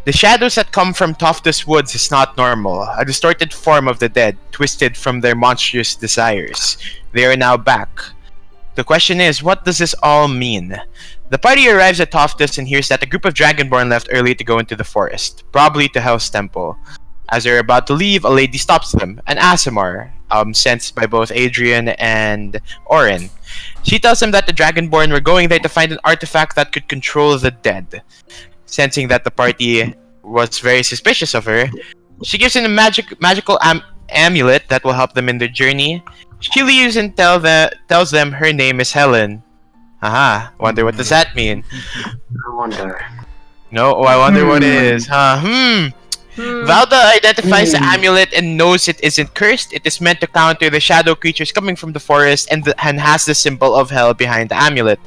The shadows that come from Toftus Woods is not normal, a distorted form of the dead, twisted from their monstrous desires. They are now back. The question is, what does this all mean? The party arrives at Toftus and hears that a group of Dragonborn left early to go into the forest, probably to Hell's Temple. As they're about to leave, a lady stops them, an Aasimar, sensed by both Adrian and Oren. She tells them that the Dragonborn were going there to find an artifact that could control the dead. Sensing that the party was very suspicious of her, she gives them a magical amulet that will help them in their journey. She leaves and tells them her name is Helen. Aha, wonder what does that mean? I wonder. No, I wonder what it is. Valda identifies the amulet and knows it isn't cursed. It is meant to counter the shadow creatures coming from the forest and has the symbol of hell behind the amulet.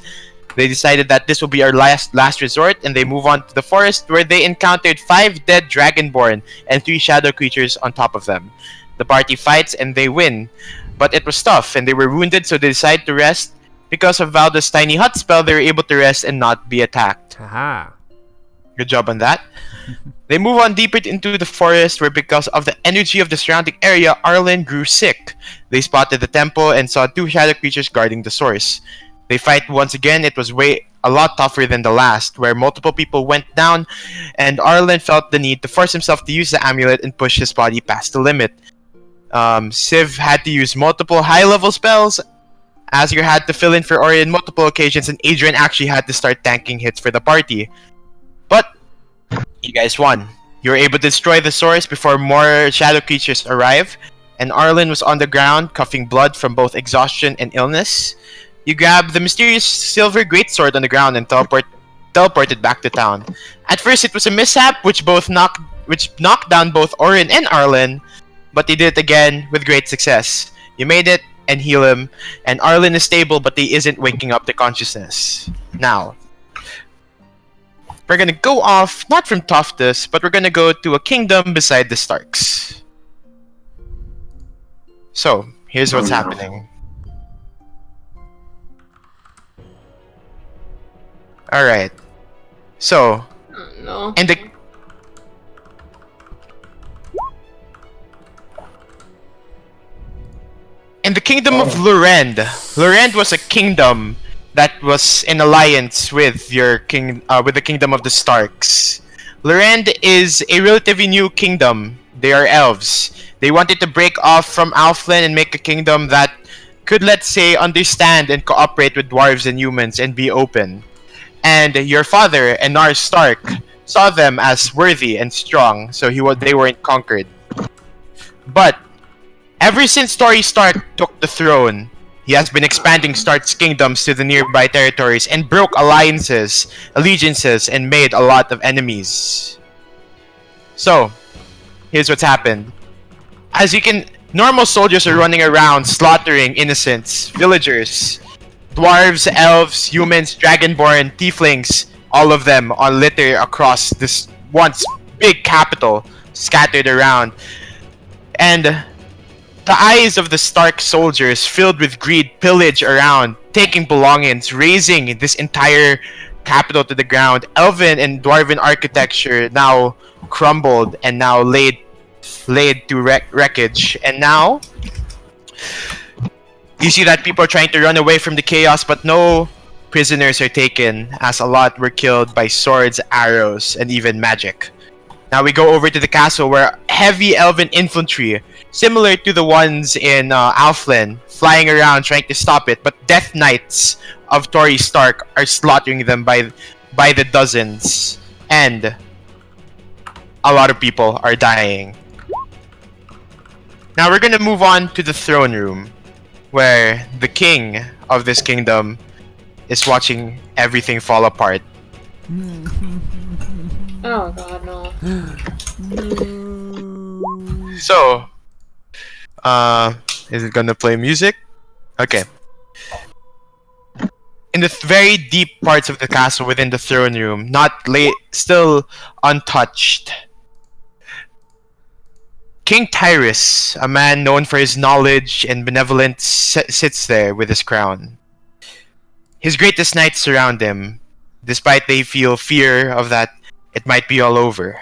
They decided that this will be our last resort, and they move on to the forest where they encountered 5 dead Dragonborn and 3 shadow creatures on top of them. The party fights and they win, but it was tough and they were wounded, so they decided to rest. Because of Valda's tiny hut spell, they were able to rest and not be attacked. Aha. Good job on that. They move on deeper into the forest where, because of the energy of the surrounding area, Arlen grew sick. They spotted the temple and saw 2 shadow creatures guarding the source. They fight once again. It was a lot tougher than the last, where multiple people went down, and Arlen felt the need to force himself to use the amulet and push his body past the limit. Civ had to use multiple high-level spells. Asger had to fill in for Ori on multiple occasions, and Adrian actually had to start tanking hits for the party. But you guys won. You were able to destroy the source before more shadow creatures arrive, and Arlen was on the ground, coughing blood from both exhaustion and illness. You grab the mysterious silver greatsword on the ground and teleported back to town. At first, it was a mishap, which knocked down both Orin and Arlen, but they did it again with great success. You made it and heal him, and Arlen is stable, but he isn't waking up to consciousness. Now, we're gonna go off, not from Toftus, but we're gonna go to a kingdom beside the Starks. So, here's what's happening. Alright. So, No. in the kingdom of Lurend. Lurend was a kingdom that was in alliance with with the kingdom of the Starks. Lurend is a relatively new kingdom. They are elves. They wanted to break off from Alflin and make a kingdom that could, let's say, understand and cooperate with dwarves and humans and be open. And your father, Enar Stark, saw them as worthy and strong, so they weren't conquered. But ever since Tori Stark took the throne, he has been expanding Stark's kingdoms to the nearby territories and broke allegiances, and made a lot of enemies. So, here's what's happened. Normal soldiers are running around slaughtering innocents, villagers, dwarves, elves, humans, dragonborn, tieflings, all of them on litter across this once big capital, scattered around. And the eyes of the Stark soldiers, filled with greed, pillage around, taking belongings, razing this entire capital to the ground. Elven and dwarven architecture now crumbled and now laid to wreckage. And now you see that people are trying to run away from the chaos, but no prisoners are taken, as a lot were killed by swords, arrows, and even magic. Now we go over to the castle, where heavy elven infantry, similar to the ones in Alflin, flying around trying to stop it, but Death Knights of Tori Stark are slaughtering them by the dozens, and a lot of people are dying. Now we're gonna move on to the throne room, where the king of this kingdom is watching everything fall apart. Oh god, no. So, is it gonna play music? Okay. In the very deep parts of the castle within the throne room, still untouched, King Tyrus, a man known for his knowledge and benevolence, sits there with his crown. His greatest knights surround him, despite they feel fear of that it might be all over.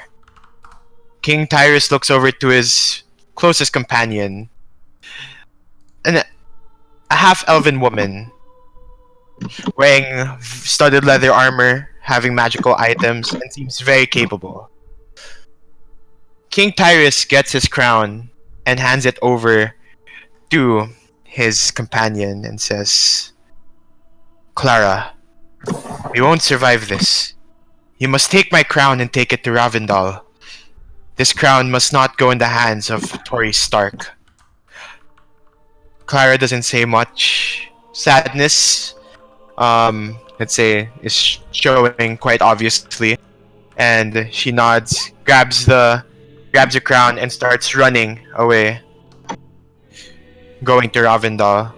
King Tyrus looks over to his closest companion, a half-elven woman wearing studded leather armor, having magical items, and seems very capable. King Tyrus gets his crown and hands it over to his companion and says, Clara, we won't survive this. You must take my crown and take it to Ravendal. This crown must not go in the hands of Tori Stark. Clara doesn't say much. Sadness, let's say, is showing quite obviously. And she nods, grabs the crown, and starts running away, going to Ravendal.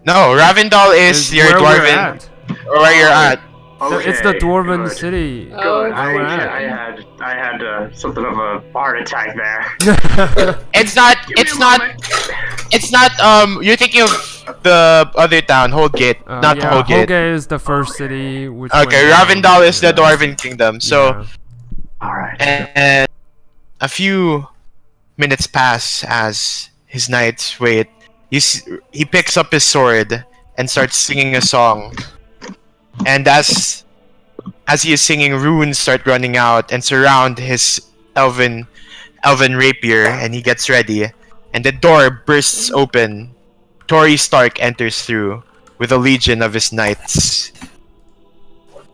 No, Ravendal is your where we're dwarven, at. or where you're at. Okay, It's the dwarven good. city. Good. Oh, I had something of a heart attack there. It's not. You're thinking of the other town, Holdgate, not yeah, Holdgate. Holgate is the first city. Which Okay, went down. Ravendal is the Dwarven Kingdom. So, Yeah. All right. and a few minutes pass as his knights wait. He picks up his sword and starts singing a song. And as he is singing, runes start running out and surround his elven rapier, and he gets ready. And the door bursts open. Tori Stark enters through with a legion of his knights.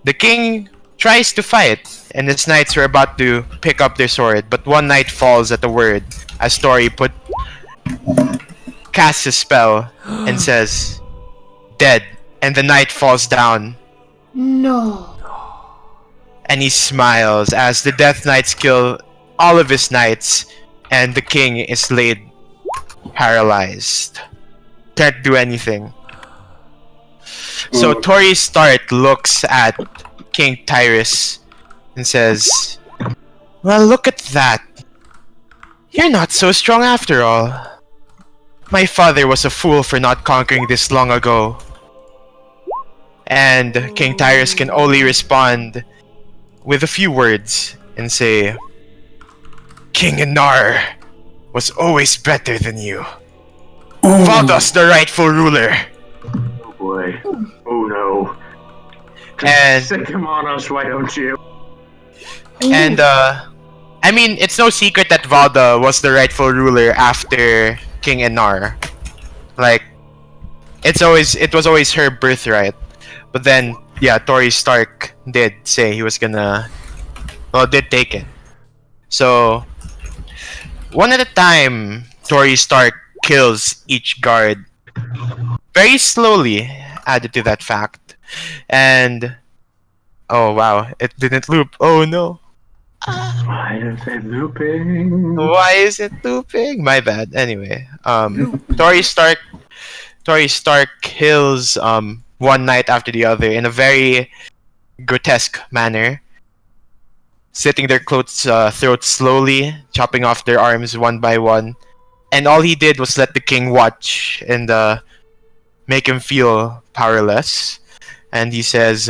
The king tries to fight, and his knights are about to pick up their sword, but one knight falls at the word as Tori casts a spell and says, "Dead," and the knight falls down. No. And he smiles as the Death Knights kill all of his knights, and the king is laid paralyzed. Can't do anything. So Tori Stark looks at King Tyrus and says, "Well, look at that. You're not so strong after all. My father was a fool for not conquering this long ago." And King Tyrus can only respond with a few words and say, "King Anar was always better than you. Valdos, the rightful ruler." Oh boy. Oh no. And Sick him on us, why don't you? I mean, it's no secret that Valda was the rightful ruler after King Anar. Like, it was always her birthright. But then, yeah, Tori Stark did say he was gonna, did take it. So, one at a time, Tori Stark kills each guard. Very slowly, added to that fact. And, oh wow, it didn't loop. Oh no. Why is it looping? Why is it looping? My bad. Anyway, Tori Stark kills one knight after the other in a very grotesque manner, slitting their throats slowly, chopping off their arms one by one, and all he did was let the king watch and make him feel powerless. And he says,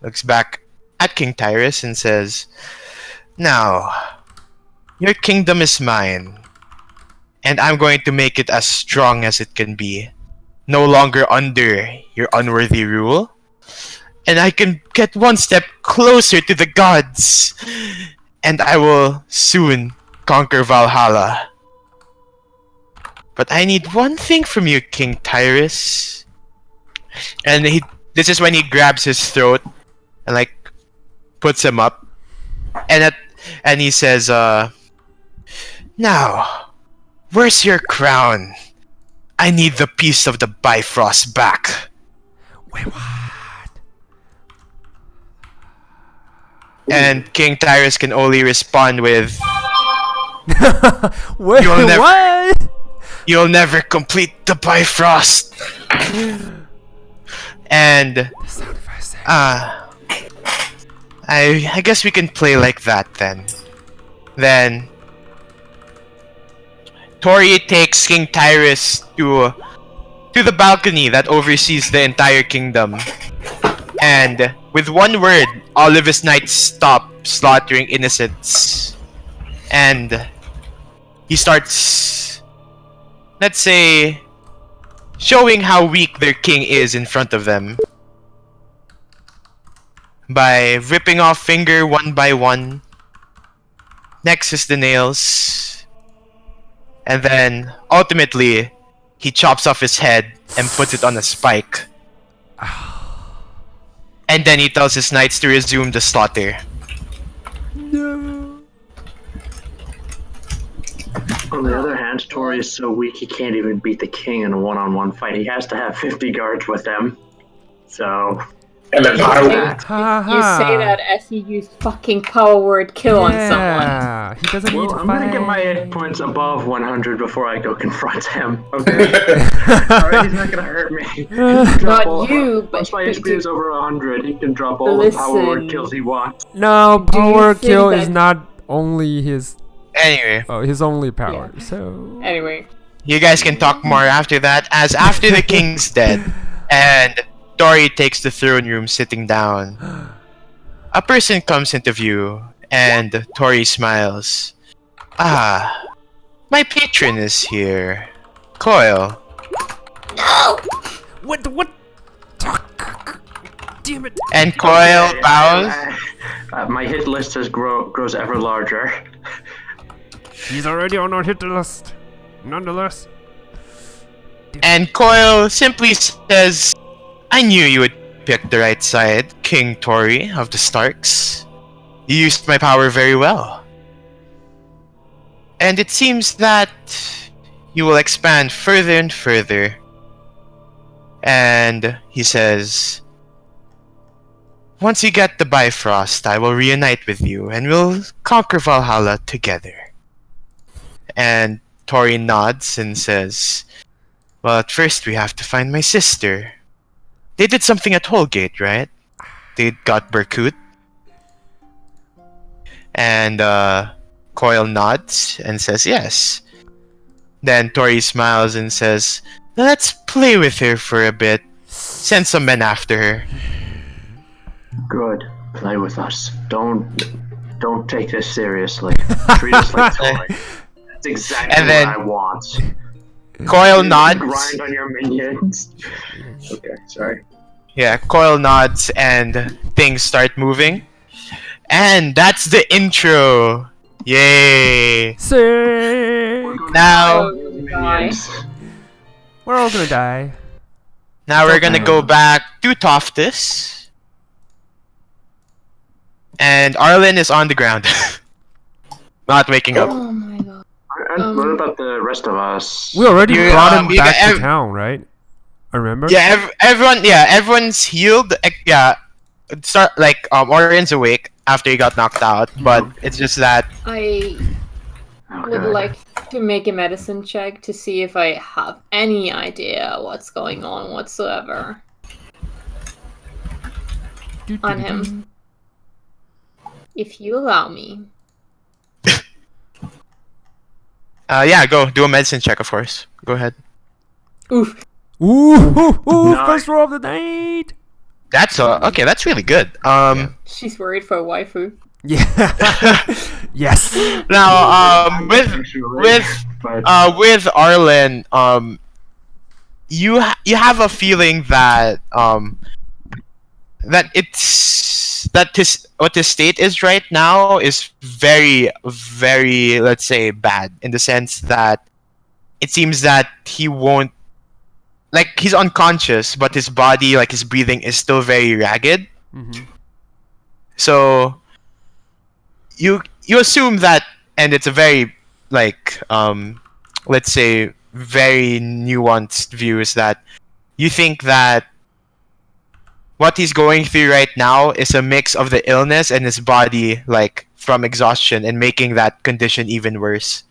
looks back at King Tyrus and says, "Now, your kingdom is mine, and I'm going to make it as strong as it can be. No longer under your unworthy rule, and I can get one step closer to the gods, and I will soon conquer Valhalla. But I need one thing from you, King Tyrus." And this is when he grabs his throat and like puts him up, and he says, "Now, where's your crown? I need the piece of the Bifrost back." Wait, what? And King Tyrus can only respond with, Wait, You'll never- what? "You'll never complete the Bifrost." And The sound effects. I guess we can play like that then. Then Tori takes King Tyrus to the balcony that oversees the entire kingdom, and with one word, all of his knights stop slaughtering innocents, and he starts, let's say, showing how weak their king is in front of them by ripping off finger one by one. Next is the nails, and then ultimately he chops off his head and puts it on a spike. And then he tells his knights to resume the slaughter. On the other hand, Tori is so weak he can't even beat the king in a one-on-one fight. He has to have 50 guards with him. So, And then You I say that as he used fucking power word kill on someone. Yeah, he doesn't need well, to I'm fight. gonna get my hit points above 100 before I go confront him. Okay. Alright, he's not gonna hurt me. He can drop Not you, but once my HP do- is over 100, he can drop all the power word Listen. kills he wants. No, Do you power think kill is that- not only his Anyway, his only power. Yeah. So Anyway. you guys can talk more after that, as after the king's dead, and Tori takes the throne room sitting down, a person comes into view, and Tori smiles. Ah, my patron is here. Koil. what? Damn it! And Koil bows. My hit list grows ever larger. He's already on our hit list. Nonetheless. And Koil simply says, I knew you would pick the right side, King Tori of the Starks. You used my power very well. And it seems that you will expand further and further. And he says, once you get the Bifrost, I will reunite with you and we'll conquer Valhalla together. And Tori nods and says, well, at first we have to find my sister. They did something at Holgate, right? They got Berkut. And Koil nods and says yes. Then Tori smiles and says, let's play with her for a bit. Send some men after her. Good. Play with us. Don't take this seriously. Treat us like toy. That's exactly And then- what I want. Koil nods. Grind on your minions. Okay, sorry. Yeah, Koil nods and things start moving. And that's the intro. Yay! Say Now, Minions. we're all gonna die. now we're gonna go back to Toftus. And Arlen is on the ground. Not waking up. Oh my god. And what about the rest of us? We already You, brought him you back got to town, right? I remember. Yeah, everyone's healed. Yeah, start like Orion's awake after he got knocked out, but it's just that I would Okay. like to make a medicine check to see if I have any idea what's going on whatsoever on him. If you allow me. yeah, go do a medicine check, of course. Go ahead. Oof. Nice. First roll of the night. That's okay. That's really good. She's worried for a waifu. Yeah. Yes. Now But with Arlen, you have a feeling that that what his state is right now is very, very, let's say, bad, in the sense that it seems that he won't, like, he's unconscious, but his body, like his breathing, is still very ragged. Mm-hmm. So you assume that, and it's a very, like, let's say, very nuanced view, is that you think that what he's going through right now is a mix of the illness and his body, like, from exhaustion, and making that condition even worse.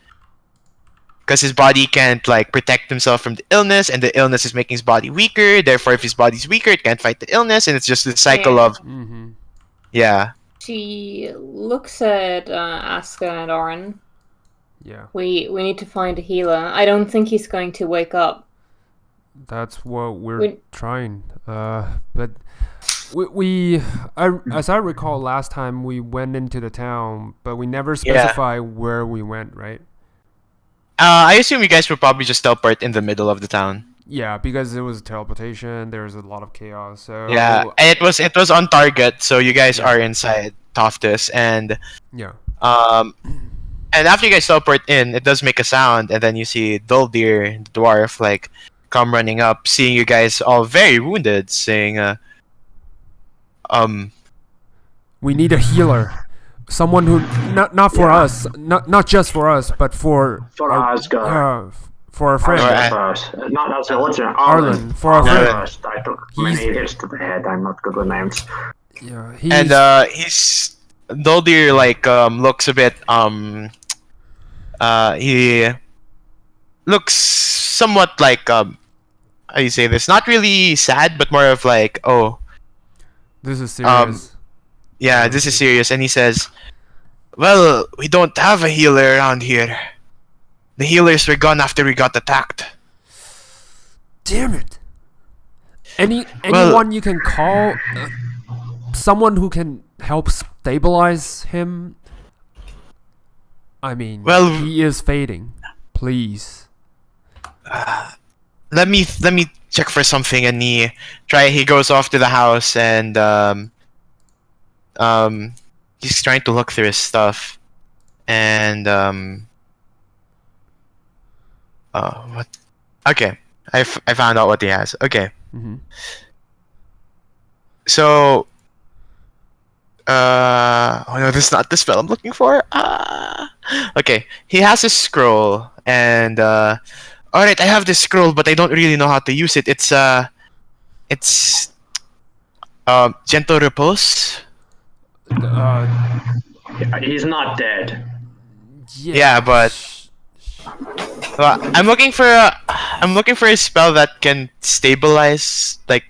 Because his body can't, like, protect himself from the illness, and the illness is making his body weaker. Therefore, if his body's weaker, it can't fight the illness, and it's just a cycle Yeah. of, Mm-hmm. yeah. She looks at Asuka and Oren. Yeah. We need to find a healer. I don't think he's going to wake up. That's what we're We- trying. But as I recall, last time we went into the town, but we never specify where we went, right? I assume you guys will probably just teleport in the middle of the town. Yeah, because it was teleportation. There's a lot of chaos. So Yeah, and it was on target, so you guys Yeah. are inside Toftus, and yeah. and after you guys teleport in, it does make a sound, and then you see Doldir, the dwarf, like come running up, seeing you guys all very wounded, saying, We need a healer. Someone who not for us, not just for us, but for Asgard. for our friend. Not Asgard, what's your name? Arlen, for our friend. I took many hits to the head. I'm not good with names. Yeah, he's Doldir like looks a bit he looks somewhat like how do you say this? Not really sad, but more of like, oh, this is serious. yeah, this is serious. And he says, well, we don't have a healer around here. The healers were gone after we got attacked. Damn it! Anyone you can call? Someone who can help stabilize him. I mean, Well, he is fading. Please. Let me check for something. And he goes off to the house, and he's trying to look through his stuff, and what? Okay, I found out what he has. Okay, Mm-hmm. so oh no, this is not the spell I'm looking for. Okay, he has a scroll, and all right, I have this scroll, but I don't really know how to use it. It's gentle repose. He's not dead. Yeah, but I'm looking for a spell that can stabilize. Like,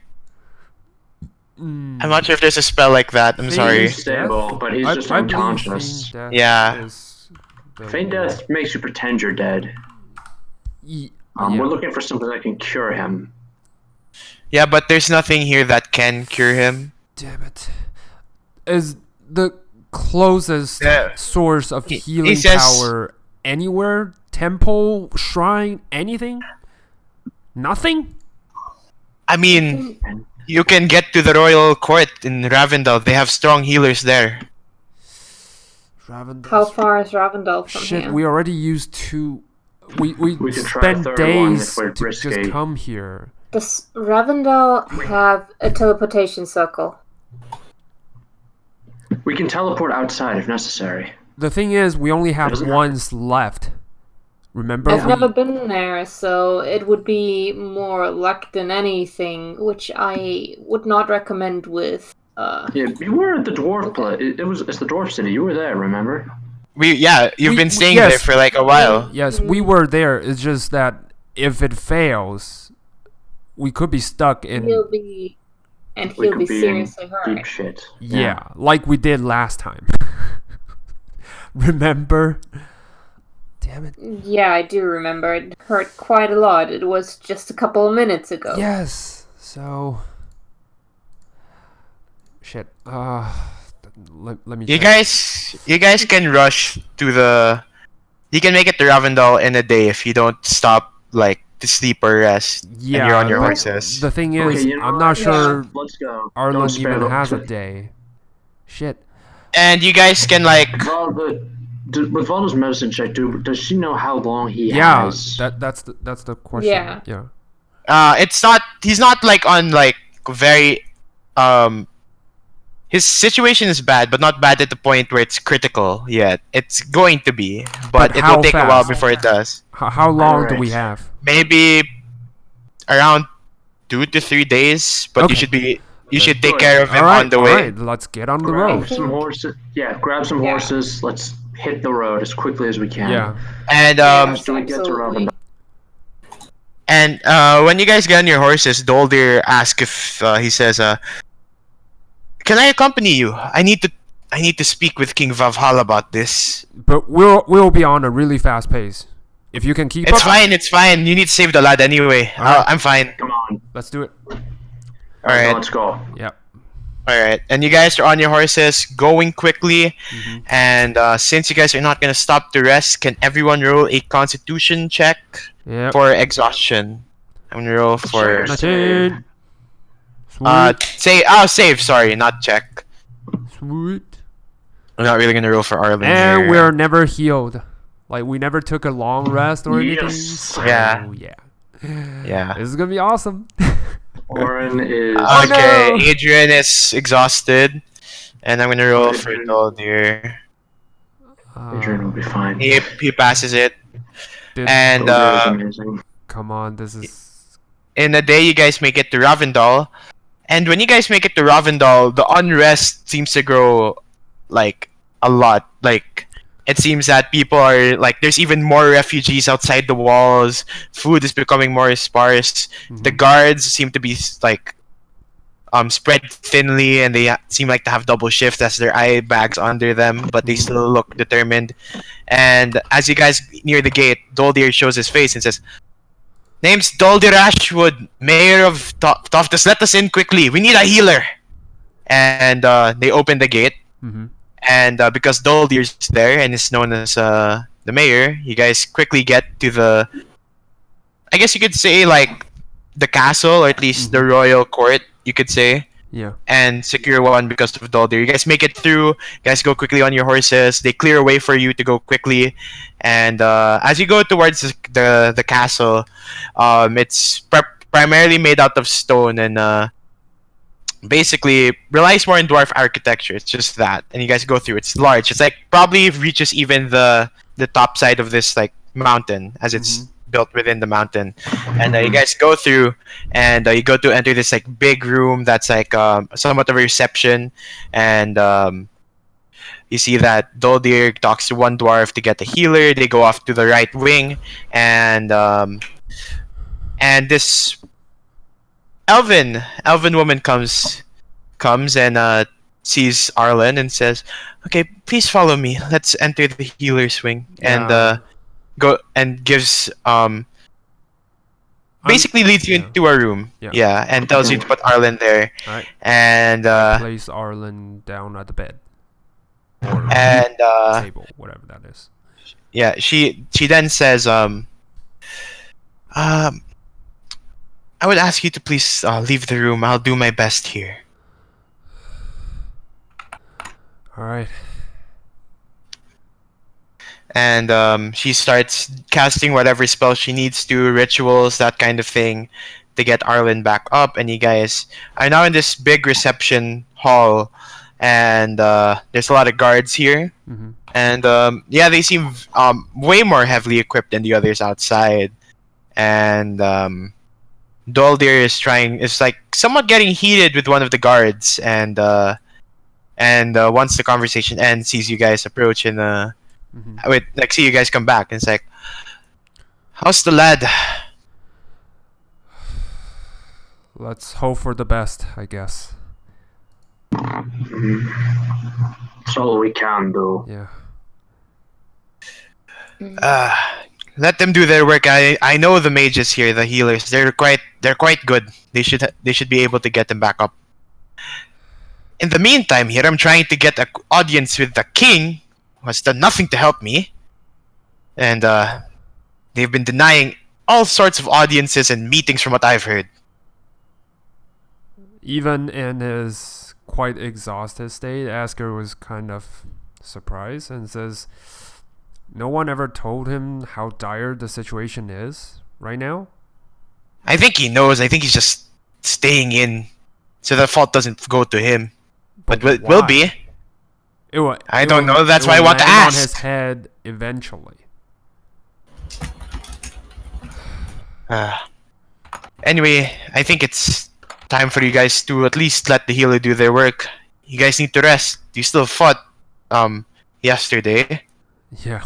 I'm not sure if there's a spell like that. I'm sorry. He's stable, but he's just unconscious. Yeah. Feign death makes you pretend you're dead. We're looking for something that can cure him. Yeah, but there's nothing here that can cure him. Damn it. Is the closest source of healing power anywhere? Temple, shrine, anything? Nothing? I mean, you can get to the royal court in Ravendal. They have strong healers there. Ravendal. How far is Ravendal from Shit, here? we already used two. We could try a spent third one days if we're to risky. just come here. Does Ravendal have a teleportation circle? We can teleport outside if necessary. The thing is, we only have doesn't ones left. Remember? I've never been there, so it would be more luck than anything, which I would not recommend with. Yeah, you were at the dwarf place. It's the dwarf city. You were there, remember? You've been staying yes. there for like a while. Yes, we were there. It's just that if it fails, we could be stuck in. He'll be seriously hurt. Deep shit. Yeah, like we did last time. Remember? Damn it. Yeah, I do remember. It hurt quite a lot. It was just a couple of minutes ago. Yes. So. Shit. Let me. You check. guys can rush to the. You can make it to Ravendal in a day if you don't stop like to sleep or rest. Yeah, and you're on your but horses. The thing is, Okay, you know I'm what? not sure Let's go. Arlen Don't spare even the- has a day. Shit. And you guys can like. With Valda's medicine check, does she know how long he Yeah, has? that's the question. Yeah. It's not. He's not like on like very. His situation is bad, but not bad at the point where it's critical yet. It's going to be, but it how will take a while fast? before it does. How long do we Alright. have? Maybe around 2 to 3 days, but Okay. you should take Good. care of him Alright, on the way. alright, let's get on the Grab road. some horses. Yeah, grab some Yeah. horses. Let's hit the road as quickly as we can. Yeah. And Yes, do we get to absolutely. Ravendal? when you guys get on your horses, Doldir asks if he says, "Can I accompany you? I need to speak with King Valhalla about this." But we'll be on a really fast pace. If you can keep It's up, fine. It's fine. You need to save the lad anyway. Alright. I'm fine. Come on. let's do it. All right. Let's go. Yep. All right, and you guys are on your horses, going quickly. Mm-hmm. And since you guys are not gonna stop to rest, can everyone roll a Constitution check Yep. for exhaustion? I'm gonna roll for Sure. 19. Sweet. save. Sorry, not check. Sweet. I'm not really gonna roll for Arlen And here. we're never healed. Like, we never took a long rest or anything. Yes. So, Yeah. yeah. Yeah. This is gonna be awesome. Oren is. Okay, no. Adrian is exhausted, and I'm gonna roll for Adrian. Doldir. Adrian will be fine. He passes it, Did- and Doldir is amazing. come on, this is... in a day you guys make it to Ravendal, and when you guys make it to Ravendal, the unrest seems to grow like a lot. Like it seems that people are like there's even more refugees outside the walls. Food is becoming more sparse. The Mhm. guards seem to be like spread thinly, and they seem like to have double shift as their eye bags under them, but they still look determined. And as you guys near the gate, Doldir shows his face and says, "Name's Doldir Ashwood, Mayor of Toftus. Let us in quickly. We need a healer." And they open the gate, Mhm. and because Doldir's there and is known as the mayor, you guys quickly get to the, I guess you could say like the castle, or at least the royal court, you could say, Yeah. and secure one because of Doldir. You guys make it through. You guys go quickly on your horses. They clear a way for you to go quickly, and as you go towards the castle, it's primarily made out of stone and basically relies more on dwarf architecture. It's just that, and you guys go through. It's large. It's like probably reaches even the top side of this like mountain, as it's built within the mountain. And you guys go through, and you go to enter this like big room that's like somewhat of a reception, and you see that Doldir talks to one dwarf to get a healer. They go off to the right wing, and this elven woman comes and sees Arlen and says, "Okay, please follow me. Let's enter the healer's wing." Yeah. And go and gives basically leads you yeah. into a room. Yeah. Yeah, and tells you to put Arlen there. Alright. And Place Arlen down at the bed. Or and table, whatever that is. yeah, she then says, I would ask you to please leave the room. I'll do my best here. Alright. And she starts casting whatever spell she needs to, rituals, that kind of thing, to get Arlen back up. And you guys are now in this big reception hall, and there's a lot of guards here. Mm-hmm. And yeah, they seem way more heavily equipped than the others outside. And Doldir is like somewhat getting heated with one of the guards, and once the conversation ends, sees you guys approach and wait, like see you guys come back, and it's like, "How's the lad?" Let's hope for the best, I guess. That's all we can do. Yeah. Let them do their work. I know the mages here, the healers. They're quite good. They should be able to get them back up. In the meantime, here I'm trying to get an audience with the king, who has done nothing to help me, and they've been denying all sorts of audiences and meetings, from what I've heard. Even in his quite exhausted state, Asker was kind of surprised and says, "No one ever told him how dire the situation is right now?" I think he knows. I think he's just staying in, so the fault doesn't go to him, but will why? be. I It don't will- know. That's it why I will want to land on ask. his head eventually. Anyway, I think it's time for you guys to at least let the healer do their work. You guys need to rest. You still fought yesterday. Yeah.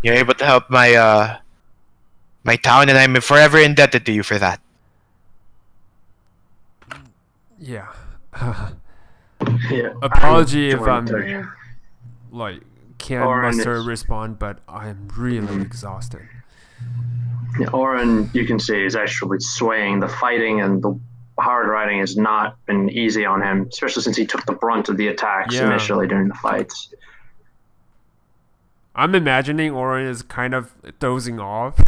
You're able to help my my town, and I'm forever indebted to you for that. Yeah. Yeah. Apology if I'm I'm joined like can't Oren muster a is- respond, but I'm really exhausted. Yeah, Oren, you can see, is actually swaying. The fighting and the hard riding has not been easy on him, especially since he took the brunt of the attacks Yeah. initially during the fights. I'm imagining Oren is kind of dozing off,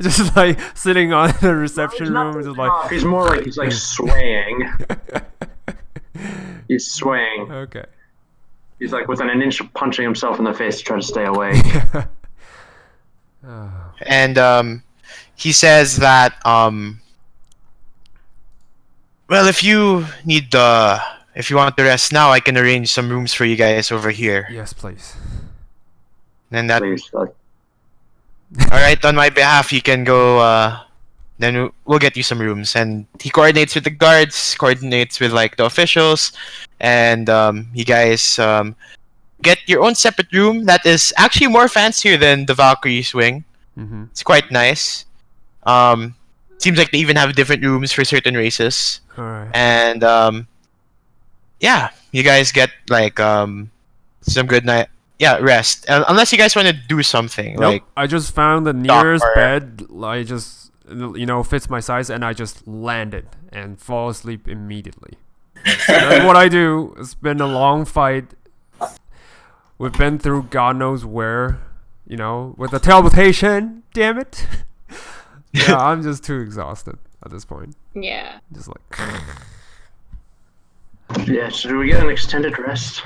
just like sitting on the reception room, just like. He's more like he's like swaying. He's swaying. Okay. He's like within an inch of punching himself in the face to try to stay awake. Oh. And he says that well, if you want to rest now, I can arrange some rooms for you guys over here. Yes, please. And that Please, all right, on my behalf, you can go. Then we'll get you some rooms. And he coordinates with the guards, coordinates with like the officials, and you guys get your own separate room that is actually more fancier than the Valkyrie's wing. Mm-hmm. It's quite nice. Seems like they even have different rooms for certain races. All right. And yeah, you guys get like some good night. Yeah, rest. Unless you guys want to do something. Nope. Like I just found the nearest or- bed. I just fits my size, and I just landed and fall asleep immediately. That's what I do. It's been a long fight. We've been through God knows where, with the teleportation. Damn it. Yeah, I'm just too exhausted at this point. Yeah. Just like. yeah, should we get an extended rest?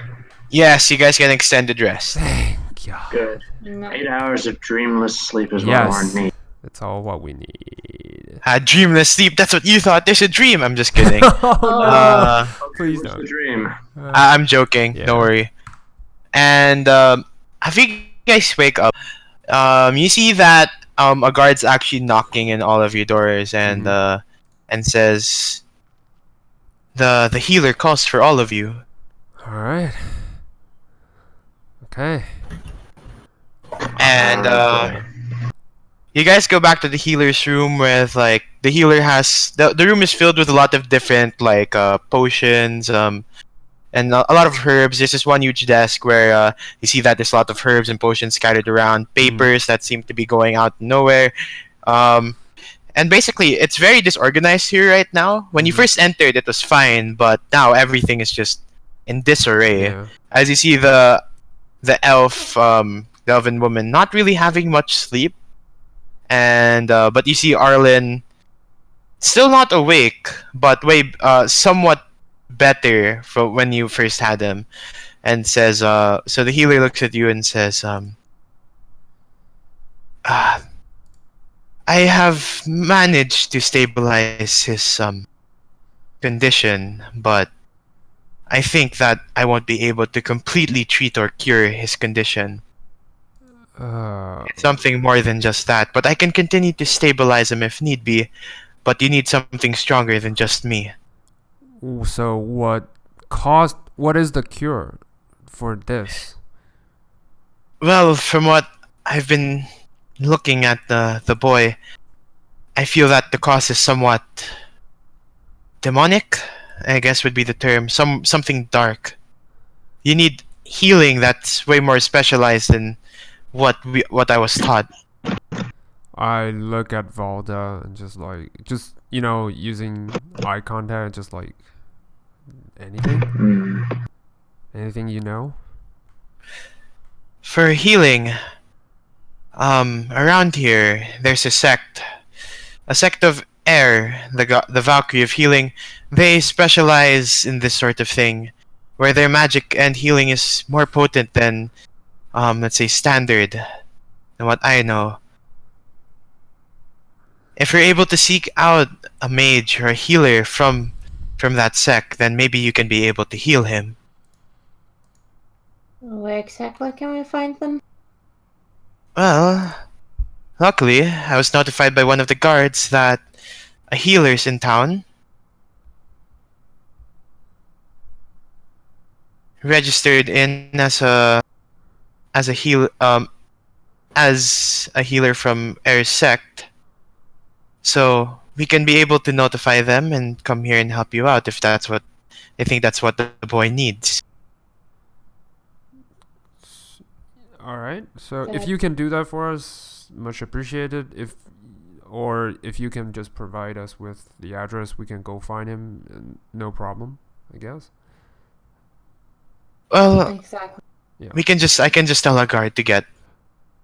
yes, you guys get an extended rest. Thank God. Good. No. 8 hours of dreamless sleep is Yes. what Lauren needs. That's all what we need. Dreamless sleep. That's what you thought. There's a dream. I'm just kidding. Oh, Please What's the don't. dream? I'm joking. Yeah. Don't worry. And after you guys wake up, you see that a guard's actually knocking in all of your doors and and says, the healer calls for all of you. All right. Okay. And Alright, you guys go back to the healer's room with like the healer has the room is filled with a lot of different like potions and a lot of herbs. There's this one huge desk where you see that there's a lot of herbs and potions scattered around, papers that seem to be going out nowhere. And basically it's very disorganized here right now. When you first entered it was fine, but now everything is just in disarray. Yeah. As you see the elf the elven woman not really having much sleep, and but you see Arlen still not awake, but somewhat better from when you first had him, and says so the healer looks at you and says I have managed to stabilize his condition, but I think that I won't be able to completely treat or cure his condition. It's something more than just that, but I can continue to stabilize him if need be, but you need something stronger than just me. So what is the cure for this? Well, from what I've been looking at the boy, I feel that the cause is somewhat demonic, I guess would be the term. Something dark. You need healing that's way more specialized than what I was taught. I look at Valda and just using eye contact, just like anything. Anything you know? For healing, around here there's a sect of Air, the Valkyrie of healing. They specialize in this sort of thing, where their magic and healing is more potent than, let's say, standard, than what I know. If you're able to seek out a mage or a healer from that sect, then maybe you can be able to heal him. Where exactly can we find them? Well, luckily, I was notified by one of the guards that a healer's in town. Registered in as a healer from Air's sect. So we can be able to notify them and come here and help you out if that's what I think that's what the boy needs. All right. So Can if I- you can do that for us, much appreciated. If Or if you can just provide us with the address, we can go find him. No problem, I guess. Well, Exactly. Yeah. I can just tell a guard to get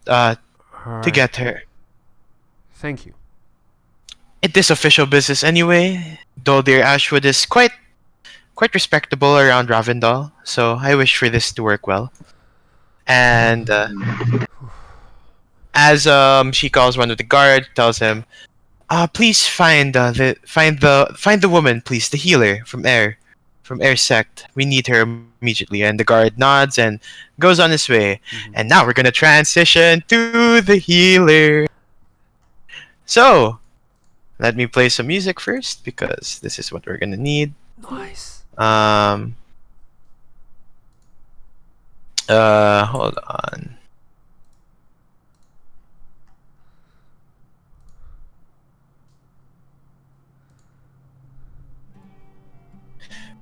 to Alright. get her. Thank you. It is official business anyway, though dear Ashwood is quite respectable around Ravendal, so I wish for this to work well. And as she calls one of the guard, tells him, please find the woman, please, the healer from Air Sect. We need her immediately. And the guard nods and goes on his way. And now we're gonna transition to the healer. So, let me play some music first because this is what we're gonna need. Nice. Hold on.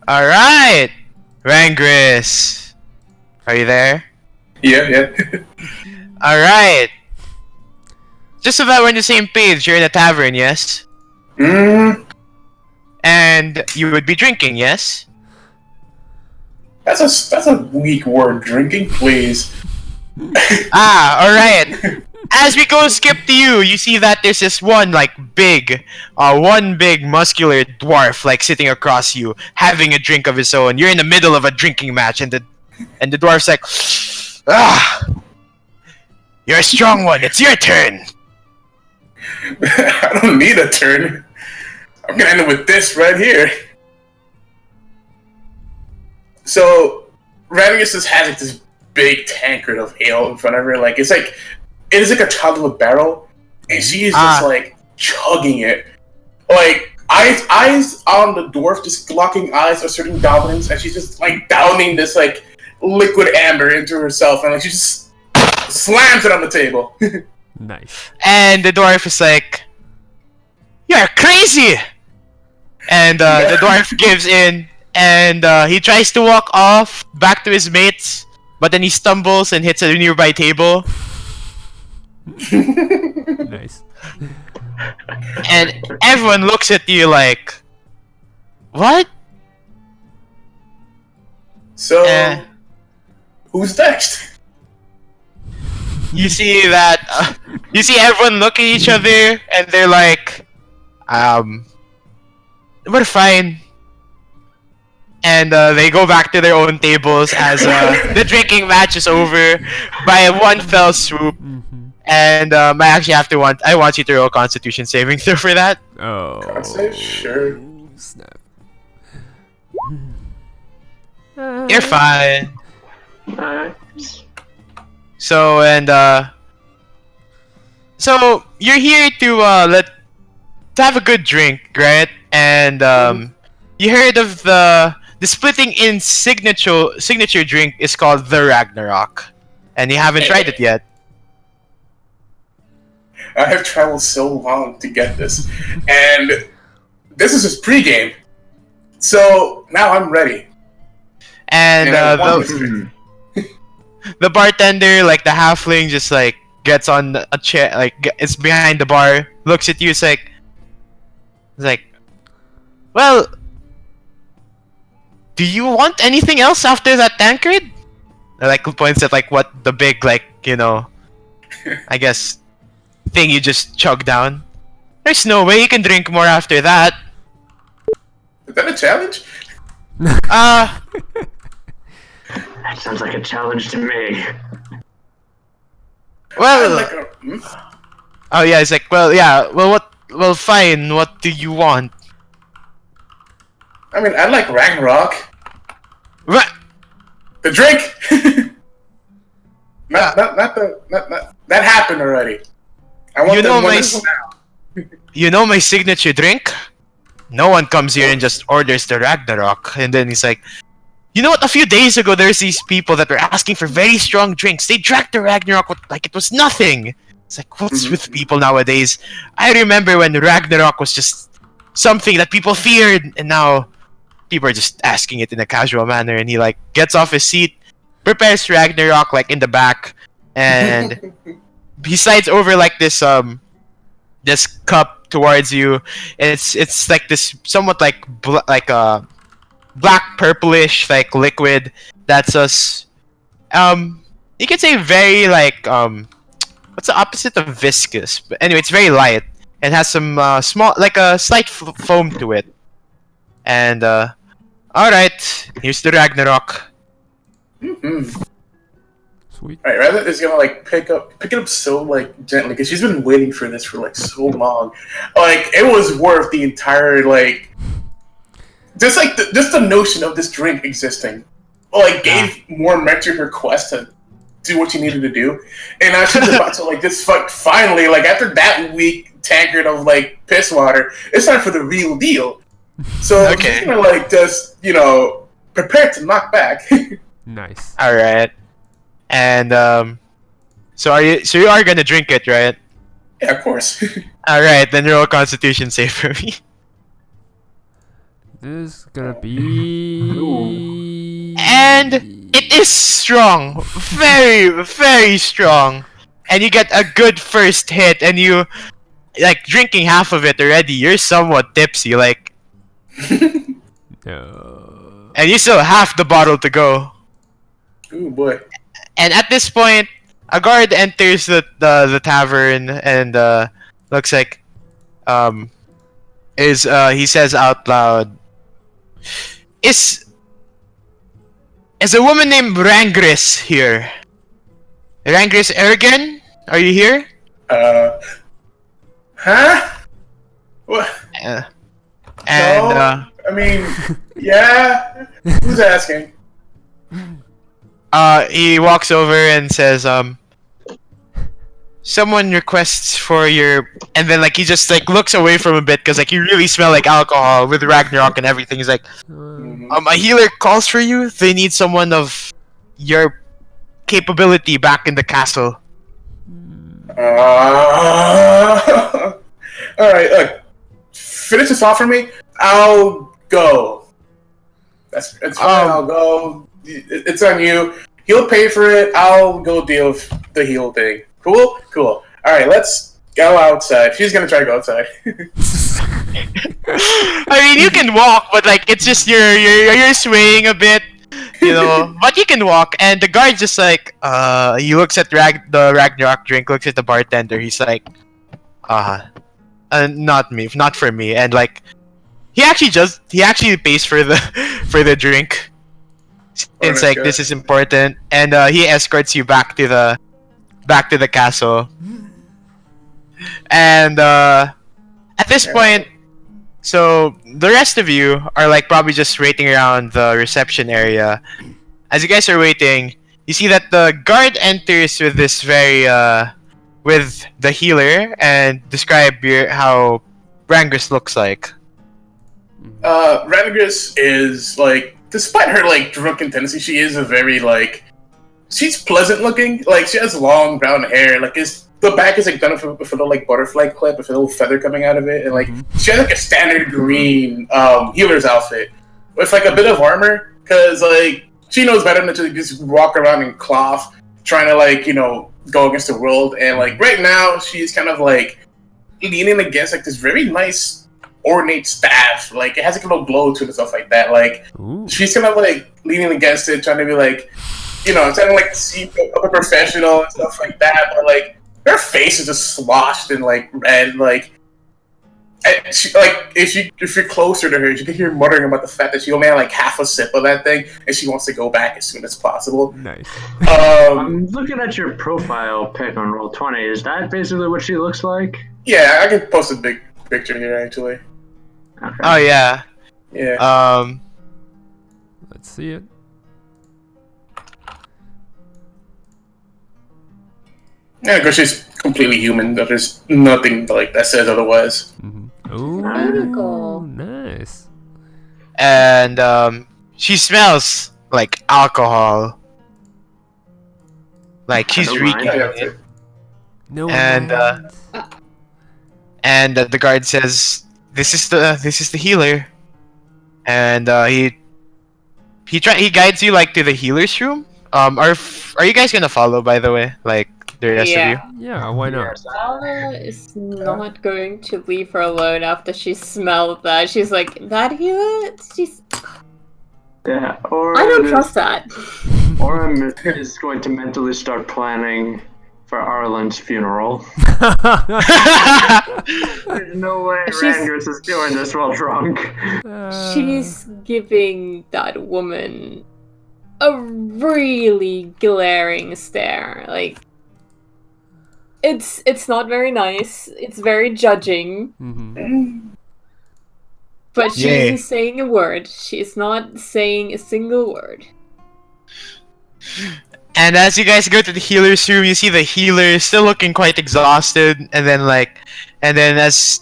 All right, Rangris, are you there? Yeah. All right. Just so that we're on the same page, you're in a tavern, yes? And you would be drinking, yes? That's a weak word, drinking, please. All right. As we go skip to you, you see that there's this one big muscular dwarf sitting across you, having a drink of his own. You're in the middle of a drinking match, and the dwarf's like, you're a strong one. It's your turn. I don't need a turn. I'm gonna end it with this right here. So, Radius just has this big tankard of ale in front of her. It is like a child of a barrel, and she is just chugging it. Eyes on the dwarf, just locking eyes of certain goblins, and she's just downing this liquid amber into herself, and she just slams it on the table. Nice. And the dwarf is like, you're crazy! And the dwarf gives in, and he tries to walk off back to his mates, but then he stumbles and hits a nearby table. Nice. And everyone looks at you like, what? So, who's next? You see that, you see everyone look at each other, and they're like, we're fine. And they go back to their own tables as the drinking match is over by one fell swoop. And I actually I want you to roll a Constitution saving throw for that. Oh. Can't say sure. Snap. You're fine. Nice. So so you're here to have a good drink, right? And you heard of the splitting in signature drink is called the Ragnarok, and you haven't tried it yet. I have traveled so long to get this, and this is his pregame. So now I'm ready. And the bartender, the halfling, just gets on a chair, it's behind the bar, looks at you, it's like, well, do you want anything else after that tankard? Or, points at what the big I guess thing you just chug down. There's no way you can drink more after that. Is that a challenge? That sounds like a challenge to me. Well, oh yeah, it's like, well, yeah, well, fine, what do you want? I mean, I like Ragnarok. What? The drink. not that happened already. I want You know my signature drink? No one comes here and just orders the Ragnarok. And then he's like, you know what? A few days ago, there's these people that were asking for very strong drinks. They drank the Ragnarok like it was nothing. It's like, what's with people nowadays? I remember when Ragnarok was just something that people feared, and now people are just asking it in a casual manner. And he gets off his seat, prepares Ragnarok in the back, and he slides over this this cup towards you. It's like this somewhat like like a black purplish like liquid that's us. You could say very like what's the opposite of viscous? But anyway, it's very light. It has some small like a slight foam to it. And all right, here's the Ragnarok. Mm-hmm. Sweet. All right, Rabbit is gonna like pick it up so like gently because she's been waiting for this for like so long. Like it was worth the entire like just like just the notion of this drink existing. Like gave more merit to her quest to do what she needed to do, and now she's about to like this finally like after that weak tankard of like piss water, it's time for the real deal. So she's gonna like just prepare to knock back. Nice. All right. And so you are gonna drink it, right? Yeah, of course. All right, then roll a Constitution save for me. This is gonna be. And it is strong, very very strong. And you get a good first hit, and you like drinking half of it already. You're somewhat tipsy, like, No. and you still have half the bottle to go. Ooh boy. And at this point, a guard enters the tavern and looks like he says out loud, Is a woman named Rangris here? Rangris Ergen? Are you here? Huh? What? And No, I mean, yeah. Who's asking? he walks over and says, someone requests for your, and then like he just like looks away from a bit because like you really smell like alcohol with Ragnarok and everything. He's like, a healer calls for you. They need someone of your capability back in the castle. All right, look. Finish this off for me. I'll go. It's fine. I'll go. It's on you. He'll pay for it. I'll go deal with the heal thing. Cool? All right, let's go outside. She's gonna try to go outside. I mean, you can walk, but like it's just you're swaying a bit, But you can walk, and the guard just like he looks at the Ragnarok drink, looks at the bartender. He's like, not for me, and like he actually pays for the drink. It's like this is important, and he escorts you back to the castle. And at this point, so the rest of you are like probably just waiting around the reception area. As you guys are waiting, you see that the guard enters with this very with the healer and describe how Rangris looks like. Rangris is like, despite her like drunken tendency, she is a very like, she's pleasant looking. Like she has long brown hair. Like the back is like done with a little like butterfly clip with a little feather coming out of it, and like she has like a standard green healer's outfit with like a bit of armor, because like she knows better than to just walk around in cloth trying to like go against the world. And like right now she's kind of like leaning against like this very nice ornate staff. Like it has like a little glow to it and stuff like that. Like she's kind of like leaning against it, trying to be like, trying to like see a professional and stuff like that. But like her face is just sloshed and like red. Like, and she, like if you're closer to her, you can hear her muttering about the fact that she only had like half a sip of that thing, and she wants to go back as soon as possible. Nice. I'm looking at your profile pic on Roll20. Is that basically what she looks like? Yeah, I can post a big picture here actually. Okay. Oh yeah. Yeah. Let's see it. Yeah, because she's completely human. There's nothing like that says otherwise. Oh, Magical. nice. And she smells like alcohol. Like she's don't reeking mind. of it. No. And the guard says, "This is the healer," and he guides you like to the healer's room. Are you guys gonna follow, by the way? Like The rest of you. Yeah, why not? Yes, Ala is not going to leave her alone after she smelled that. She's like, that healer? She's... yeah. I don't trust that. Oren is going to mentally start planning for Arlen's funeral. There's no way Rangers is doing this while drunk. She's giving that woman a really glaring stare. Like, it's not very nice. It's very judging. Mhm. But she Yeah. isn't saying a word. She's not saying a single word. And as you guys go to the healer's room, you see the healer still looking quite exhausted, and then as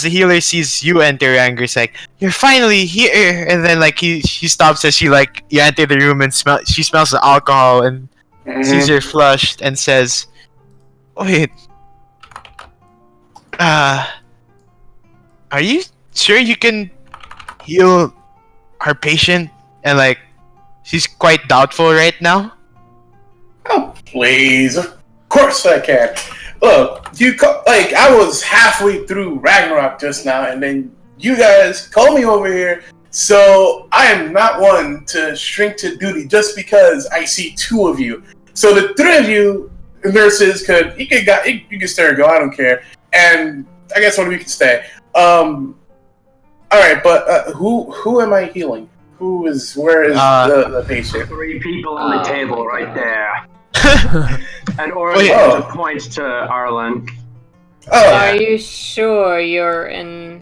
the healer sees you enter, Ranger's like, "You're finally here!" And then he stops as you enter the room and she smells the alcohol and sees you're flushed and says, "Wait, are you sure you can heal our patient?" And she's quite doubtful right now. Oh, please. Of course I can. Look, I was halfway through Ragnarok just now, and then you guys called me over here, so I am not one to shrink to duty just because I see two of you. So the three of you nurses you can stay or go, I don't care. And I guess one of you can stay. Alright, but who am I healing? Where is the patient? 3 people on the table right there. And Oren points to Arlen. Oh, Are you sure you're in...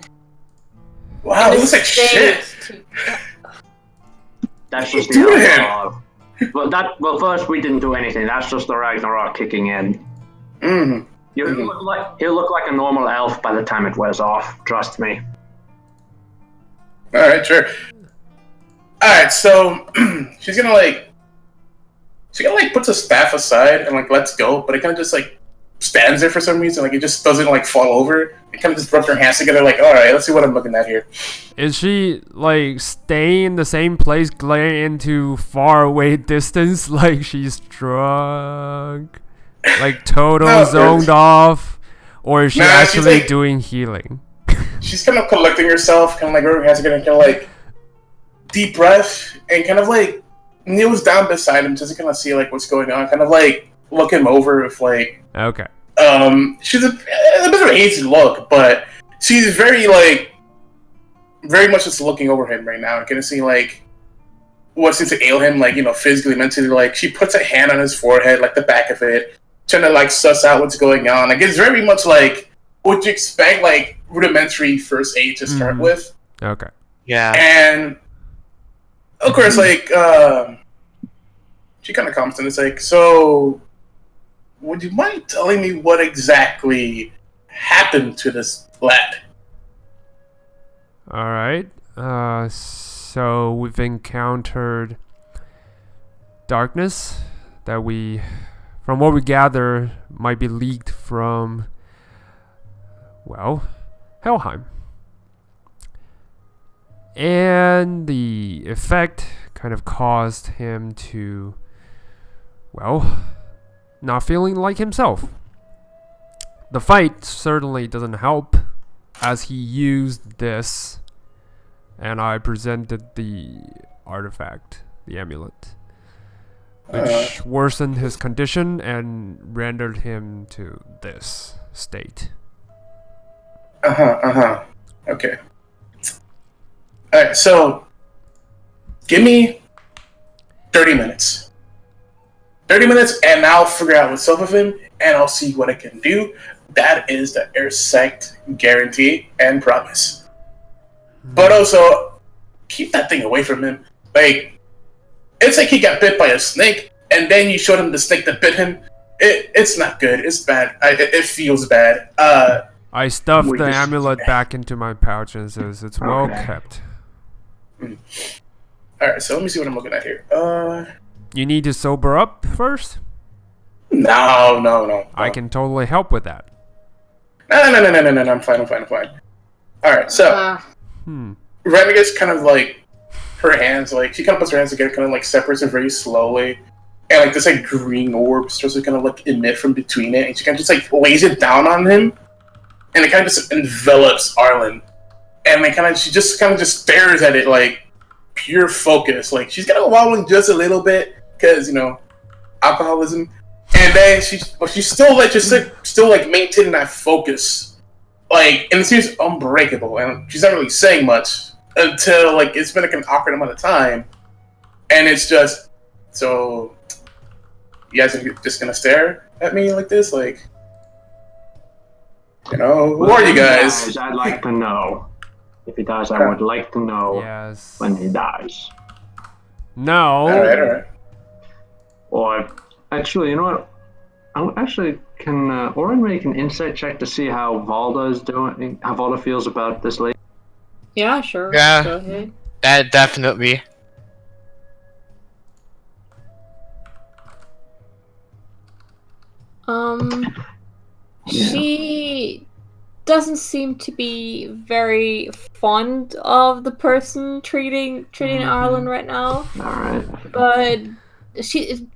wow, it looks like shit. That's just Do the it. alcohol. Well, first we didn't do anything. That's just the Ragnarok kicking in. Mm-hmm. He'll look like a normal elf by the time it wears off. Trust me. Alright, sure. Alright, so she's gonna puts the staff aside and lets go, but it kinda just stands there for some reason, it just doesn't fall over. It kinda just rubs her hands together alright, let's see what I'm looking at here. Is she staying in the same place, glaring into far away distance, like she's drunk, total No, zoned off, or is she Nah, she's actually doing healing? She's kind of collecting herself, kind of rubbing her hands together, kind of deep breath, and kind of kneels down beside him just to kind of see what's going on, kind of look him over with Okay. she's a bit of a hazy look, but she's very very much just looking over him right now and kind of seeing what seems to ail him, physically, mentally. She puts a hand on his forehead, the back of it, trying to suss out what's going on. It's very much what you expect, rudimentary first aid to start with. Okay. Yeah. And of course, she kind of comes and it's so, would you mind telling me what exactly happened to this lad? All right. So we've encountered darkness that from what we gather, might be leaked from, Helheim. And the effect kind of caused him to, not feeling like himself. The fight certainly doesn't help, as he used this, and I presented the artifact, the amulet, which worsened his condition and rendered him to this state. Okay. Alright, so give me 30 minutes. 30 minutes, and I'll figure out what's up with him, and I'll see what I can do. That is the airsect guarantee and promise. But also, keep that thing away from him. It's he got bit by a snake, and then you showed him the snake that bit him. It's not good. It's bad. It feels bad. I stuffed the amulet back into my pouch and says it's well kept. Alright, so let me see what I'm looking at here. You need to sober up first? No. I can totally help with that. No, I'm fine. Alright, so Renegades kind of her hands, she kind of puts her hands together, kind of separates them very slowly, and like this like green orb starts to kind of like emit from between it, and she kind of just like lays it down on him, and it kind of just envelops Arlen, and like she just kind of just stares at it like pure focus. Like she's kind of wobbling just a little bit because alcoholism, and then she's still like still like maintaining that focus, like, and it seems unbreakable, and she's not really saying much until like it's been like an awkward amount of time, and it's just so you guys are just gonna stare at me like this, like, who are you guys? I'd like to know. If he dies, I would like to know Yes. when he dies. No. All right. Or actually, you know what? Can Oren make an insight check to see how Valda is doing? How Valda feels about this lady? Yeah, sure. Yeah. Go ahead. That definitely. She doesn't seem to be very fond of the person treating Arlen right now. All right. But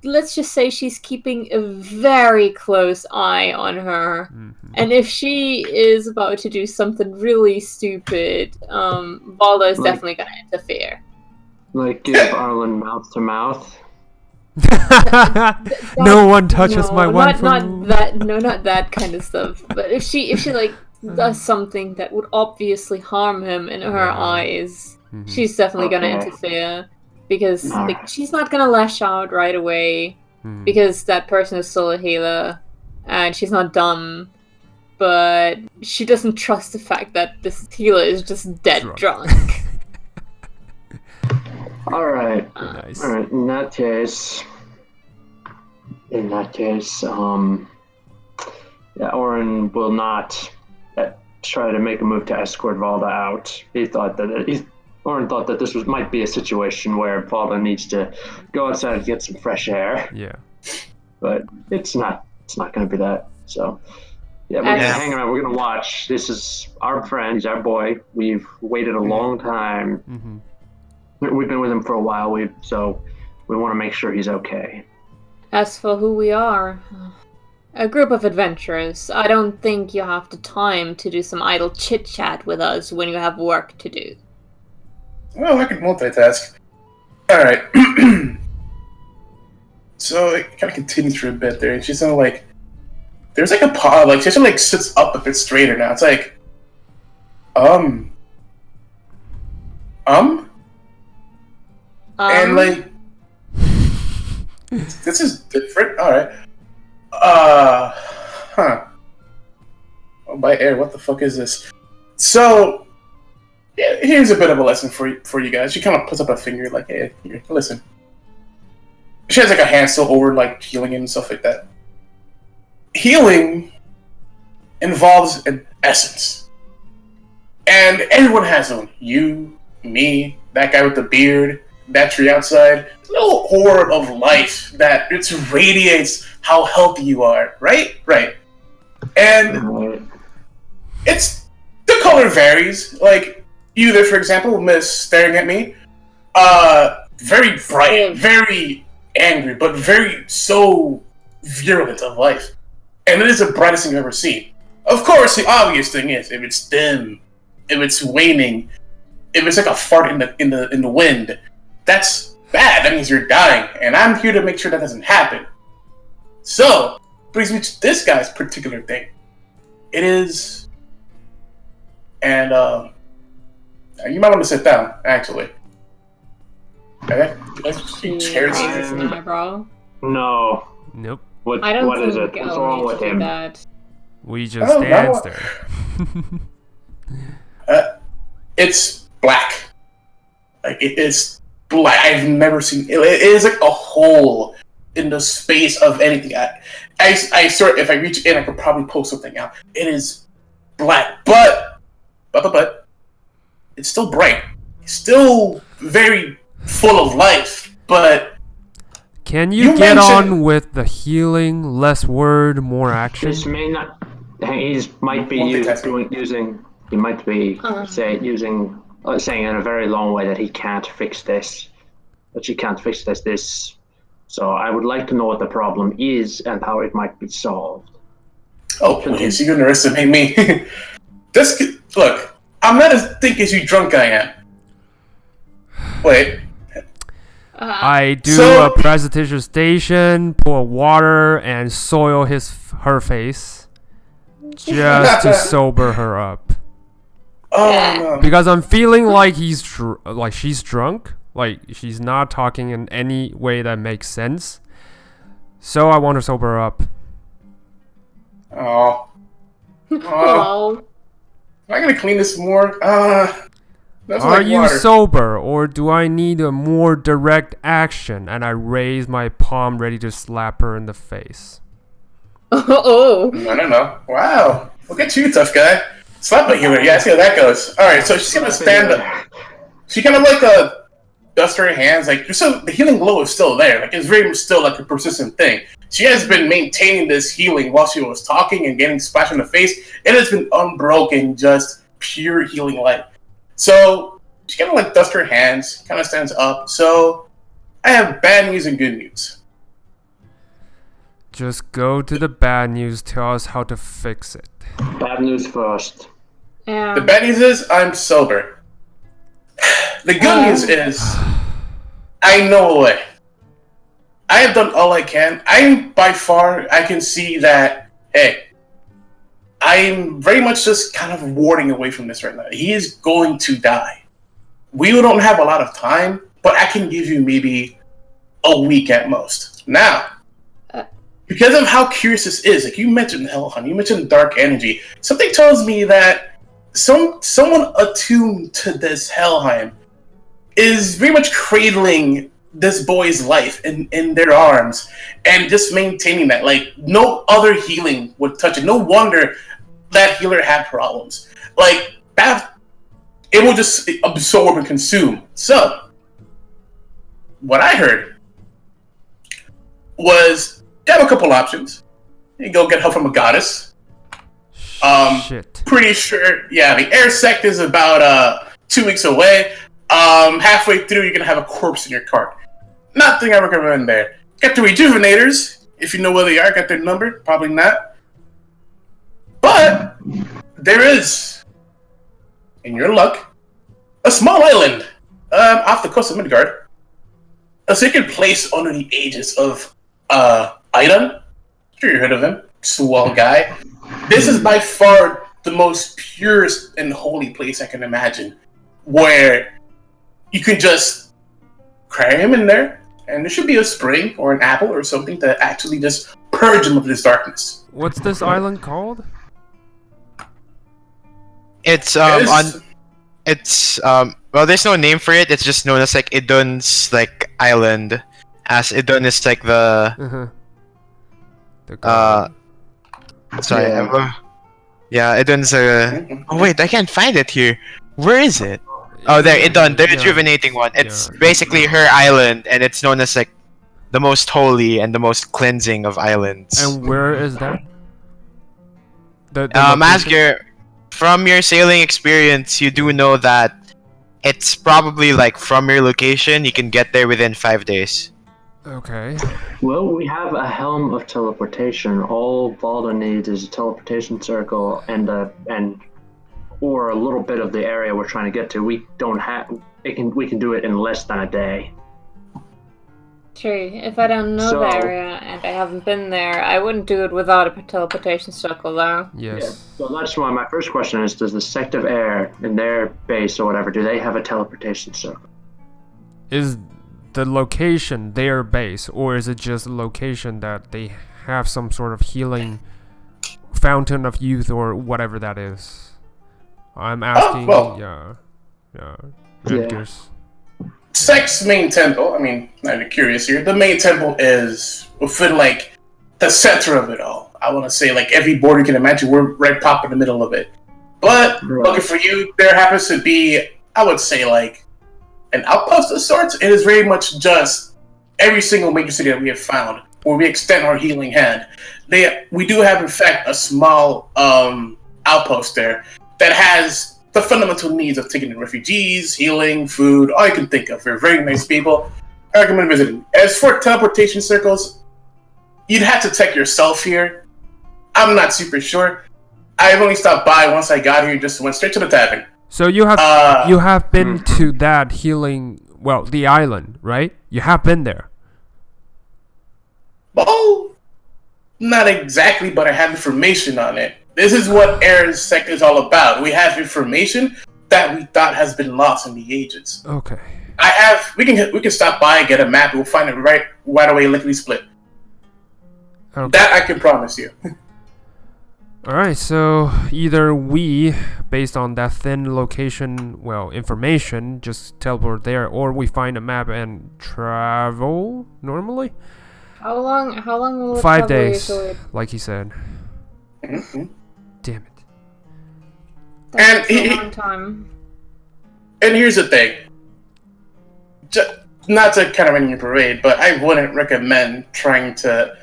let's just say she's keeping a very close eye on her. And if she is about to do something really stupid, Valda is definitely gonna interfere. Like give Arlen mouth to mouth. No one touches my wife. Not that kind of stuff. But if she like does something that would obviously harm him in her eyes, she's definitely gonna interfere, because like, she's not gonna lash out right away because that person is still a healer and she's not dumb, but she doesn't trust the fact that this healer is just dead drunk. All right. Nice. All right. In that case, Oren will not try to make a move to escort Valda out. Oren thought that this might be a situation where Valda needs to go outside and get some fresh air. Yeah. But it's not going to be that. So, yeah, we're going to hang around. We're going to watch. This is our friend. He's our boy. We've waited a long time. We've been with him for a while. So we want to make sure he's okay. As for who we are, a group of adventurers. I don't think you have the time to do some idle chit-chat with us when you have work to do. Well, I can multitask. Alright. So it kind of continues for a bit there, and she's kind of like, there's like a pod, like she actually like sits up a bit straighter now. It's like, and like, this is different. Alright. Oh, by air, what the fuck is this? So, yeah, here's a bit of a lesson for you guys. She kind of puts up a finger, like, hey, here, listen. She has like a hand still over like healing and stuff like that. Healing involves an essence, and everyone has one. You, me, that guy with the beard, that tree outside. It's a little orb of life that it radiates how healthy you are, right? Right. And it's the color varies. Like you there, for example, Miss staring at me. Very bright, very angry, but very so virulent of life. And it is the brightest thing I've ever seen. Of course, the obvious thing is if it's dim, if it's waning, if it's like a fart in the wind, that's bad. That means you're dying, and I'm here to make sure that doesn't happen. So, brings me to this guy's particular thing. It is, and you might want to sit down, actually. Okay, chairs. Eyebrow. No. Nope. What I don't is think it? What's wrong with him? that. We just danced there. It's black. Like it is black. I've never seen it. It is like a hole in the space of anything. I sort if I reach in, I could probably pull something out. It is black, but it's still bright. It's still very full of life. But can you get on with the healing? Less word, more action. This may not. He might be using. He might be saying in a very long way that he can't fix this. That she can't fix this. So I would like to know what the problem is and how it might be solved. Oh, please, you underestimate me. Look, I'm not as thick as you drunk I am. Wait. I do a presentation, pour water, and soil her face just to sober her up. Oh no! Because I'm feeling like she's drunk, like she's not talking in any way that makes sense. So I want to sober her up. Oh. Oh. Am I gonna clean this more? That's Are like you water. sober, or do I need a more direct action? And I raise my palm ready to slap her in the face. Oh. No. Wow. Look at you, tough guy. Slap a healer. Yeah, I see how that goes. Alright, so she's gonna stand up. She kind of dust her hands. Like, so the healing glow is still there. Like, it's very much still like a persistent thing. She has been maintaining this healing while she was talking and getting splashed in the face. It has been unbroken, just pure healing light. So she kind of dusts her hands, kind of stands up. So I have bad news and good news. Just go to the bad news. Tell us how to fix it. Bad news first. The bad news is I'm sober. The good news is I know a way. I have done all I can. I can see that, hey, I'm very much just kind of warding away from this right now. He is going to die. We don't have a lot of time, but I can give you maybe a week at most. Now, because of how curious this is, like you mentioned Hellhunt, you mentioned dark energy, something tells me that someone attuned to this Helheim is very much cradling this boy's life in their arms and just maintaining that. Like, no other healing would touch it. No wonder that healer had problems. Like, that, it will just absorb and consume. So, what I heard was, you have a couple options. You go get help from a goddess. Shit. Pretty sure, yeah, the air sect is about 2 weeks away. Halfway through, you're gonna have a corpse in your cart. Nothing I recommend there. Got the rejuvenators, if you know where they are, got their number, probably not. But there is, in your luck, a small island off the coast of Midgard. A sacred place under the aegis of Aidan. Sure you heard of him. Swell guy. This is by far the most purest and holy place I can imagine, where you can just carry him in there, and there should be a spring or an apple or something to actually just purge him of this darkness. What's this island called? It's well, there's no name for it. It's just known as like Idun's like island, as Idun is like the sorry, yeah, Idun's oh wait, I can't find it here. Where is it? Oh, there, Idun, the rejuvenating one. It's basically her island, and it's known as like the most holy and the most cleansing of islands. And where is that? From your sailing experience, you do know that it's probably like from your location, you can get there within 5 days. Okay. Well, we have a helm of teleportation. All Valda needs is a teleportation circle or a little bit of the area we're trying to get to. We don't have it. We can do it in less than a day. True. If I don't know the area and I haven't been there, I wouldn't do it without a teleportation circle, though. Yes. Yeah. So that's why my first question is: does the sect of air in their base or whatever, do they have a teleportation circle? Is the location their base, or is it just a location that they have some sort of healing fountain of youth or whatever that is? I'm asking. Rutgers. Sect's main temple, I mean, I'm curious here, the main temple is within, like, the center of it all. I want to say, like, every border you can imagine, we're right pop in the middle of it. But, looking for you, there happens to be, I would say, like, an outpost of sorts. It is very much just every single major city that we have found, where we extend our healing hand. We do have, in fact, a small outpost there that has the fundamental needs of taking in refugees, healing, food, all you can think of. They're very nice people. I recommend visiting. As for teleportation circles, you'd have to check yourself here. I'm not super sure. I've only stopped by once I got here, just went straight to the tavern. So you have been to that healing, well, the island, right? You have been there. Well, not exactly, but I have information on it. This is what Air's sect is all about. We have information that we thought has been lost in the ages. Okay. We can stop by and get a map. We'll find it right away, lickety split. Okay. That I can promise you. Alright, so either we, based on that thin location, information, just teleport there, or we find a map and travel normally? How long will it 5 travel days, usually? like he said. Mm-hmm. Damn it. That's a long time. And here's the thing. Not to kind of run your parade, but I wouldn't recommend trying to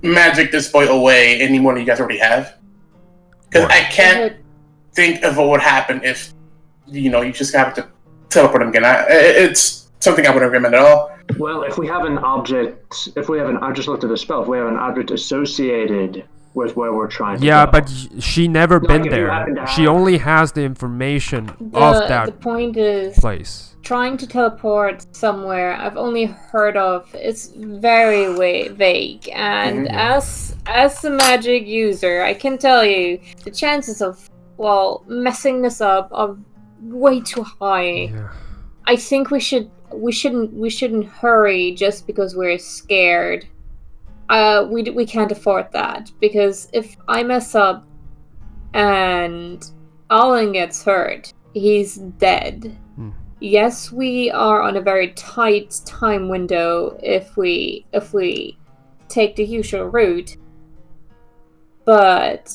magic this boy away any more than you guys already have. Because I can't think of what would happen if, you just have to teleport him again. It's something I wouldn't recommend at all. Well, if we have an object, I just looked at the spell, if we have an object associated with where we're trying to go. But she never been if you there. happen to She have- only has the information of that The point is, place. trying to teleport somewhere I've only heard of, it's very vague, and as a magic user, I can tell you the chances of messing this up are way too high. Yeah. I think we shouldn't hurry just because we're scared. We can't afford that, because if I mess up and Arlen gets hurt, he's dead. Yes, we are on a very tight time window if we take the usual route, but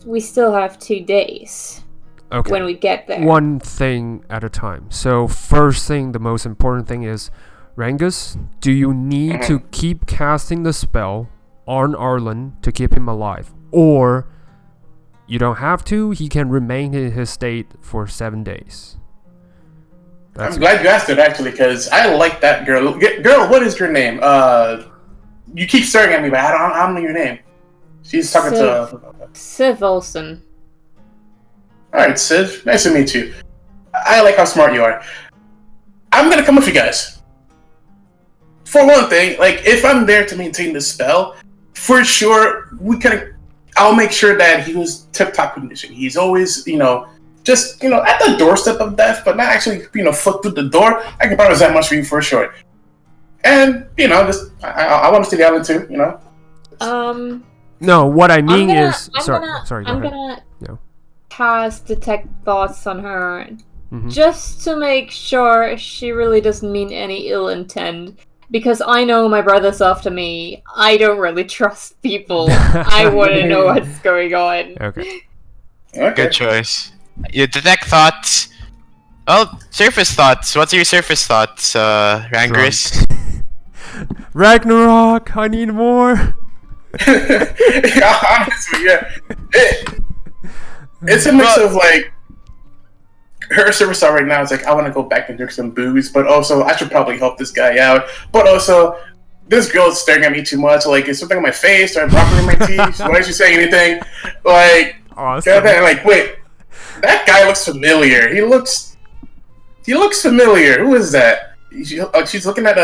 we still have 2 days when we get there. One thing at a time. So first thing, the most important thing is, Rangus, do you need to keep casting the spell on Arlen to keep him alive? Or you don't have to, he can remain in his state for 7 days. I'm glad you asked it, actually, because I like that girl. Girl, what is your name? You keep staring at me, but I don't know your name. She's talking to... Civ Olsen. Alright, Civ. Nice to meet you. I like how smart you are. I'm gonna come with you guys. For one thing, if I'm there to maintain the spell, for sure, I'll make sure that he was tip-top condition. He's always, just, at the doorstep of death, but not actually, foot through the door. I can promise that much for you for sure. And, I want to see the island too, No, what I mean is... I'm gonna cast Detect Thoughts on her, just to make sure she really doesn't mean any ill intent. Because I know my brother's after me. I don't really trust people. I want to know what's going on. Okay. Good choice. You detect thoughts. Well, surface thoughts. What's your surface thoughts, Rangris? Ragnarok, I need more. Honestly, yeah. It's a mix of her surface thought right now is I want to go back and drink some booze, but also I should probably help this guy out. But also, this girl is staring at me too much. Is something on my face? Or broccoli in my teeth? Why is she saying anything? Awesome. Wait, that guy looks familiar. He looks familiar. Who is that? She's looking at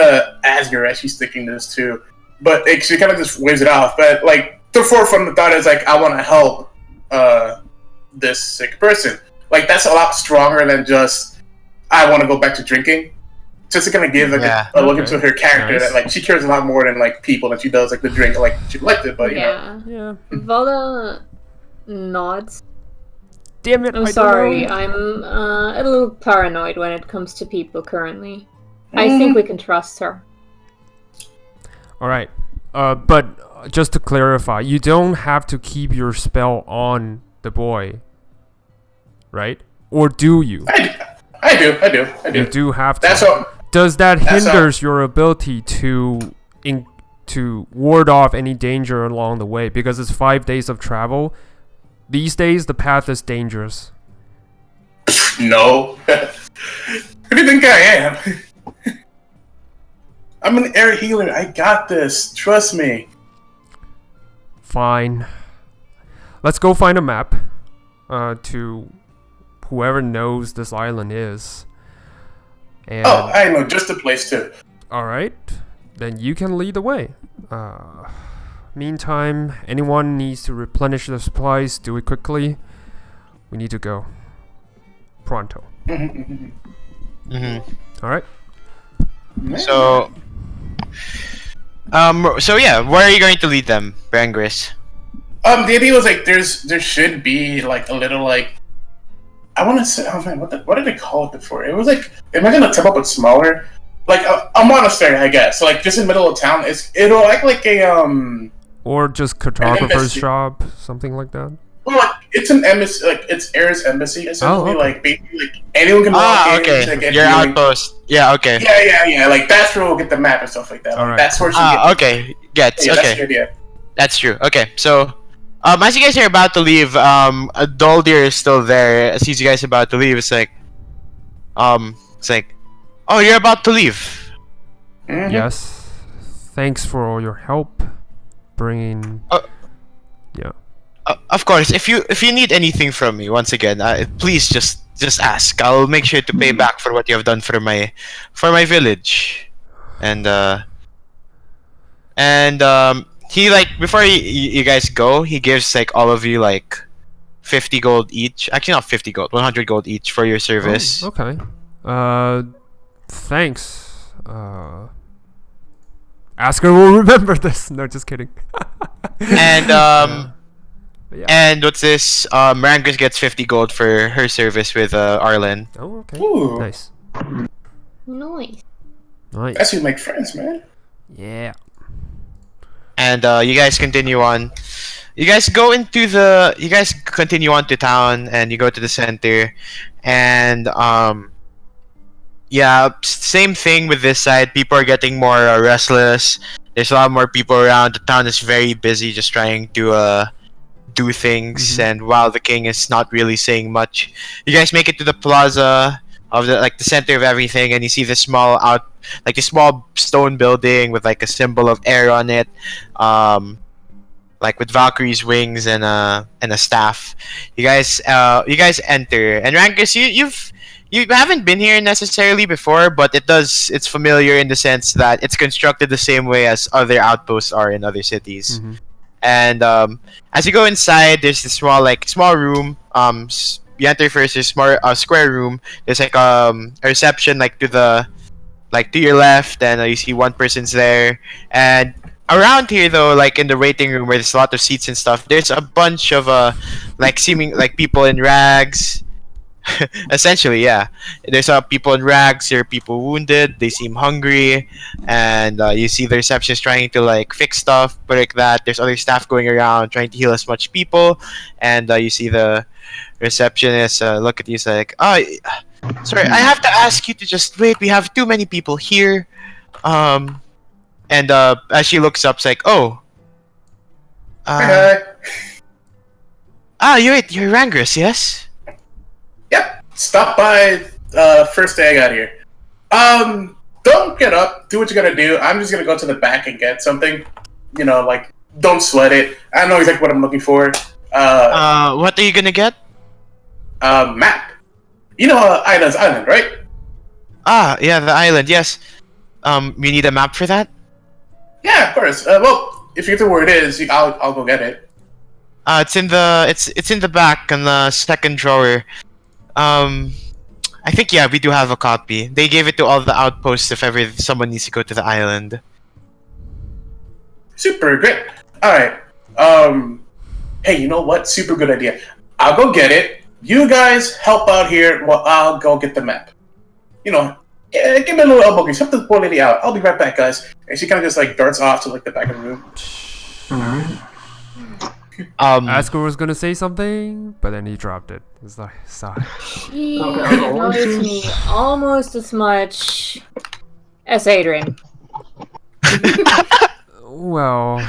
Asger as she's thinking this too, but she kind of just waves it off. But the forefront of the thought is I want to help this sick person. That's a lot stronger than just I want to go back to drinking. Just to kind of give a look into her character that she cares a lot more than people than she does the drink. She liked it, but you know. Yeah. Valda nods. Damn it! I'm sorry. I'm a little paranoid when it comes to people currently. I think we can trust her. All right. But just to clarify, you don't have to keep your spell on the boy. Right? Or do you? I do. You do have to. That's all. Does that hinders your ability to ward off any danger along the way? Because it's 5 days of travel. These days, the path is dangerous. No. Who do you think I am? I'm an air healer. I got this. Trust me. Fine. Let's go find a map to whoever knows this island is. And Oh, I know just the place too. alright. Then you can lead the way. Meantime, anyone needs to replenish their supplies, do it quickly. We need to go. Pronto. Alright. So yeah, where are you going to lead them, Brangris? The idea was like there should be like a little like I want to say, oh man, what did they call it before? It was like, imagine a temple but smaller, like a monastery, I guess. So, like just in the middle of town, it'll act like a or just cartographer's shop, something like that. Well, like it's an embassy, like it's Air's embassy. Essentially, okay. Like basically, like anyone can walk in. Okay. Like, Your outpost. Yeah. Okay. Yeah. Like that's where we'll get the map and stuff like that. All Like, right. that's where she gets. Okay. Gets. Yeah, Okay. that's the idea. That's true. Okay, so as you guys are about to leave, Doldir is still there. Sees you guys about to leave. It's like, oh, you're about to leave. Mhm. Yes. Thanks for all your help. Bringing. Yeah. Of course, if you need anything from me, once again, please just ask. I'll make sure to pay back for what you have done for my village, and he like before you guys go, he gives like all of you like 50 gold each. Actually, not 50 gold, 100 gold each for your service. Oh, okay. Thanks. Asker will remember this. No, just kidding. And But yeah. and what's this? Rangus gets 50 gold for her service with Arlen. Oh, okay. Ooh. Nice. Nice. Nice. That's how you make friends, man. Yeah. And you guys continue on. You guys go into the. You guys continue on to town, and you go to the center, and yeah, same thing with this side. People are getting more restless. There's a lot more people around. The town is very busy, just trying to do things. And while the king is not really saying much, you guys make it to the plaza of the center of everything, and you see this small small stone building with like a symbol of air on it, like with Valkyrie's wings and a staff. You guys enter, and Rankus, you haven't been here necessarily before, but it's familiar in the sense that it's constructed the same way as other outposts are in other cities. And as you go inside, there's this small room. You enter first. There's a square room. There's like a reception to your left, and you see one person's there. And around here though, like in the waiting room where there's a lot of seats and stuff, there's a bunch of seeming like people in rags. Essentially, yeah. There's people in rags. There are people wounded. They seem hungry, and you see the receptionist trying to fix stuff, but like that. There's other staff going around trying to heal as much people, and you see the receptionist look at you. He's like, "Oh, sorry, I have to ask you to just wait. We have too many people here." And as she looks up, it's like, "Oh, Hi. you're Rangrus, yes?" Yep. Stop by first day I got here. Don't get up. Do what you gotta do. I'm just gonna go to the back and get something. Don't sweat it. I know exactly what I'm looking for. What are you gonna get? Map. Island, right? Yeah, the island. Yes. You need a map for that? Yeah, of course. Well, if you get to where it is, I'll go get it. It's in the back in the second drawer. I think we do have a copy. They gave it to all the outposts if ever someone needs to go to the island. Super great. All right. Hey, you know what? Super good idea. I'll go get it. You guys help out here while I'll go get the map. Give me a little elbow grease. Help the poor lady out. I'll be right back, guys. And she kind of just darts off to the back of the room. Alright. Asker was gonna say something, but then he dropped it. It's like, sorry. She annoys me almost as much as Adrian. Well,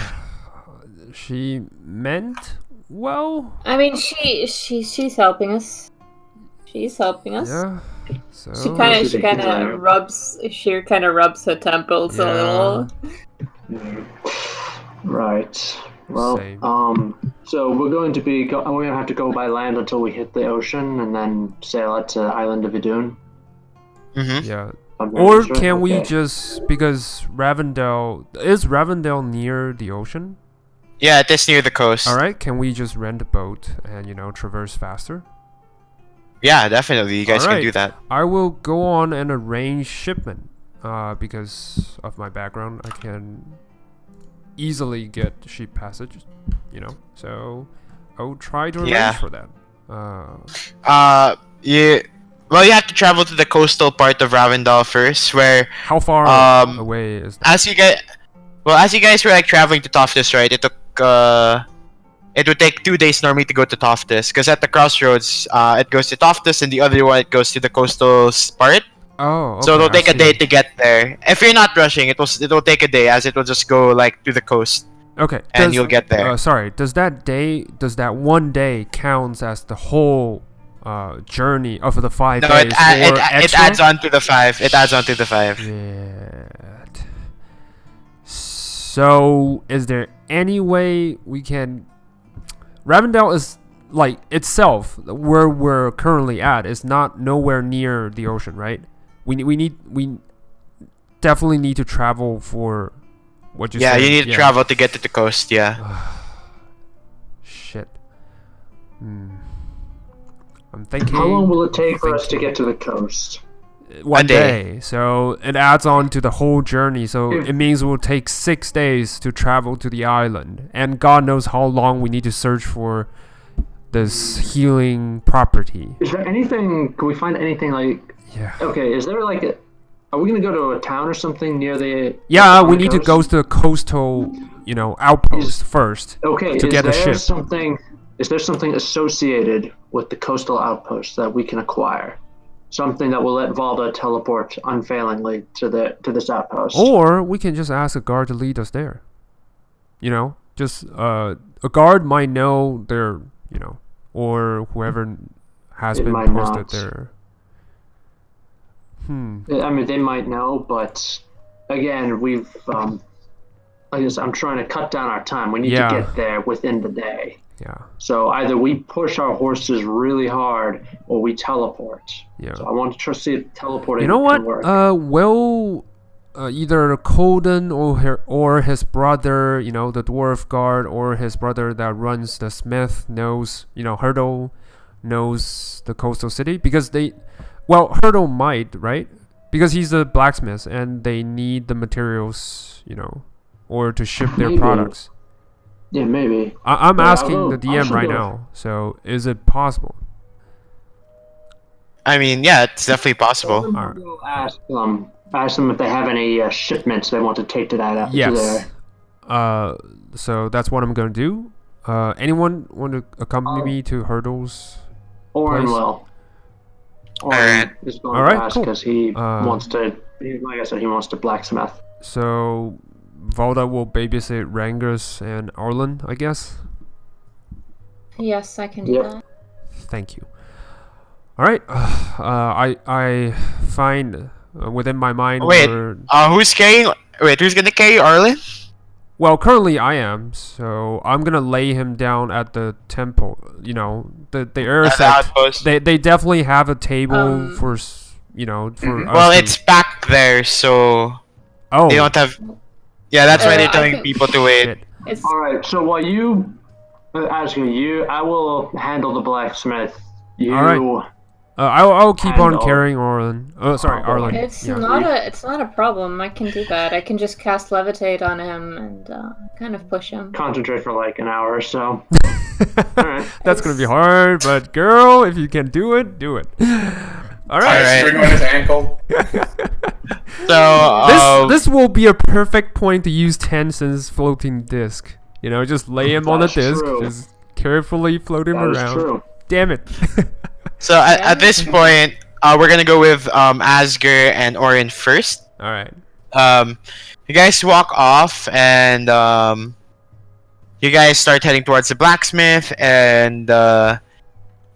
she meant well. I mean, she's helping us. She's helping us. Yeah. So She kind of rubs her temples a little. Right. Well, Same. so we're going to have to go by land until we hit the ocean, and then sail out to the island of Idun. Yeah. Or can we just, because is Ravendell near the ocean? Yeah, it is near the coast. All right. Can we just rent a boat and traverse faster? Yeah, definitely. You guys All can right. do that. I will go on and arrange shipment. Because of my background, I can easily get ship passage. So I'll try to arrange for that. Well, you have to travel to the coastal part of Ravendal first, where how far away is that? as you guys were like traveling to Toftus, right? It would take 2 days normally to go to Toftus, because at the crossroads, it goes to Toftus, and the other one it goes to the coastal part. Oh, okay, so it'll take a day to get there. If you're not rushing, it will take a day, as it will just go like to the coast. Okay, and you'll get there. Sorry, does that 1 day counts as the whole journey of the 5 days? No, it adds on to the 5. It adds on to the 5. Shit. So, is there any way we can? Ravendell is like itself where we're currently at is not nowhere near the ocean, right? We definitely need to travel for what you said. Yeah, you need to travel to get to the coast. Yeah. Shit. I'm thinking. How long will it take for us to get to the coast? 1 day. So it adds on to the whole journey. So it means it will take 6 days to travel to the island, and God knows how long we need to search for this healing property. Is there anything? Can we find anything like? Yeah. Okay. Is there like a? Are we gonna go to a town or something near the? Yeah, we need to go to the coastal, outpost first. Okay. To get a ship. Is there something associated with the coastal outpost that we can acquire? Something that will let Valda teleport unfailingly to this outpost. Or we can just ask a guard to lead us there. Just a guard might know their, or whoever has been posted there. I mean, they might know, but again, I'm trying to cut down our time. We need to get there within the day. Yeah. So either we push our horses really hard, or we teleport. Yeah. So I want to see if teleporting. You know what? Can work. Either Colden or his brother, the dwarf guard, or his brother that runs the smith knows, Hurdle knows the coastal city, because Hurdle might, right? Because he's a blacksmith and they need the materials, or to ship their products. Yeah, maybe. I'm asking the DM right now. So, is it possible? I mean, yeah, it's definitely possible. Ask them if they have any shipments they want to take to that. Yes. So that's what I'm going to do. Anyone want to accompany me to Hurdle's Oren place? will. Oren is going to ask because he wants to. Like I said, he wants to blacksmith. So Valda will babysit Rangus and Arlen, I guess. Yes, I can do that. Thank you. All right. I find within my mind. Wait. Who's gonna carry Arlen? Well, currently I am, so I'm gonna lay him down at the temple. The area outpost. They definitely have a table for for. Well, it's back there, so they don't have. Yeah, that's why they're telling people to wait. All right. So while I will handle the blacksmith. All right. I'll keep on carrying Arlen. Oh, sorry, Arlen. It's not a problem. I can do that. I can just cast levitate on him and kind of push him. Concentrate for like an hour or so. Alright. That's gonna be hard, but girl, if you can do it, do it. All right. String on his ankle. So this will be a perfect point to use Tensen's floating disc. Just lay him on the disc, just carefully float him around. True. Damn it. So at this point, we're gonna go with Asger and Oren first. All right. You guys walk off, and you guys start heading towards the blacksmith, and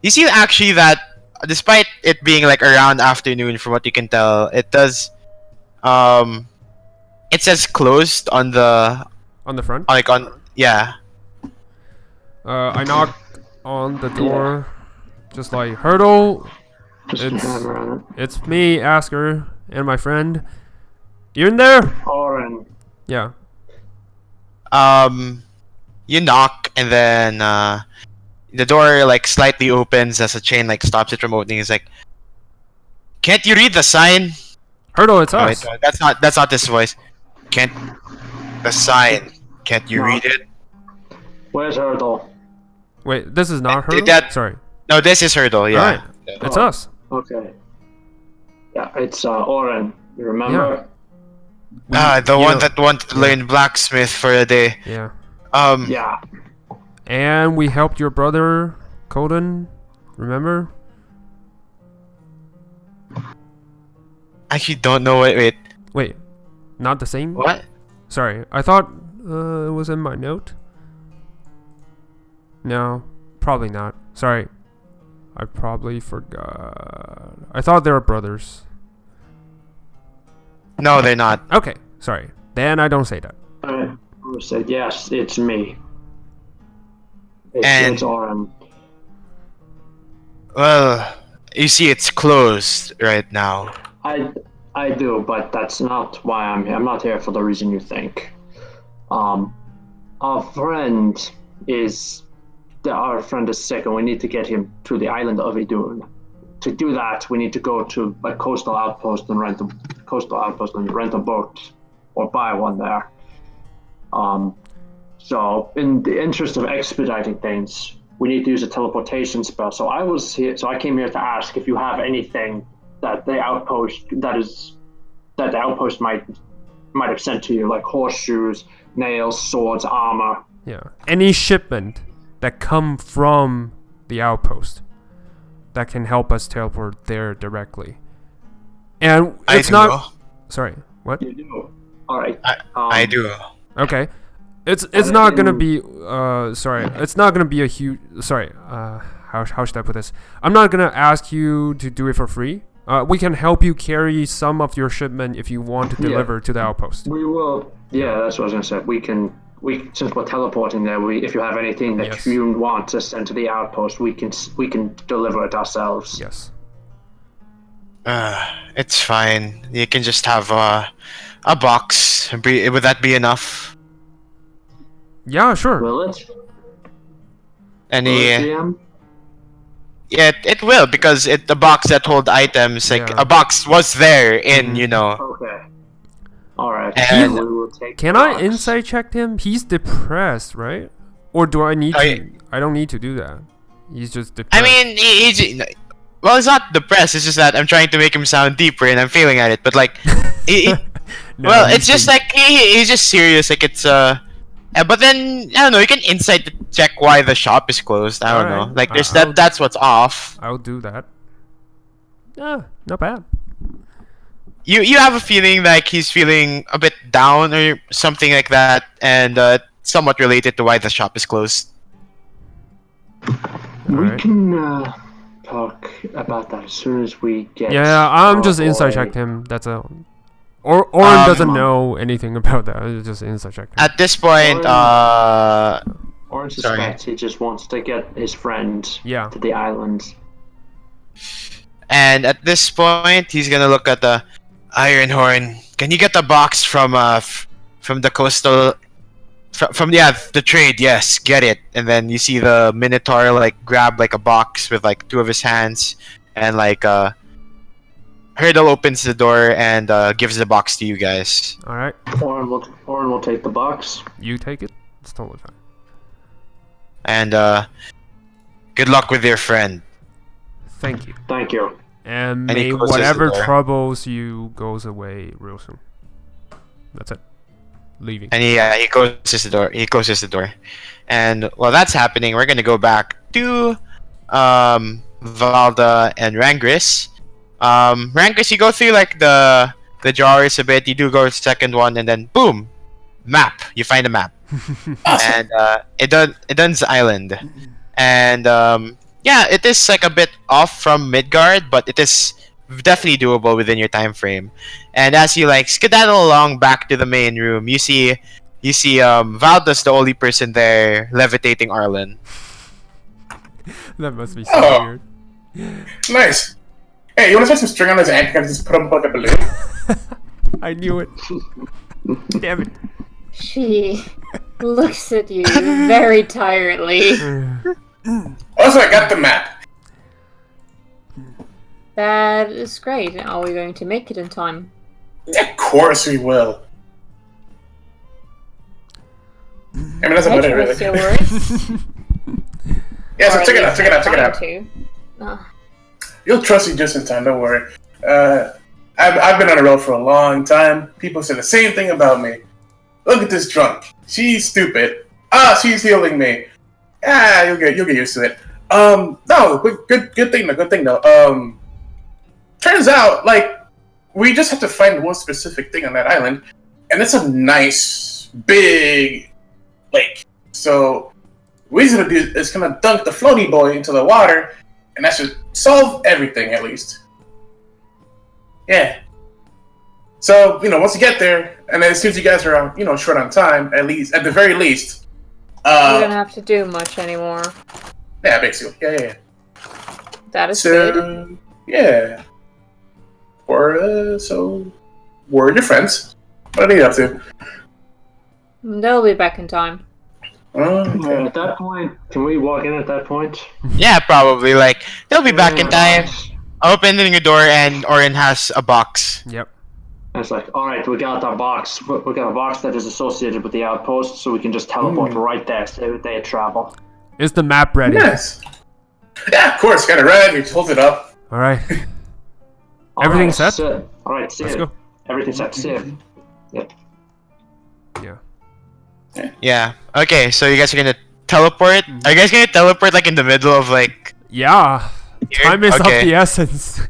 you see actually that despite it being like around afternoon, from what you can tell, it does. It says closed on the front. like on yeah. I knock on the door, just like Hurdle. Just hammer on it. It's me, Asker, and my friend. You in there? Arlen. Yeah. You knock, and then the door like slightly opens as a chain like stops it from opening. It's like, can't you read the sign? Hurdle, it's Oh, us. wait, that's not this voice. Can't the sign? Can't you read it? Where's Hurdle? Wait, this is not Hurdle? that- Sorry. No, this is Hurdle. Yeah. Alright. It's us. Okay. Yeah, it's Oren. You remember? The one that wanted to learn blacksmith for a day. Yeah. Yeah. And we helped your brother, Colden. Remember? I actually don't know. Wait. Wait. Not the same? What? Sorry. I thought it was in my note. No. Probably not. Sorry. I probably forgot. I thought they were brothers. No, they're not. Okay. Sorry. Then I don't say that. I said, yes, it's me. And- It's Oren. Well, you see, it's closed right now. I do, but that's not why I'm here. I'm not here for the reason you think. Our friend is sick, and we need to get him to the island of Idun. To do that, we need to go to a coastal outpost and rent a boat, or buy one there. So, in the interest of expediting things, we need to use a teleportation spell. So I came here to ask if you have anything that the outpost might have sent to you, like horseshoes, nails, swords, armor. Yeah. Any shipment that come from the outpost that can help us teleport there directly. And it's not. Sorry. What? You do. All right. I do. Okay. It's not gonna be sorry. It's not gonna be a huge. Sorry. How should I put this? I'm not gonna ask you to do it for free. We can help you carry some of your shipment if you want to deliver to the outpost. We will. Yeah, that's what I was gonna say. Since we're teleporting there, if you have anything that you want to send to the outpost, we can deliver it ourselves. Yes. It's fine. You can just have a box. Would that be enough? Yeah, sure. Will it? Any? GM? Yeah, it will, because the box that hold items, like a box was there in, Okay. All right. And- we will take Can the I box. insight check him? He's depressed, right? Or do I need to? I don't need to do that. He's just depressed. I mean, well, it's not depressed. It's just that I'm trying to make him sound deeper, and I'm failing at it. But like, No, well, he's it's just deep. like he's just serious. Like it's but then I don't know. You can insight check why the shop is closed. I don't Alright. know. Like there's I'll- that's what's off. I'll do that. Yeah, not bad. You have a feeling like he's feeling a bit down or something like that, and somewhat related to why the shop is closed. We Alright. can talk about that as soon as we get. Yeah, I'm our just insight boy. checked him. That's a. Oren doesn't know anything about that. I just insight checked him. At this point, Oren suspects he just wants to get his friend Yeah. to the island. and at this point, he's gonna look at the Iron Horn. Can you get the box from the coastal? From the trade, yes, get it. And then you see the Minotaur like grab like a box with like two of his hands, and like Hurdle opens the door and gives the box to you guys. All right, Oren will take the box. you take it. It's totally fine. And good luck with your friend. Thank you. Thank you. And And he may closes the whatever door. troubles you goes away real soon. That's it. Leaving. And he closes the door. He closes the door. And while that's happening, we're gonna go back to Valda and Rangris. Rangris, you go through like the drawers a bit. You do go to the second one, and then boom, map. You find a map. And Idun's island. And yeah, it is like a bit off from Midgard, but it is definitely doable within your time frame. And as you like skedaddle along back to the main room, you see Valda's the only person there levitating Arlen. That must be so Oh. weird. Nice. Hey, you want to put some string on his ankle and just put him like a balloon? I knew it. Damn it. She looks at you very tiredly. Also, I got the map. That is great. Are we going to make it in time? Of course we will. I mean, that's I about it, trust your really. words. Yeah, so Or check it at out, check it out, check it out. least I'm trying to. You'll trust me just in time, don't worry. I've been on the road for a long time. People say the same thing about me. Look at this drunk. She's stupid. She's healing me. You'll get used to it. No, good thing though. Turns out, like, we just have to find one specific thing on that island, and it's a nice, big lake. So, what he's gonna do is gonna dunk the floaty boy into the water, and that should solve everything, at least. Yeah. So, once you get there, and then as soon as you guys are, short on time, at the very least, We don't have to do much anymore. yeah, basically, yeah. That is good. So, yeah. So, we're your friends. What are you up to? They'll be back in time. Okay. At that point, can we walk in at that point? Yeah, probably. Like they'll be back in time. Opening a door, and Orin has a box. Yep. And it's like, all right, we got our box. We got a box that is associated with the outpost, so we can just teleport right there. So they travel. Is the map ready? Yes. Yeah, of course. Got it ready. Just hold it up. All right. All Everything right, set? All right, save. Let's go. Everything set. Save. Yep. Yeah. Yeah. Okay, so you guys are gonna teleport. Are you guys gonna teleport like in the middle of like? Yeah. Here? Time is of Okay. the essence.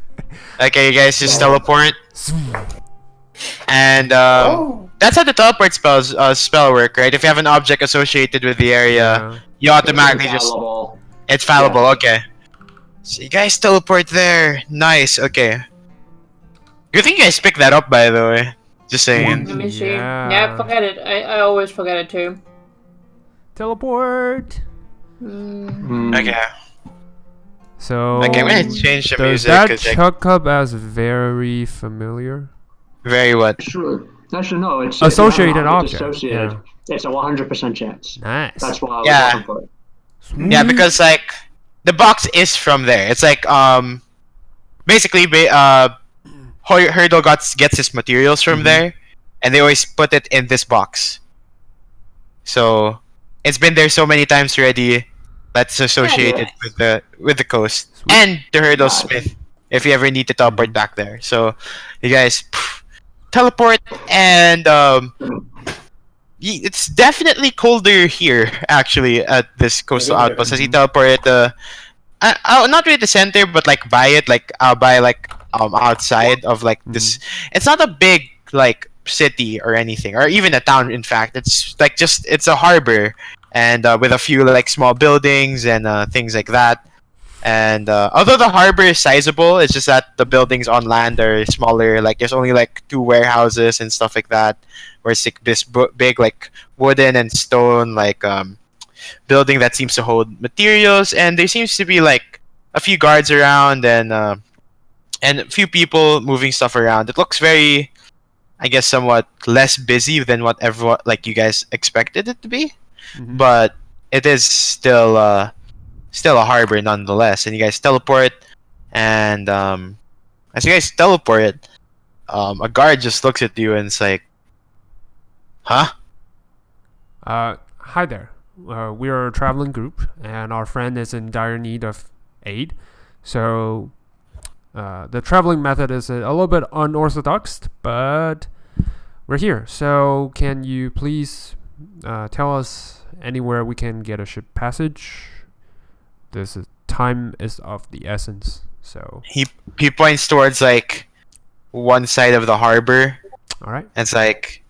Okay, you guys just teleport, and that's how the teleport spell work, right? If you have an object associated with the area, you automatically Infallible. it's fallible. Okay. So you guys teleport there. Nice. Okay. Good thing you guys picked that up, by the way. Just saying. Let me see. Yeah. Yeah, forget it. I always forget it too. Teleport. Okay. So. Okay, I'm gonna change the Does music that because like, chuck up as very familiar? very what? Actually, no. It's Associated object. object, Associated. yeah. It's a 100% chance. Nice. That's why I was Yeah. looking for it. Yeah, because like the box is from there. It's like basically Hurdle gets his materials from there, and they always put it in this box. So it's been there so many times already. That's associated with the coast. Sweet. And the Hurdle Nice. Smith, if you ever need to teleport back there. So you guys teleport, and it's definitely colder here actually at this coastal outpost. As you teleport at not really the center, but like by it, like by like outside of like this. It's not a big like city or anything, or even a town. In fact, it's like it's a harbor, and with a few like small buildings and things like that. And although the harbor is sizable, it's just that the buildings on land are smaller. Like there's only like 2 warehouses and stuff like that. Where it's like this big like wooden and stone like building that seems to hold materials, and there seems to be like a few guards around and a few people moving stuff around. It looks very, I guess, somewhat less busy than what everyone like you guys expected it to be, but it is still a harbor nonetheless. And you guys teleport, and as you guys teleport, a guard just looks at you and it's like, "Huh?" Hi there. We are a traveling group, and our friend is in dire need of aid. So, the traveling method is a little bit unorthodox, but we're here. So, can you please tell us anywhere we can get a ship passage? Time is of the essence. So He points towards like one side of the harbor. all right. And it's like,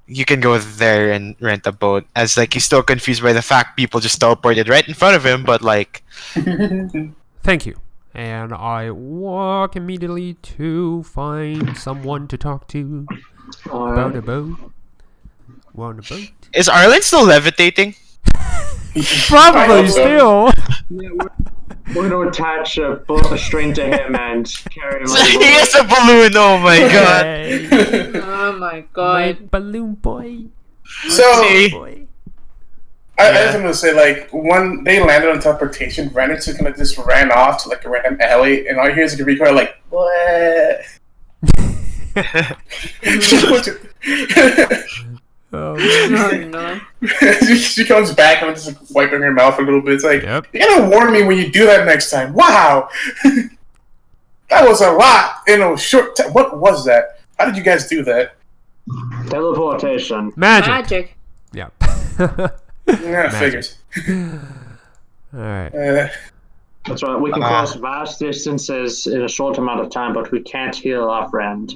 you can go there and rent a boat. As like he's still confused by the fact people just teleported right in front of him, but like. Thank you. And I walk immediately to find someone to talk to about a boat. Want a boat? Is Arlen still levitating? Probably still. Yeah, we're going to attach a string to him and carry him. He is a balloon. Oh my god. Oh my My god. balloon boy. So Boy. I just want to say, like, when they landed on teleportation, Brandon just kind of just ran off to like a random alley, and all you hear is like a recoil, like, what? Oh, No. she comes back and just like, wiping her mouth a little bit. It's like, Yep. you gotta warn me when you do that next time. Wow, that was a lot in a short time. What was that? How did you guys do that? Teleportation. Magic. Yeah. Yeah, figures. Alright. That's right. We can cross vast distances in a short amount of time, but we can't heal our friend.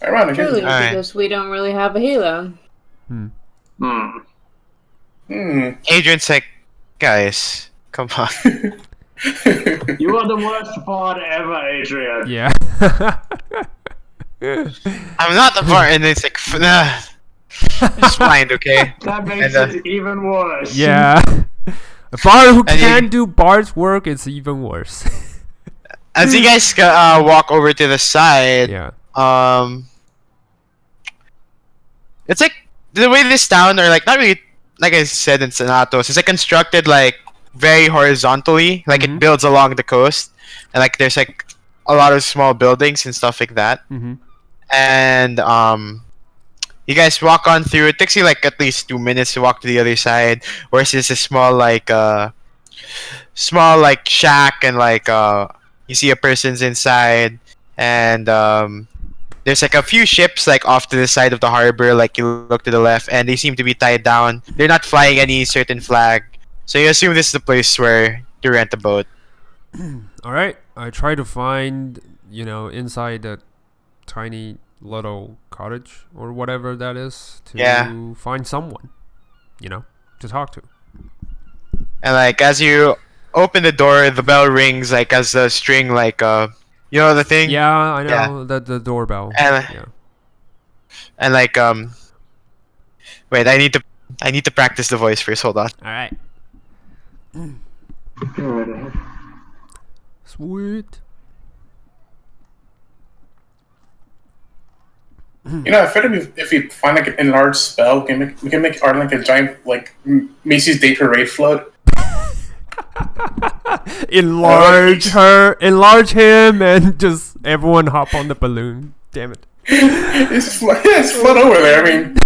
Ironic, Truly, isn't it? Alright. because we don't really have a healer. Adrian's like, guys, come on. You are the worst part ever, Adrian. Yeah. I'm not the part, and it's like, nah. It's fine, okay? That makes And, it even worse. Yeah. A bard who And can you- do bard's work is even worse. As you guys walk over to the side, Yeah. it's like the way this town, or like not really, like I said in Sanatos, it's like constructed like very horizontally, like it builds along the coast, and like there's like a lot of small buildings and stuff like that. Mm-hmm. And you guys walk on through. It takes you like at least 2 minutes to walk to the other side, where it's just a small like shack, and like you see a person's inside, and there's like a few ships like off to the side of the harbor. Like you look to the left, and they seem to be tied down. They're not flying any certain flag, so you assume this is the place where to rent a boat. Alright. I try to find, inside the tiny little cottage or whatever that is to find someone, to talk to. And like as you open the door, the bell rings like as the string, like the thing. Yeah, I know. Yeah. The doorbell. And Yeah. and like wait, I need to practice the voice first. Hold on. Alright. Sweet. I feel like if we find like an enlarged spell, we can make Arlen like a giant like Macy's Day Parade float. Enlarge him, and just everyone hop on the balloon. Damn it. It's float over there. I mean,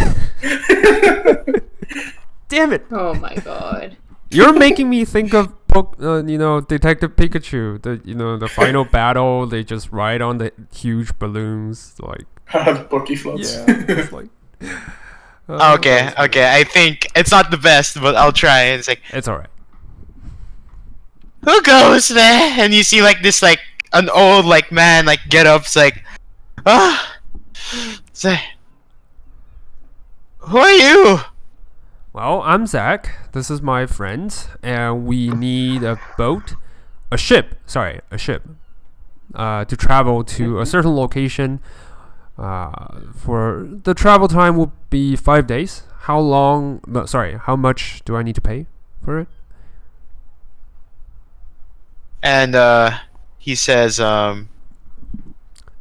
Damn it. Oh my god. You're making me think of Detective Pikachu. The final battle. They just ride on the huge balloons, like. the bookie floats. Yeah, it's like. Okay. I think it's not the best, but I'll try. It's like, It's alright. who goes there? And you see like this like an old like man like get up. It's like, say, who are you? Well, I'm Zach. This is my friend, and we need a ship. To travel to a certain location. For the travel time will be 5 days. How much do I need to pay for it? And he says,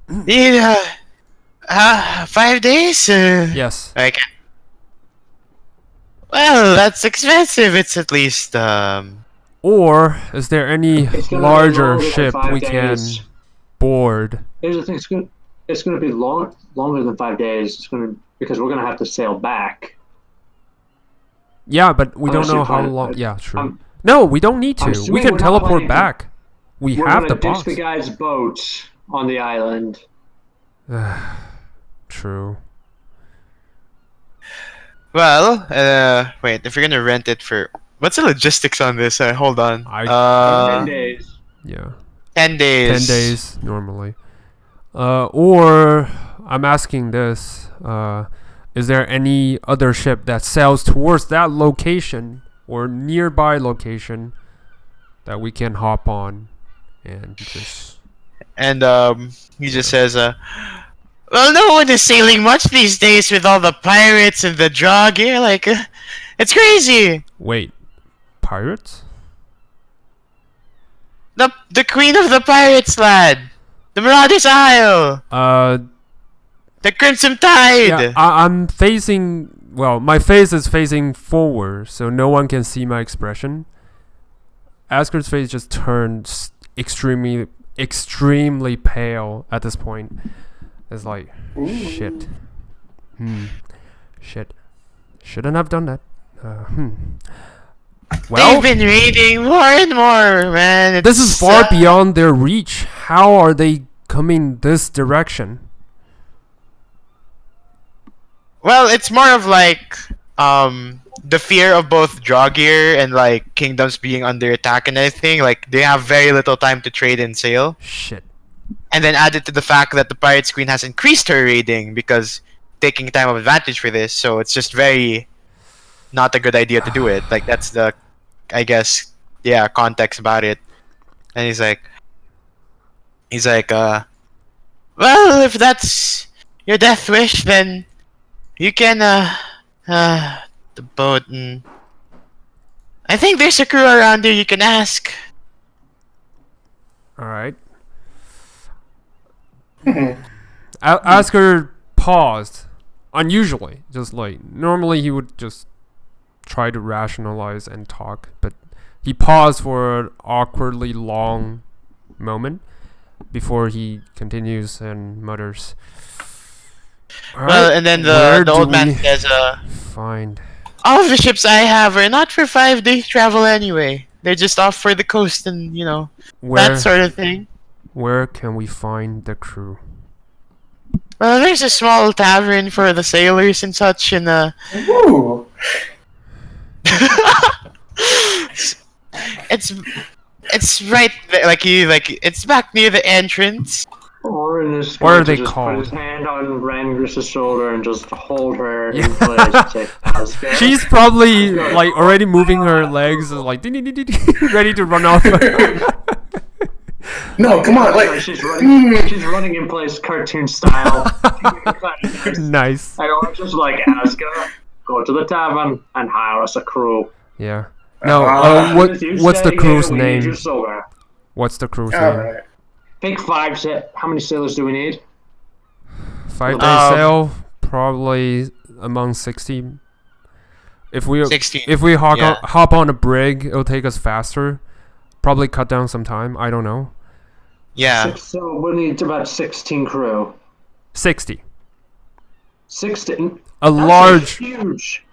need 5 days? Yes. Okay. Well, that's expensive. It's at least Or is there any It's gonna be larger longer than ship 5 we can days. board? Here's the thing: it's going to be longer than 5 days. Because we're going to have to sail back. Yeah, but we don't Unless you know how plan it, long. but Yeah, true. I'm- No, we don't need I'm to. We assuming can we're not teleport planning to- back. We We're have gonna the ditch box. the guy's boat on the island. True. well, wait. If you're gonna rent it for, what's the logistics on this? Hold on. 10 days. Yeah. 10 days. 10 days normally. Or I'm asking this. Is there any other ship that sails towards that location or nearby location that we can hop on and just... And he just says, well, no one is sailing much these days with all the pirates and the draw gear. Like, it's crazy. Wait, pirates? The queen of the pirates, lad. The Marauders Isle. The Crimson Tide. Yeah, I'm facing... Well, my face is facing forward, so no one can see my expression. Asker's face just turned extremely pale at this point. It's like, shit. Shit. Shouldn't have done that. Well, they've been reading more and more, man. This is far beyond their reach. How are they coming this direction? Well, it's more of like the fear of both Draugr and like kingdoms being under attack and everything. Like they have very little time to trade and sail. Shit. And then added to the fact that the Pirates Queen has increased her raiding because taking time of advantage for this. So it's just very not a good idea to do it. Like that's the, I guess, yeah, context about it. And he's like, well, if that's your death wish, then you can the boat and I think there's a crew around here you can ask. All right. Asker paused unusually, just like normally he would just try to rationalize and talk, but he paused for an awkwardly long moment before he continues and mutters, well, and then the old man says, find all of the ships I have are not for 5-day travel anyway. They're just off for the coast and, you know, that sort of thing. Where can we find the crew? Well, there's a small tavern for the sailors and such, and Ooh. it's right there, it's back near the entrance. Orin is What are going to they just called? put his hand on Rangris's shoulder and just hold her in place. She's probably like already moving her legs, like ready to run off. No, come on, like she's running in place, cartoon style. Nice. I don't just like Asuka, go to the tavern and hire us a crew. Yeah. No. What's the crew's name? What's the crew's name? alright. Pick 5. How many sailors do we need? 5-day sail, probably among 60. If we 16. hop on a brig, it'll take us faster. Probably cut down some time. I don't know. Yeah. So we need about 16 crew. 60. 16. A large ship.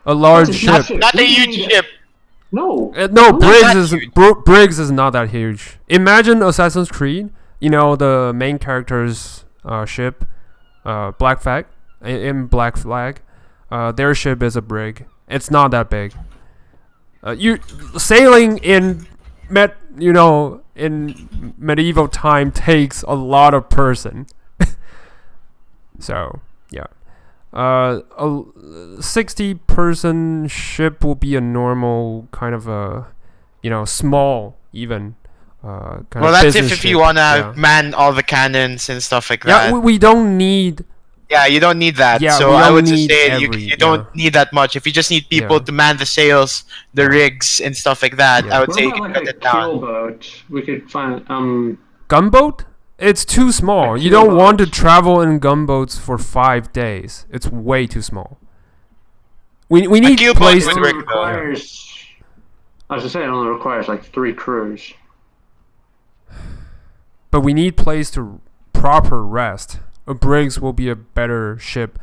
Not a huge ship. No. No, that Briggs is not that huge. Imagine Assassin's Creed. You know the main character's ship, Black Flag. In Black Flag, their ship is a brig. It's not that big. You sailing in medieval time takes a lot of person. So yeah, a 60-person ship will be a normal kind of a, small even. Well, that's if you wanna man all the cannons and stuff like that. Yeah, we don't need. Yeah, you don't need that. Yeah, so I would just say you don't yeah. need that much. If you just need people to man the sails, the rigs, and stuff like that, I would say you can cut it down. Boat? We could find Gunboat? It's too small. You don't want to travel in gunboats for 5 days. It's way too small. We need a place It to. only requires. I was gonna say it only requires like 3 crews. But we need place to proper rest. A Briggs will be a better ship.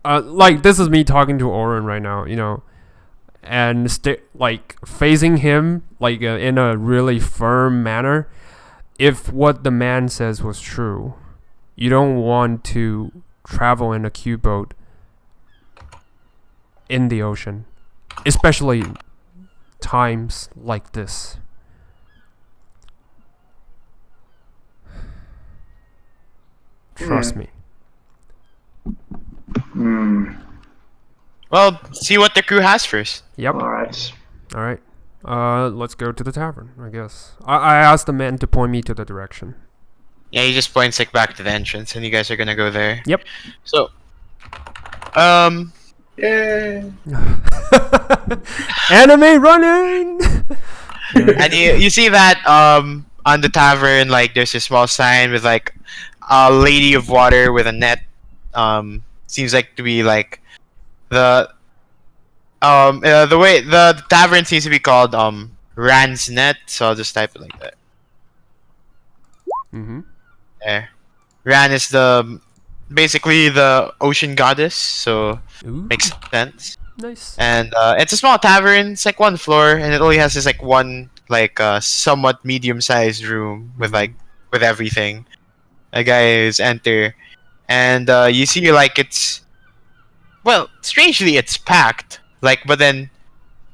Like this is me talking to Oren right now, and facing him in a really firm manner. If what the man says was true, you don't want to travel in a Q-boat in the ocean, especially times like this. Trust me. Well, see what the crew has first. Yep. All right. All right. Let's go to the tavern, I guess. I asked the man to point me to the direction. Yeah, he just points like back to the entrance, and you guys are gonna go there. Yep. So, Yeah. Anime running! and you see that on the tavern, like there's a small sign with like a lady of water with a net. Seems like to be like the the way the tavern seems to be called Rand's Net, so I'll just type it like that. Mm-hmm. There. Ran is basically the ocean goddess, so Ooh, makes sense. nice. And it's a small tavern. It's like one floor, and it only has this like one like somewhat medium-sized room with with everything. A guys enter, and you see like strangely it's packed. Like, but then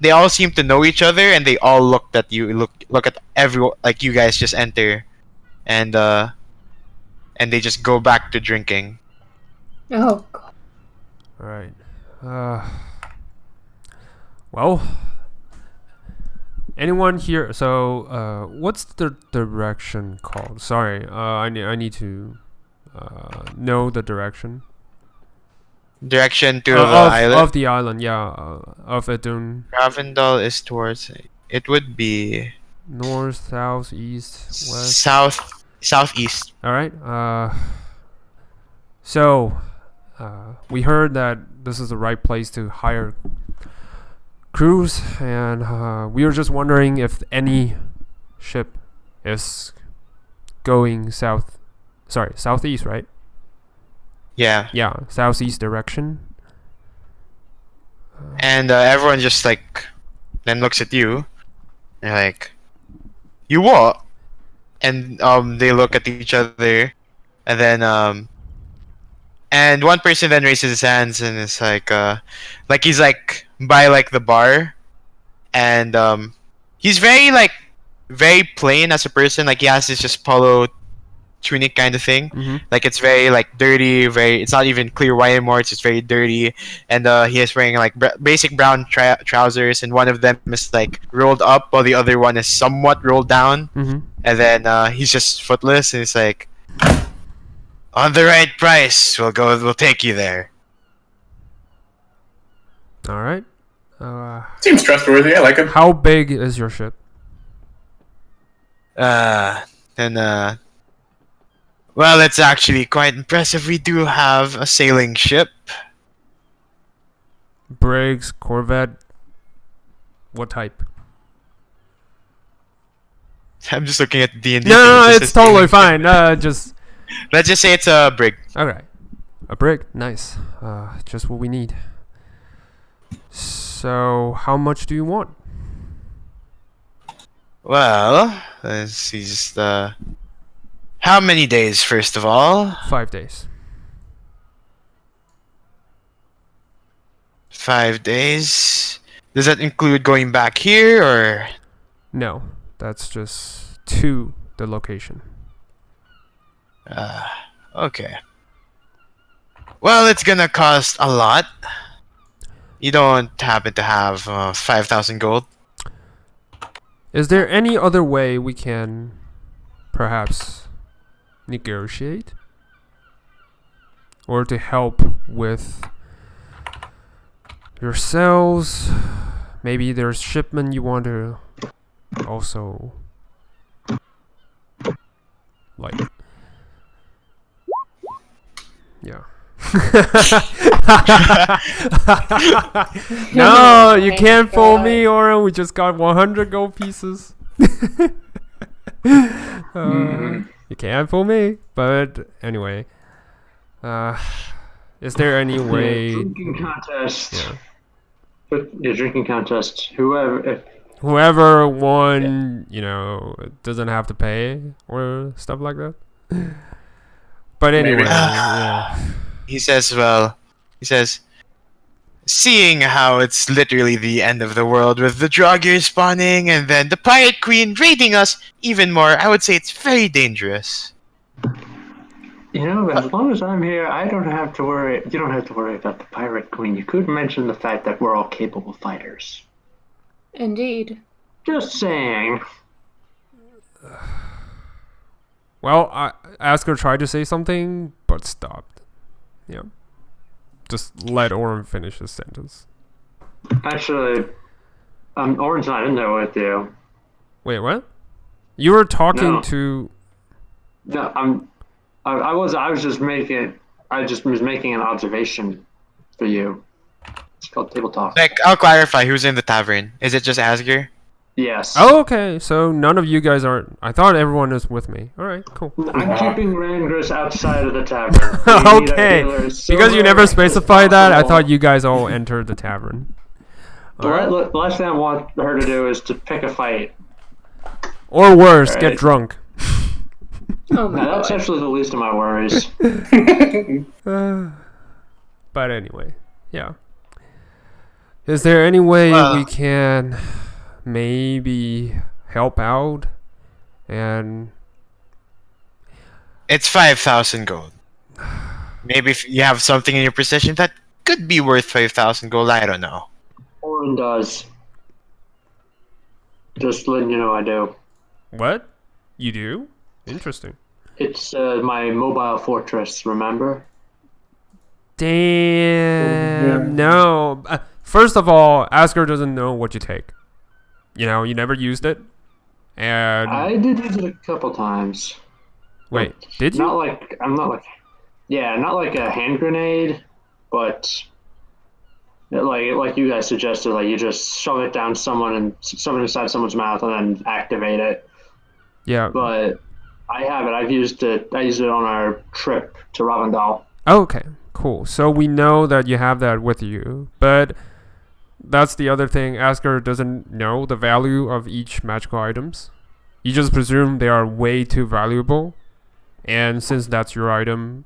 they all seem to know each other, and they all looked at you. Look at everyone. Like you guys just enter, and they just go back to drinking. Oh god. All right. Well, anyone here? So, what's the direction called? Sorry, I need to know the direction. Direction to the island. Of the island, yeah. Of Edun. Ravendal is towards. It would be North, south, east, west. Southeast. All right. So, we heard that this is the right place to hire crews, and we were just wondering if any ship is going southeast, right? Yeah. Yeah, southeast direction. And everyone just like then looks at you. They're like, "You what?" And they look at each other, and then and one person then raises his hands and is like he's like by like the bar, and he's very plain as a person. Like he has this just polo tunic kind of thing. Mm-hmm. Like it's very like dirty, it's not even clear white anymore. It's just very dirty, and he is wearing like basic brown trousers, and one of them is like rolled up while the other one is somewhat rolled down. Mm-hmm. And then he's just footless, and he's like, "On the right price, we'll take you there." All right. Seems trustworthy. I like him. How big is your ship? Well, it's actually quite impressive. We do have a sailing ship. Briggs, Corvette. What type? I'm just looking at the D&D. No, it's totally fine. Just let's just say it's a brig. okay. A brig, nice. Just what we need. So, how much do you want? Well, let's see. Just how many days, first of all? 5 days. 5 days. Does that include going back here, or? No, that's just to the location. Okay. Well, it's gonna cost a lot. You don't happen to have 5,000 gold? Is there any other way we can perhaps negotiate? Or to help with yourselves? Maybe there's shipment you want to also like. Yeah. No, you can't fool me, Oren. We just got 100 gold pieces. You can't fool me. But anyway, is there any way? Drinking contest. Yeah. The drinking contest. Whoever won, doesn't have to pay or stuff like that. But anyway, yeah. He says, seeing how it's literally the end of the world with the Draugr spawning and then the Pirate Queen raiding us even more, I would say it's very dangerous. as long as I'm here, I don't have to worry. You don't have to worry about the pirate queen. You could mention the fact that we're all capable fighters. Indeed. Just saying. Well, Asker tried to say something, but stopped. Yeah. Just let Oren finish his sentence. Actually, Orange and I didn't know with you. Wait, what? You were talking No. to... No, I was just making. I just was making an observation for you. It's called table talk. Like, I'll clarify who's in the tavern. Is it just Asger? Yes. Oh, okay. So none of you guys are... I thought everyone is with me. Alright, cool. I'm keeping Rangris outside of the tavern. We need Okay. our dealers Because you sober never as specified that, I possible. thought you guys all entered the tavern. The last thing I want her to do is to pick a fight. Or worse, Alright. get drunk. Oh my Now, that's god. actually the least of my worries. But anyway, yeah. Is there any way we can maybe help out? And It's 5,000 gold. Maybe if you have something in your possession that could be worth 5,000 gold, I don't know. Orin does. Just letting you know I do. what? You do? Interesting. It's my mobile fortress, remember? Damn. No. First of all, Asker doesn't know what you take. You know, you never used it. And I did use it a couple times. wait, did you? Not like not like a hand grenade, but like you guys suggested, like you just shove it down someone inside someone's mouth and then activate it. Yeah. But I have it. I've used it. I used it on our trip to Ravendal. Okay, cool. So we know that you have that with you, but that's the other thing. Asker doesn't know the value of each magical items. You just presume they are way too valuable, and since that's your item,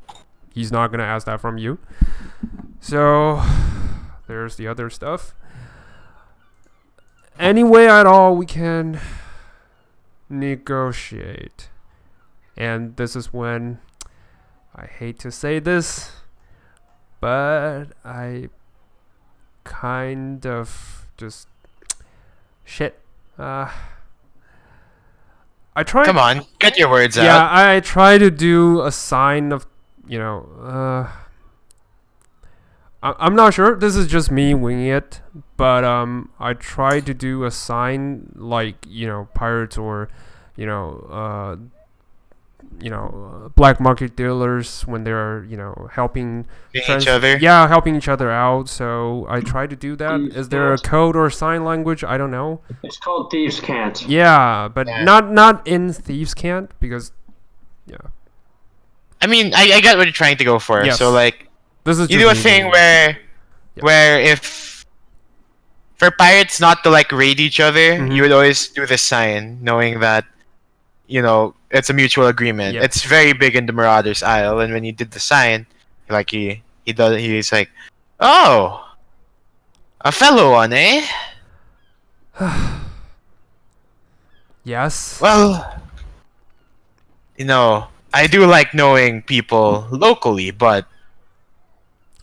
he's not gonna ask that from you. So there's the other stuff. Any way at all we can negotiate. And this is when I hate to say this, but I kind of just shit. I try. Come on, get your words Yeah, out. I try to do a sign of, I'm not sure. This is just me winging it, but I try to do a sign like pirates or black market dealers when they're helping Each other. Yeah, helping each other out. So I try to do that. Is there a code or sign language? I don't know. It's called Thieves' Cant. Yeah, but not in Thieves' Cant because I mean, I get what you're trying to go for. Yes. So like, this is you just do a me thing winging it. where if for pirates not to like raid each other, Mhm. you would always do this sign, knowing that it's a mutual agreement. Yeah. It's very big in the Marauders Isle, and when you did the sign, like he's like, oh, a fellow one, eh? Yes. Well, I do like knowing people locally, but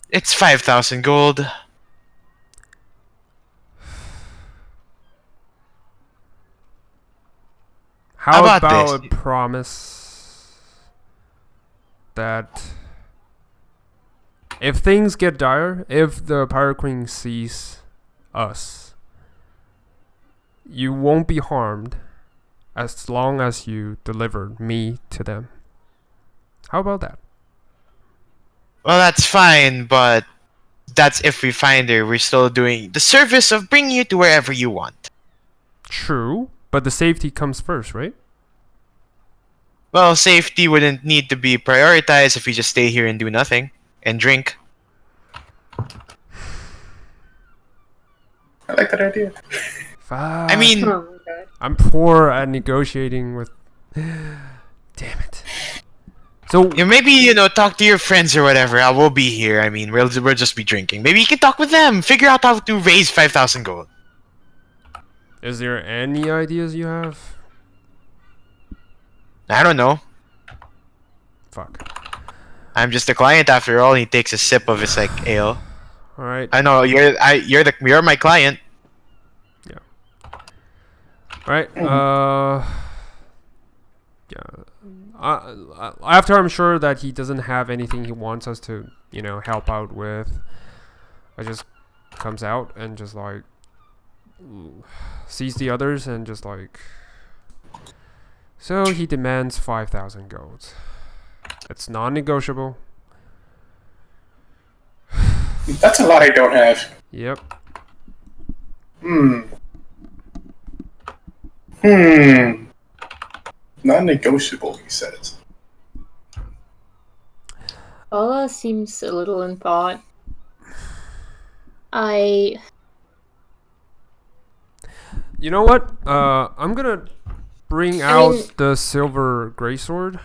it's 5,000 gold. How about about this? a promise that if things get dire, if the Pirate Queen sees us, you won't be harmed as long as you deliver me to them. How about that? Well, that's fine, but that's if we find her. We're still doing the service of bringing you to wherever you want. True, but the safety comes first, right? Well, safety wouldn't need to be prioritized if we just stay here and do nothing and drink. I like that idea. Fuck. I mean, Oh my god. I'm poor at negotiating with. Damn it. So maybe talk to your friends or whatever. We'll be here. I mean, we'll just be drinking. Maybe you can talk with them. Figure out how to raise 5,000 gold. is there any ideas you have? I don't know. Fuck. I'm just a client after all. He takes a sip of his like ale. All right. I know you're my client. Yeah. All right. Yeah. After I'm sure that he doesn't have anything he wants us to, help out with, I just comes out and just like sees the others and just like. So he demands 5,000 golds. It's non-negotiable. That's a lot I don't have. Yep. Non-negotiable, he says. Ola seems a little in thought. You know what? I'm gonna bring out the silver greysword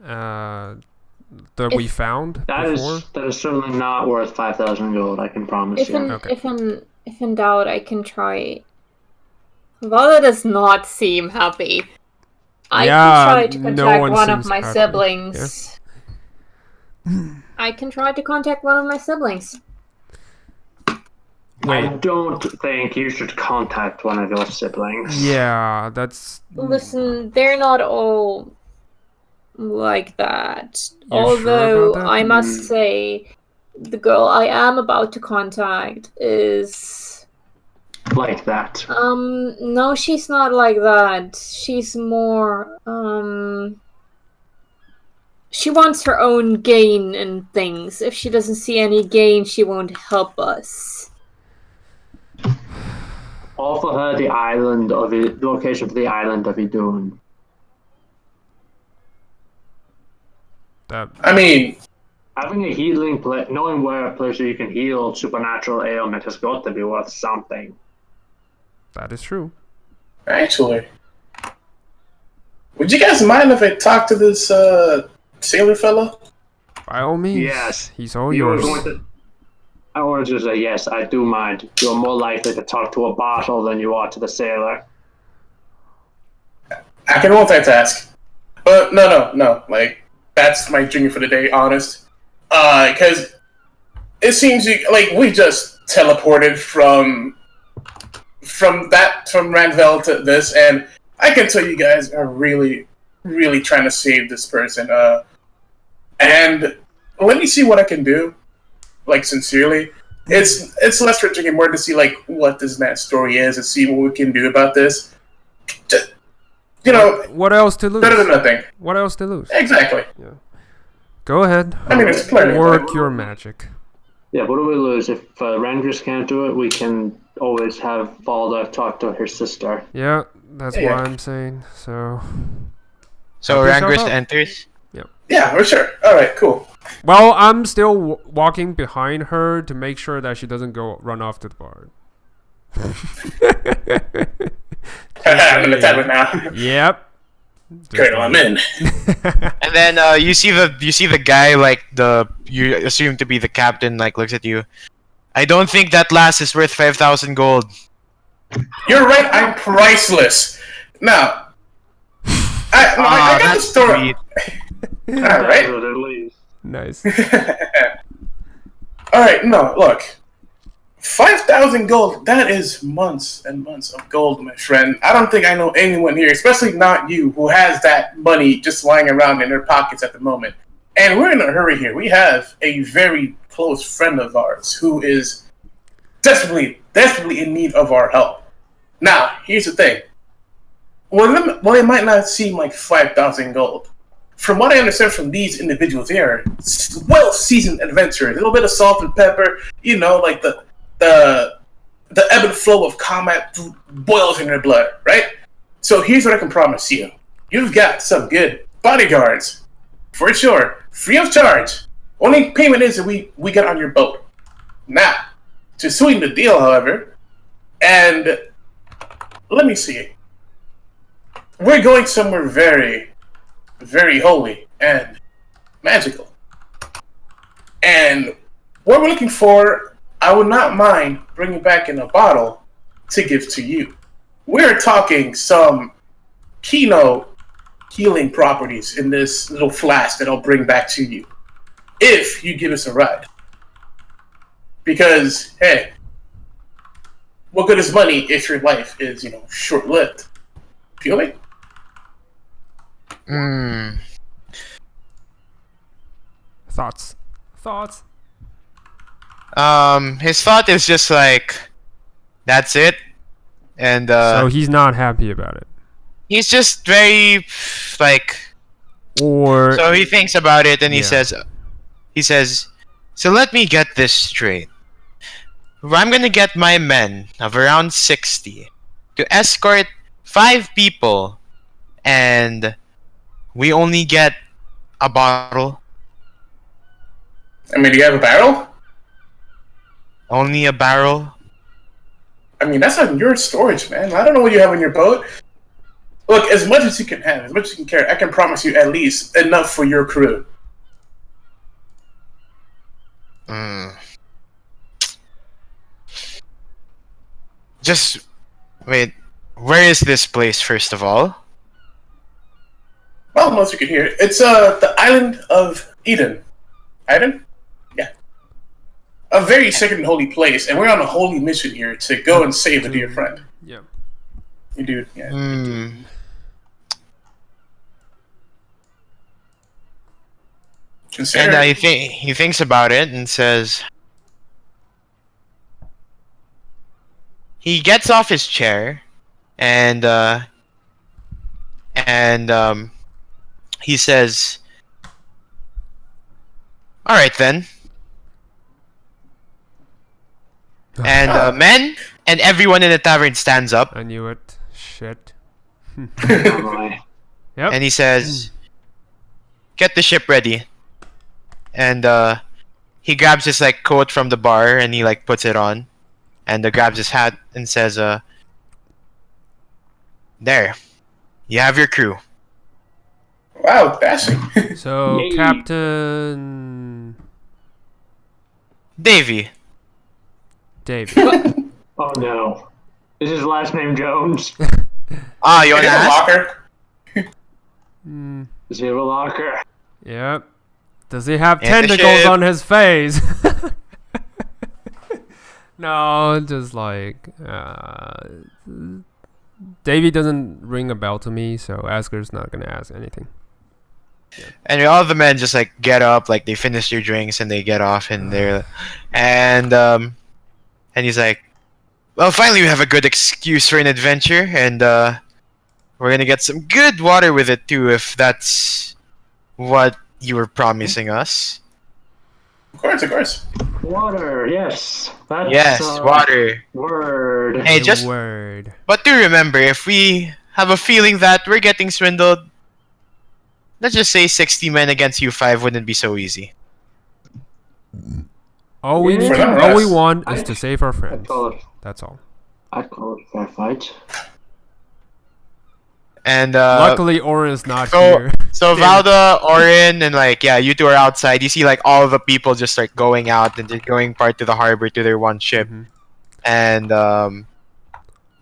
that we found before. That is certainly not worth 5,000 gold. I can promise you. If in doubt, I can try. Vala does not seem happy. I can try to contact one of my siblings. Yeah. I can try to contact one of my siblings. Wait. I don't think you should contact one of your siblings. Yeah, that's... Listen, they're not all like that. Although, I must say, the girl I am about to contact is... like that. No, she's not like that. She's more, she wants her own gain and things. If she doesn't see any gain, she won't help us. Offer her the location for the island of Idun. I mean, having a healing place, knowing where a place where you can heal supernatural ailment has got to be worth something. That is true. Actually, would you guys mind if I talk to this sailor fella? By all means. Yes. He's all yours. I wanted to say yes, I do mind. You're more likely to talk to a bottle than you are to the sailor. I can multitask. But no. Like, that's my junior for the day, honest. Because it seems like we just teleported from Randville to this, and I can tell you guys are really, really trying to save this person. And let me see what I can do. Like, sincerely, it's less for drinking, more to see like what this net story is and see what we can do about this. Just, what else to lose? Better than nothing. What else to lose? Exactly. Yeah. Go ahead. I mean, it's plenty. Work your magic. Yeah, what do we lose? If Rangers can't do it, we can always have Balda talk to her sister. Yeah, that's what I'm saying. So Rangers enters? Yep. Yeah, for sure. Alright, cool. Well, I'm still walking behind her to make sure that she doesn't run off to the bar. I'm in the tavern now. Yep. Colonel, I'm in. And then you see the guy, like you assume to be the captain, like looks at you. I don't think that lass is worth 5,000 gold. You're right. I'm priceless. Now, I got the story. All right. Nice. All right. No, look. 5,000 gold. That is months and months of gold, my friend. I don't think I know anyone here, especially not you, who has that money just lying around in their pockets at the moment. And we're in a hurry here. We have a very close friend of ours who is desperately in need of our help. Now, here's the thing. Well, it might not seem like 5,000 gold. From what I understand from these individuals, they are well-seasoned adventurers. A little bit of salt and pepper, like the ebb and flow of combat boils in their blood, right? So here's what I can promise you. You've got some good bodyguards, for sure, free of charge. Only payment is that we get on your boat. Now, to sweeten the deal, however, and let me see. We're going somewhere very, very holy and magical. And what we're looking for, I would not mind bringing back in a bottle to give to you. We're talking some keynote healing properties in this little flask that I'll bring back to you. if you give us a ride. Because, hey, what good is money if your life is, short-lived? Feel me? Thoughts. His thought is just like, that's it, and So he's not happy about it. he's just very like. Or So he thinks about it and he Yeah. says, so let me get this straight. I'm gonna get my men of around 60 to escort 5 people, and we only get a bottle. I mean, do you have a barrel? Only a barrel. I mean, that's on your storage, man. I don't know what you have on your boat. Look, as much as you can have, as much as you can carry, I can promise you at least enough for your crew. Just wait. Where is this place, first of all? Well, most you can hear. It's the island of Eden. Eden? Yeah. A very sacred and holy place, and we're on a holy mission here to go and save a dear friend. Yeah. You do, yeah. Consider And it. he thinks about it and says, he gets off his chair, and he says, "All right then." And men and everyone in the tavern stands up, I knew it. Shit. Oh my. Yep. and he says, "Get the ship ready." And he grabs his like coat from the bar and he like puts it on, and grabs his hat and says, "There, you have your crew." Wow, dashing. So Yay. Captain Davy. Dave. Oh no. Is his last name Jones? You wanna In the ask? locker. Does he have a locker? Yep. Does he have And the tentacles ship. on his face? No, just like Davey doesn't ring a bell to me, so Asker's not gonna ask anything. And all the men just like get up, like they finish their drinks and they get off, and and he's like, "Well, finally we have a good excuse for an adventure, and we're gonna get some good water with it too, if that's what you were promising us." Of course. Water, yes. That's Yes, water. Word. Hey, The just word. but do remember, if we have a feeling that we're getting swindled, let's just say 60 men against you 5 wouldn't be so easy. All we Yeah. need For to, them, all we yes. want is to save our friends. That's all. I'd call it a fair fight. And Luckily, Oren's not so here. so Damn it. Valda, Oren, and like you two are outside. You see like all the people just like going out and they're going part to the harbor to their one ship, and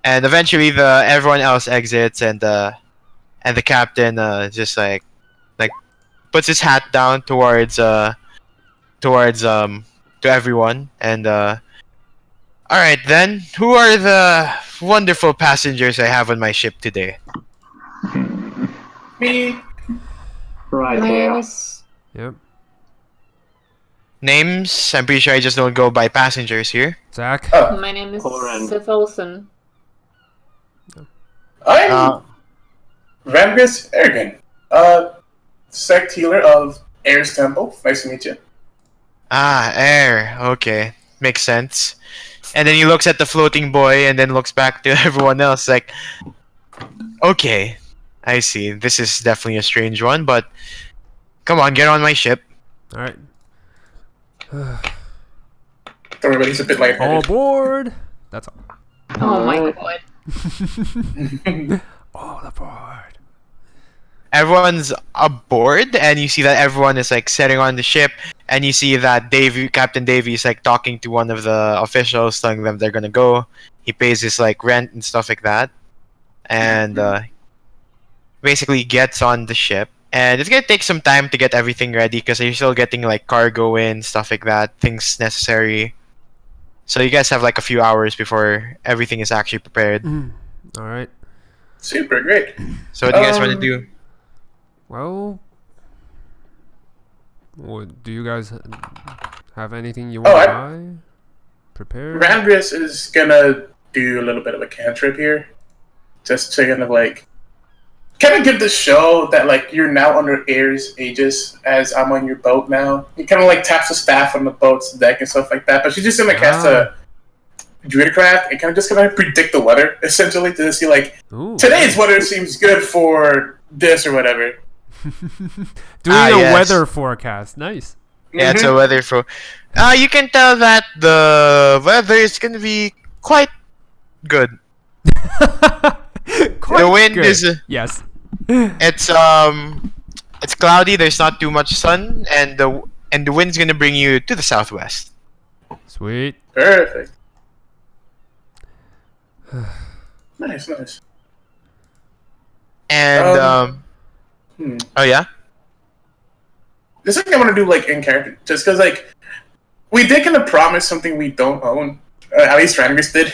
eventually everyone else exits, and the captain just like puts his hat down towards to everyone, and all right then, who are the wonderful passengers I have on my ship today? Me. Right My name here. is Yep. Names? I'm pretty sure I just don't go by passengers here. Zach. Oh, my name is Lurend. Sif Olsen. I'm Ramgus Ergen, sect healer of Air's Temple. Nice to meet you. Air. Okay, makes sense. And then he looks at the floating boy, and then looks back to everyone else, like, okay, I see. This is definitely a strange one, but come on, get on my ship. All right. Everybody's a bit All lightheaded. aboard. That's all. Oh my Alright. god. All aboard. Everyone's aboard, and you see that everyone is like setting on the ship, and you see that Captain Davy is like talking to one of the officials, telling them they're gonna go. He pays his like rent and stuff like that, and basically gets on the ship, And it's gonna take some time to get everything ready because you're still getting like cargo in, stuff like that, things necessary. So you guys have like a few hours before everything is actually prepared. All right. Super great. So what do you guys want to do? Well, do you guys have anything you want to buy? Prepare? Randris is gonna do a little bit of a cantrip here. Just to kind of give the show that like you're now under Air's aegis as I'm on your boat now. He kind of like taps the staff on the boat's deck and stuff like that. But she's just gonna cast a druidcraft and kind of just gonna predict the weather essentially to see like today's weather seems good for this or whatever. Doing a weather forecast, nice. Yeah, it's a weather for. You can tell that the weather is gonna be quite good. The wind is yes. It's cloudy. There's not too much sun, and the wind's gonna bring you to the southwest. Sweet. Perfect. Nice. And oh yeah. This thing I want to do like in character, just because like we did kind of promise something we don't own. At least Randris did.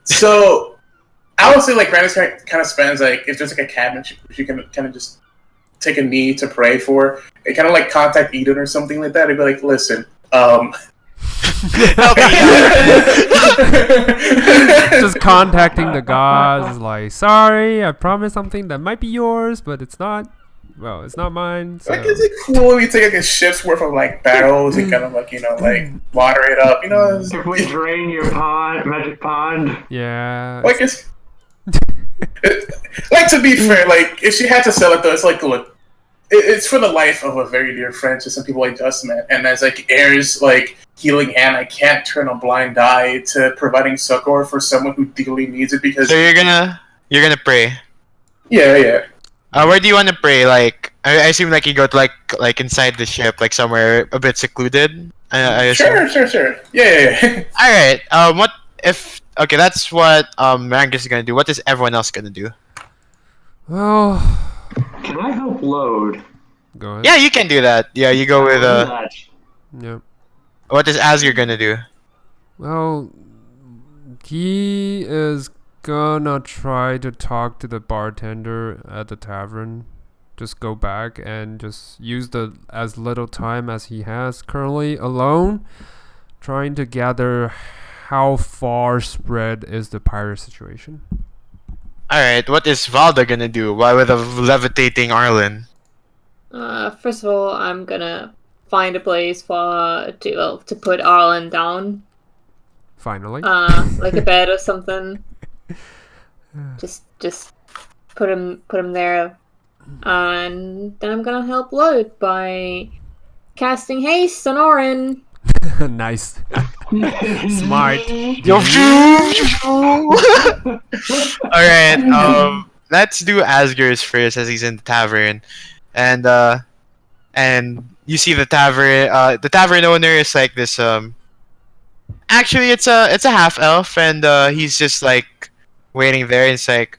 So. I would say like Randis kind of spends like if there's like a cabinet she can kind of just take a knee to pray for and kind of like contact Eden or something like that. He'd be like, listen, just contacting the gods like, sorry, I promised something that might be yours, but it's not. Well, it's not mine. So. Like, is it cool if we take like a ship's worth of like barrels and kind of like like water it up? If we drain your magic pond. Yeah. Like it's. Like to be fair, like if she had to sell it though, it's like look, it's for the life of a very dear friend to some people like Justin, man. And as like Air's like healing hand, I can't turn a blind eye to providing succor for someone who dearly needs it because. So you're gonna pray. Yeah. Where do you want to pray? Like I assume like you go to like inside the ship, like somewhere a bit secluded. I assume. Sure. Yeah. All right. What if? Okay, that's what Rangus is gonna do. What is everyone else gonna do? Well, can I help load? Go ahead. Yeah, you can do that. Yeah, you go with Yep. What is Asger gonna do? Well, he is gonna try to talk to the bartender at the tavern. Just go back and just use as little time as he has currently alone, trying to gather how far spread is the pirate situation. Alright, what is Valda gonna do? Why with a levitating Arlen? First of all, I'm gonna find a place to put Arlen down. Finally. Like a bed or something. Just put him there, and then I'm gonna help load by casting haste on Orin. Nice. Smart. Alright, let's do Asger's first as he's in the tavern. And you see the tavern owner is like this actually it's a half elf, and he's just like waiting there, and it's like,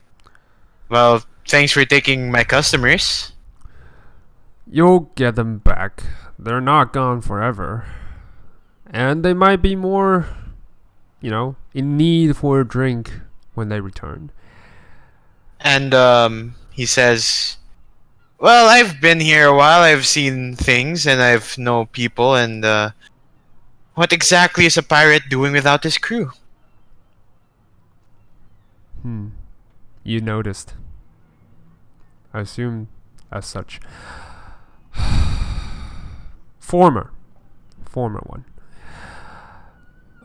well, thanks for taking my customers. You'll get them back. They're not gone forever. And they might be more, in need for a drink when they return. And he says, well, I've been here a while, I've seen things, and I've known people, and what exactly is a pirate doing without his crew? You noticed. I assume as such. Former one.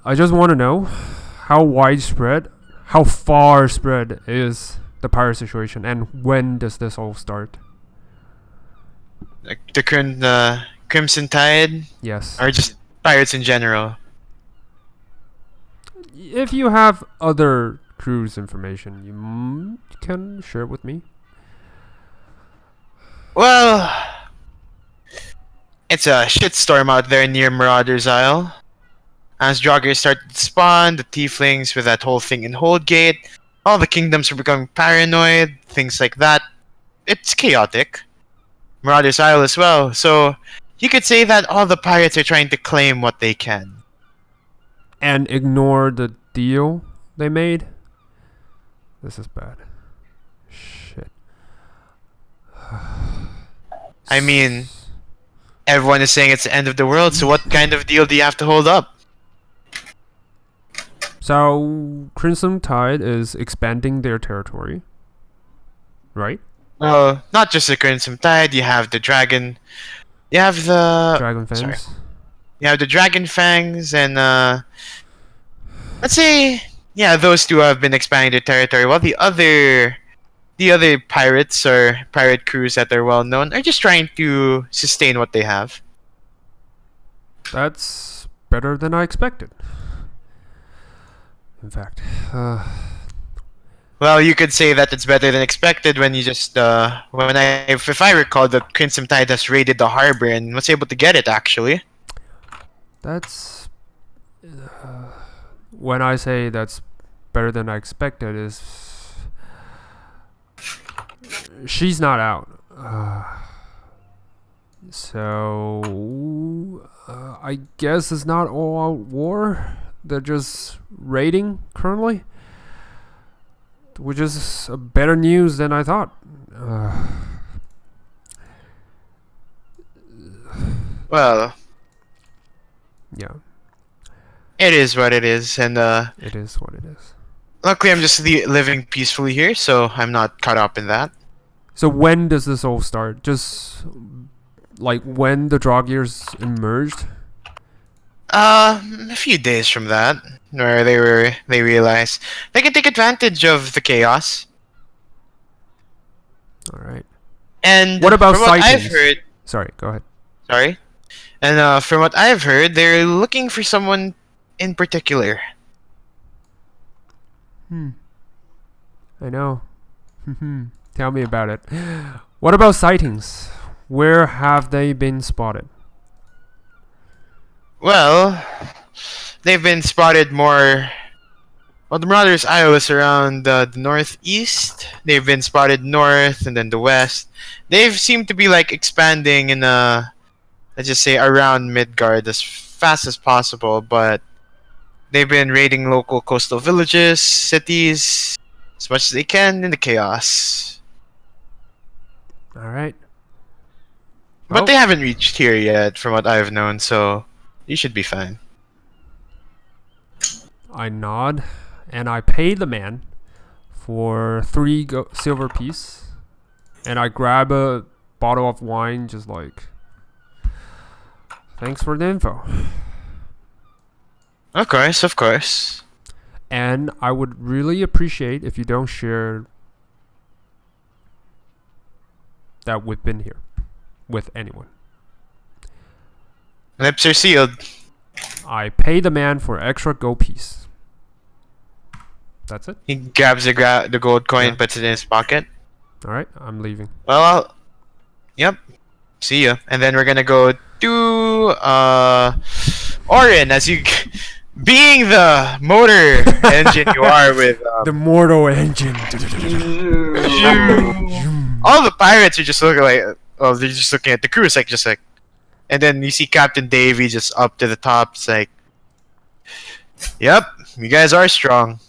I just want to know how widespread, how far spread is the pirate situation, and when does this all start? Like the current Crimson Tide? Yes. Or just pirates in general? If you have other cruise information, you can share it with me. Well, it's a shitstorm out there near Marauder's Isle. As joggers start to spawn, the tieflings with that whole thing in Holdgate, all the kingdoms are becoming paranoid, things like that. It's chaotic. Marauders Isle as well. So you could say that all the pirates are trying to claim what they can. And ignore the deal they made? This is bad. Shit. I mean, everyone is saying it's the end of the world, so what kind of deal do you have to hold up? So, Crimson Tide is expanding their territory, right? Well, not just the Crimson Tide, you have the dragon. You have the... Dragon Fangs. Sorry. You have the Dragon Fangs, and let's say, yeah, those two have been expanding their territory, while the other pirates or pirate crews that are well known are just trying to sustain what they have. That's better than I expected. In fact, well, you could say that it's better than expected when you just if I recall, the Crimson Tide has raided the harbor and was able to get it actually. That's when I say that's better than I expected is she's not out. So I guess it's not all out war. They're just raiding currently, which is better news than I thought. Well, yeah, it is what it is, and it is what it is. luckily I'm just living peacefully here, so I'm not caught up in that. So when does this all start? Just like when the Draugrs emerged? A few days from that, where they realized they can take advantage of the chaos. All right. And what about from what sightings? I've heard, Sorry, go ahead. sorry, and from what I've heard, they're looking for someone in particular. I know. Tell me about it. What about sightings? Where have they been spotted? Well, they've been spotted more. Well, the Marauders Isle is around the northeast. They've been spotted north and then the west. They've seemed to be like expanding in let's just say around Midgard as fast as possible, but they've been raiding local coastal villages, cities, as much as they can in the chaos. All right. But they haven't reached here yet, from what I've known, so you should be fine. I nod, and I pay the man for 3 silver piece, and I grab a bottle of wine, just like, thanks for the info. Of course, of course. And I would really appreciate if you don't share that we've been here with anyone. Lips are sealed. I pay the man for extra gold piece. That's it. He grabs the gold coin, puts it in his pocket. Alright, I'm leaving. Well, yep. See ya. And then we're gonna go to Orin, as you being the motor engine you are with the mortal engine. all the pirates are just looking like, oh, they're just looking at the crew. It's like just like, and then you see Captain Davy just up to the top. It's like, yep, you guys are strong.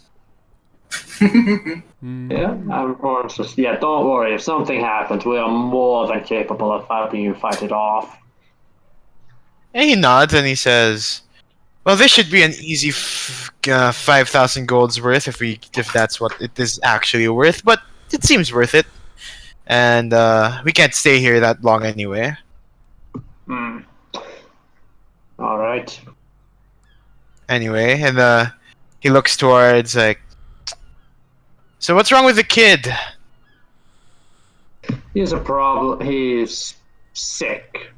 Yeah, of course. Yeah, don't worry. If something happens, we are more than capable of helping you fight it off. And he nods and he says, "Well, this should be an easy 5,000 golds worth if that's what it is actually worth. But it seems worth it, and we can't stay here that long anyway." All right. Anyway, and he looks towards like, so what's wrong with the kid? He has a problem. He's sick.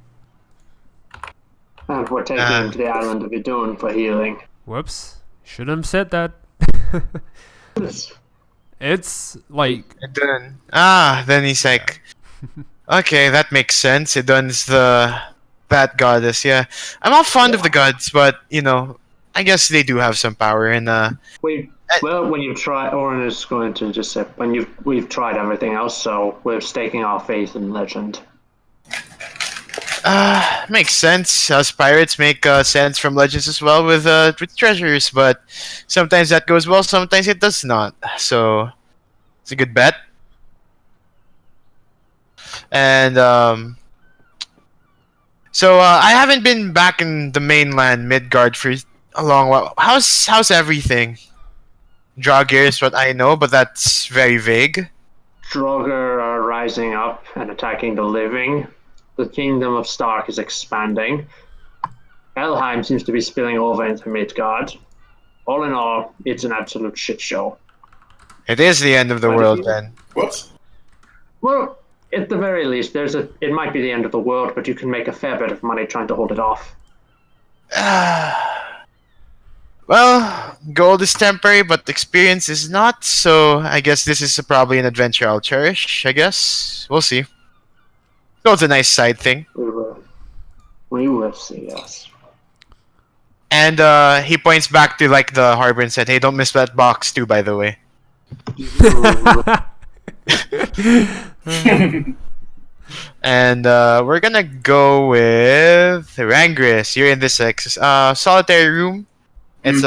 And we're taking him to the island of Idun for healing. Whoops. Shouldn't have said that. It's like... Idun. Then he's like, okay, that makes sense. Idun's that goddess, yeah. I'm not fond of the gods, but, you know, I guess they do have some power, and well, when you've tried, Orin is going to just say, we've tried everything else, so we're staking our faith in legend. Makes sense. Us pirates make sense from legends as well with treasures, but sometimes that goes well, sometimes it does not. So it's a good bet. And I haven't been back in the mainland Midgard for a long while. How's everything? Draugr is what I know, but that's very vague. Draugr are rising up and attacking the living. The kingdom of Stark is expanding. Helheim seems to be spilling over into Midgard. All in all, it's an absolute shit show. It is the end of the world then. Whoops. Well, at the very least, it might be the end of the world, but you can make a fair bit of money trying to hold it off. Well, gold is temporary, but experience is not, so I guess this is probably an adventure I'll cherish, I guess. We'll see. Gold's a nice side thing. We will see, yes. And he points back to like the harbor and said, "Hey, don't miss that box too, by the way." And we're gonna go with Rangris. You're in this solitary room. It's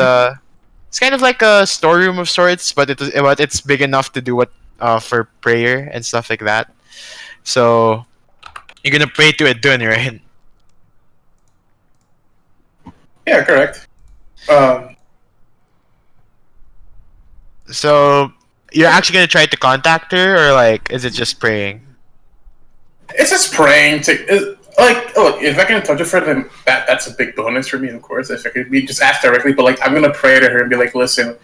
it's kind of like a storeroom of sorts, but it's big enough to do what for prayer and stuff like that. So you're gonna pray to it, doing right? Yeah, correct. So you're actually gonna try to contact her, or like, is it just praying? It's just praying to look. If I can touch it for them, that's a big bonus for me, of course. If I could be just ask directly, but like I'm gonna pray to her and be like, listen,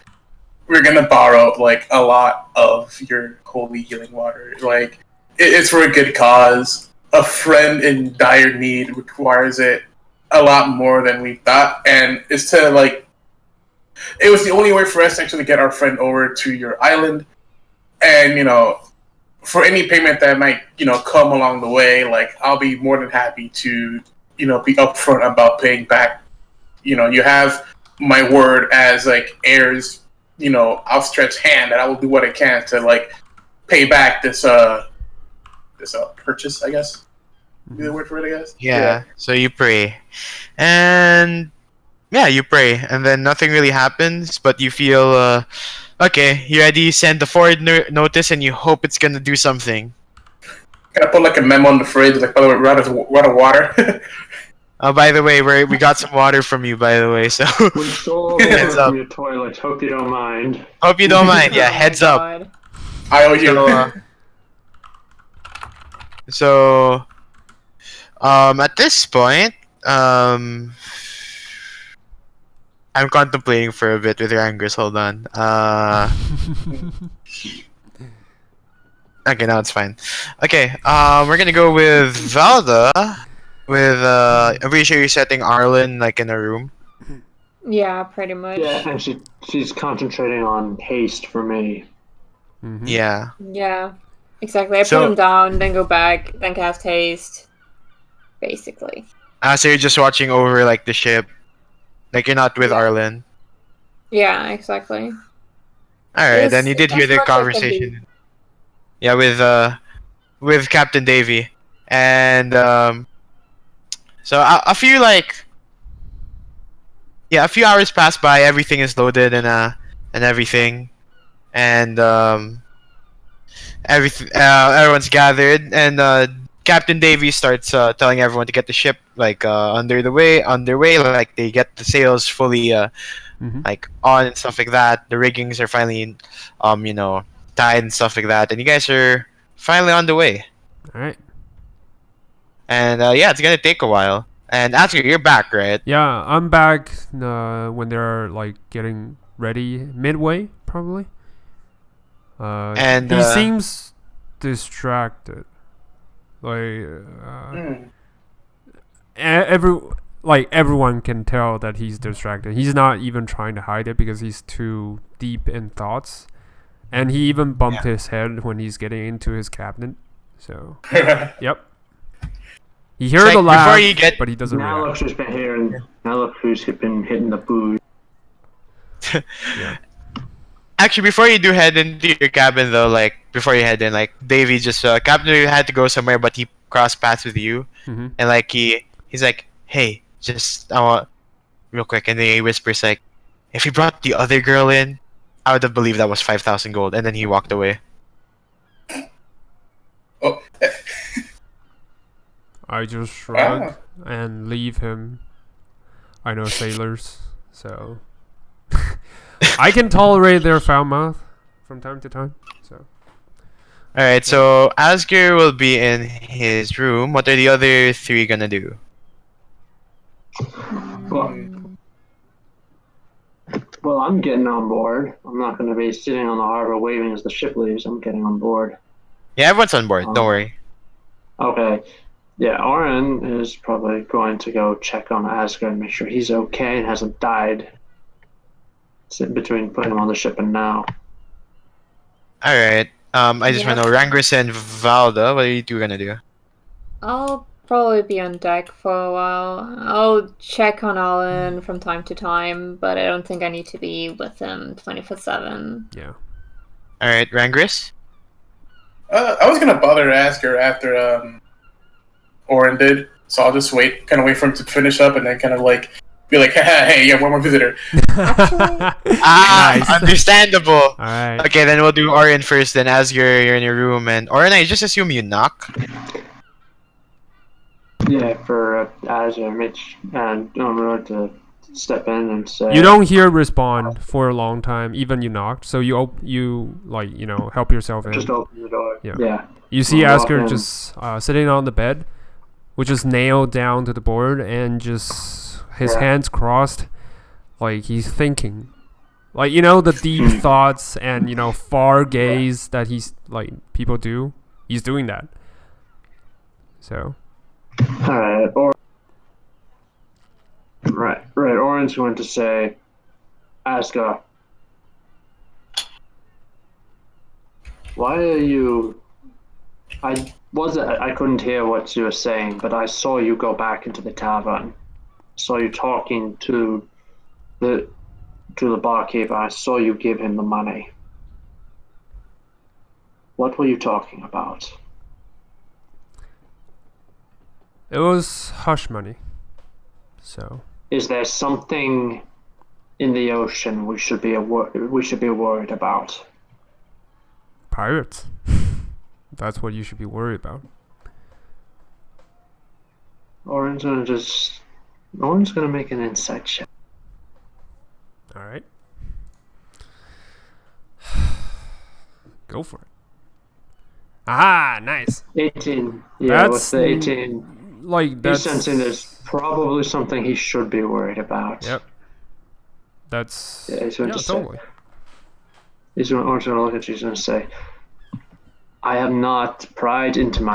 we're gonna borrow like a lot of your holy healing water. Like it's for a good cause. A friend in dire need requires it a lot more than we thought, and it's to like. It was the only way for us to actually get our friend over to your island, and for any payment that might come along the way, like I'll be more than happy to be upfront about paying back. You have my word as like heirs, outstretched hand that I will do what I can to like pay back this purchase, I guess. Be the word for it, I guess. Yeah. So you pray, and you pray, and then nothing really happens, but you feel okay. You already send the forward notice, and you hope it's gonna do something. Gotta put like a memo on the fridge, like, by the way, we're out of water. Oh, by the way, we got some water from you, by the way. So We stole Heads up. from your toilet. Hope you don't mind. Hope you don't mind. Yeah, Oh my heads up. God. I owe you. So, at this point, I'm contemplating for a bit with Rangris. Hold on. Okay, now it's fine. Okay, we're gonna go with Valda. I'm pretty sure you're setting Arlen like in a room. Yeah, pretty much. Yeah, and she's concentrating on haste for me. Mhm. Yeah. Yeah, exactly. I So- put him down, then go back, then cast haste. Basically. So you're just watching over like the ship, like you're not with Arlen. Yeah, exactly. All right, Yes, then you did hear that's the what I can conversation. Yeah, with Captain Davy, and so a few a few hours pass by. Everything is loaded and everything, and everyone's gathered, and Captain Davy starts telling everyone to get the ship underway. Like they get the sails fully like on and stuff like that. The riggings are finally tied and stuff like that, and you guys are finally on the way. All right. And it's gonna take a while. And Oscar, you're back, right? Yeah, I'm back when they're like getting ready, midway probably. And he seems distracted. Like everyone can tell that he's distracted. He's not even trying to hide it because he's too deep in thoughts. And he even bumped his head when he's getting into his cabinet. So, yep. He heard the laugh, but he doesn't Now react. look who's been here, now look who's been hitting the booze. Yeah. Actually, before you head into your cabin, though, like before you head in, like Davey just Captain Davey had to go somewhere, but he cross paths with you, Mm-hmm. and like he's like, hey, just real quick, and then he whispers like, if he brought the other girl in, I would have believed that was 5,000 gold, and then he walked away. Oh. I just shrug and leave him. I know sailors, so I can tolerate their foul mouth from time to time. So. Alright, so Asger will be in his room. What are the other three gonna do? Well, I'm getting on board. I'm not going to be sitting on the harbor waving as the ship leaves. I'm getting on board. Yeah, everyone's on board. Don't worry. Okay. Yeah, Arlen is probably going to go check on Asgard and make sure he's okay and hasn't died. Sitting between putting him on the ship and now. Alright. I just want to know, Rangris and Valda, what are you two gonna do? I'll probably be on deck for a while. I'll check on Arlen from time to time, but I don't think I need to be with him 24/7. Yeah. Alright, Rangris? I was gonna bother to ask her after Oren did, so I'll just wait for him to finish up, and then kind of like be like, hey, you have one more visitor. Nice. Understandable. Alright. Okay, then we'll do Orin first, then as you're in your room, and Orin, I just assume you knock. Yeah, for Asgard, Mitch, and I'm going to step in and say... You don't hear respond for a long time, even you knocked, so you help yourself in. Just open the door. Yeah. You see Asgard just sitting on the bed, which is nailed down to the board, and just his hands crossed, like he's thinking. Like, the deep thoughts and, far gaze that he's, like, people do. He's doing that. So. Alright, Right, Oren's going to say, Asgard, why are you... I couldn't hear what you were saying, but I saw you go back into the tavern. Saw you talking to the barkeeper. I saw you give him the money. What were you talking about? It was hush money. So. Is there something in the ocean we should be worried about? Pirates. That's what you should be worried about. Oren's gonna make an insight check. Alright. Go for it. Ah, nice. 18. Yeah, with the 18. Like, that's... He's sensing there's probably something he should be worried about. Yep. That's... Yeah, he's going to totally. say... He's going to look at you, he's going to say, I have not pried into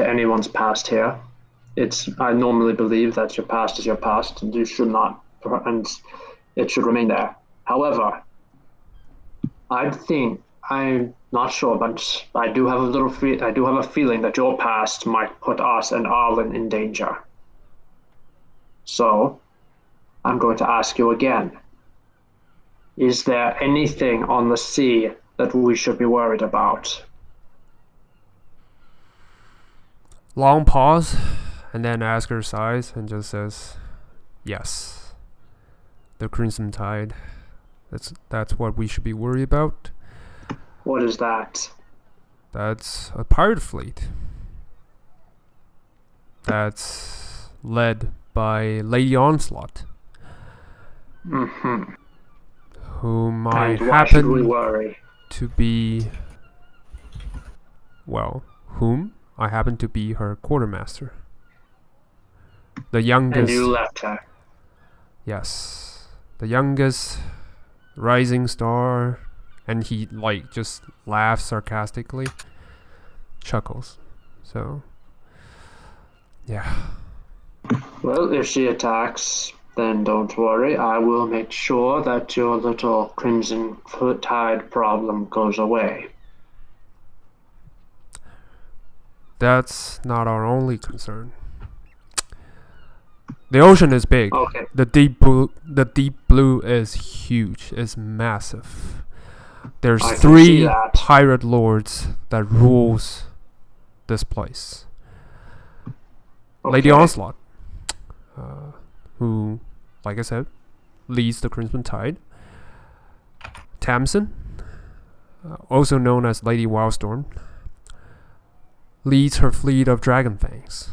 anyone's past here. I normally believe that your past is your past, and you should not, and it should remain there. However, I'm not sure, but I do have a feeling that your past might put us and Arlen in danger. So, I'm going to ask you again. Is there anything on the sea that we should be worried about? Long pause, and then Asgard sighs and just says, yes. The Crimson Tide. That's what we should be worried about. What is that? That's a pirate fleet. That's led by Lady Onslaught. Mm-hmm. Whom I And why should we happen worry? to be... Well, whom I happen to be her quartermaster. The youngest... And you left her. Yes. The youngest rising star. And he, like, just laughs sarcastically. Chuckles. So... Yeah. Well, if she attacks, then don't worry. I will make sure that your little Crimson Tide problem goes away. That's not our only concern. The ocean is big. Okay. The deep blue is huge. It's massive. There's I can see 3 that. pirate lords that rules this place. Okay. Lady Onslaught, who, like I said, leads the Crimson Tide. Tamsin, also known as Lady Wildstorm, leads her fleet of Dragonfangs.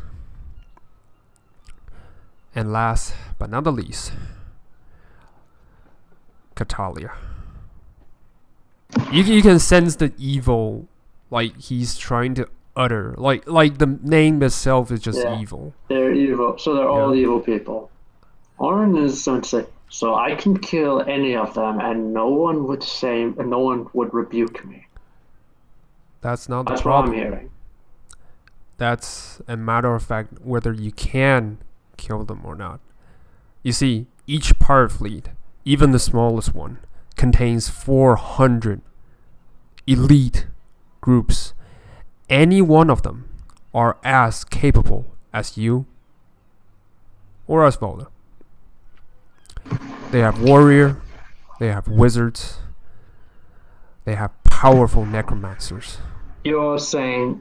And last but not the least, Catalia. You can sense the evil, like he's trying to utter. Like the name itself is just evil. They're evil, so they're all evil people. Arlen is going to say, so I can kill any of them, and no one would rebuke me. That's not the That's problem. what I'm hearing. That's a matter of fact whether you can kill them or not. You see, each pirate fleet, even the smallest one, contains 400 elite groups. Any one of them are as capable as you or as Volda. They have warrior, they have wizards, they have powerful necromancers. You're saying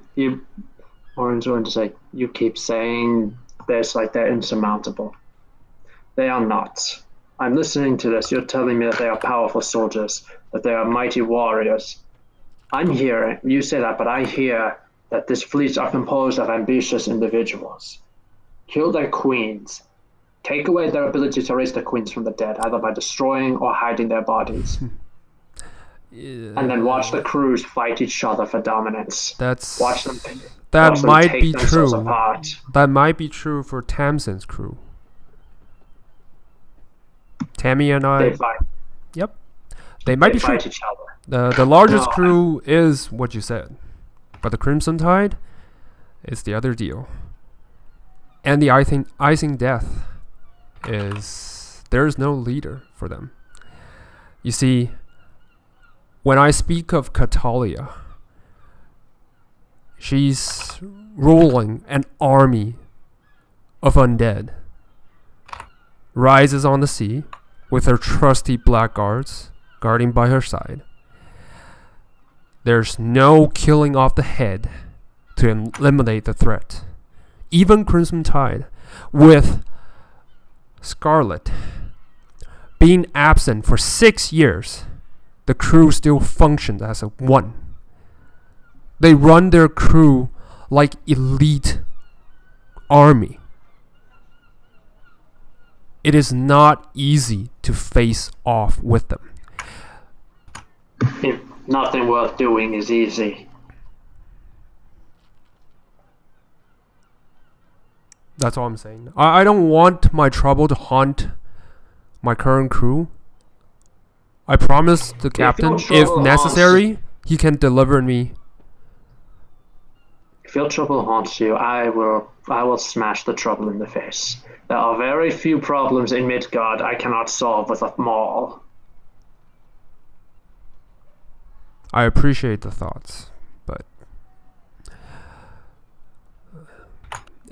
Orange going to say, you keep saying this like they're insurmountable. They are not. I'm listening to this. You're telling me that they are powerful soldiers, that they are mighty warriors. I'm hearing, you say that, but I hear that these fleets are composed of ambitious individuals. Kill their queens. Take away their ability to raise the queens from the dead, either by destroying or hiding their bodies. And then watch the crews fight each other for dominance. Watch them. That might be true. Apart. That might be true for Tamsin's crew. Tammy and I. They fight. Yep. They might be true. Fight each other. The largest crew is what you said, but the Crimson Tide is the other deal. And the icing death is there's no leader for them. You see, when I speak of Catalia, she's ruling an army of undead. Rises on the sea with her trusty blackguards guarding by her side. There's no killing off the head to eliminate the threat. Even Crimson Tide, with Scarlet being absent for 6 years, the crew still functions as a one. They run their crew like elite army. It is not easy to face off with them. Nothing worth doing is easy. That's all I'm saying. I don't want my trouble to haunt my current crew. I promise the captain, if necessary, he can deliver me. If your trouble haunts you, I will smash the trouble in the face. There are very few problems in Midgard I cannot solve with a maul. I appreciate the thoughts, but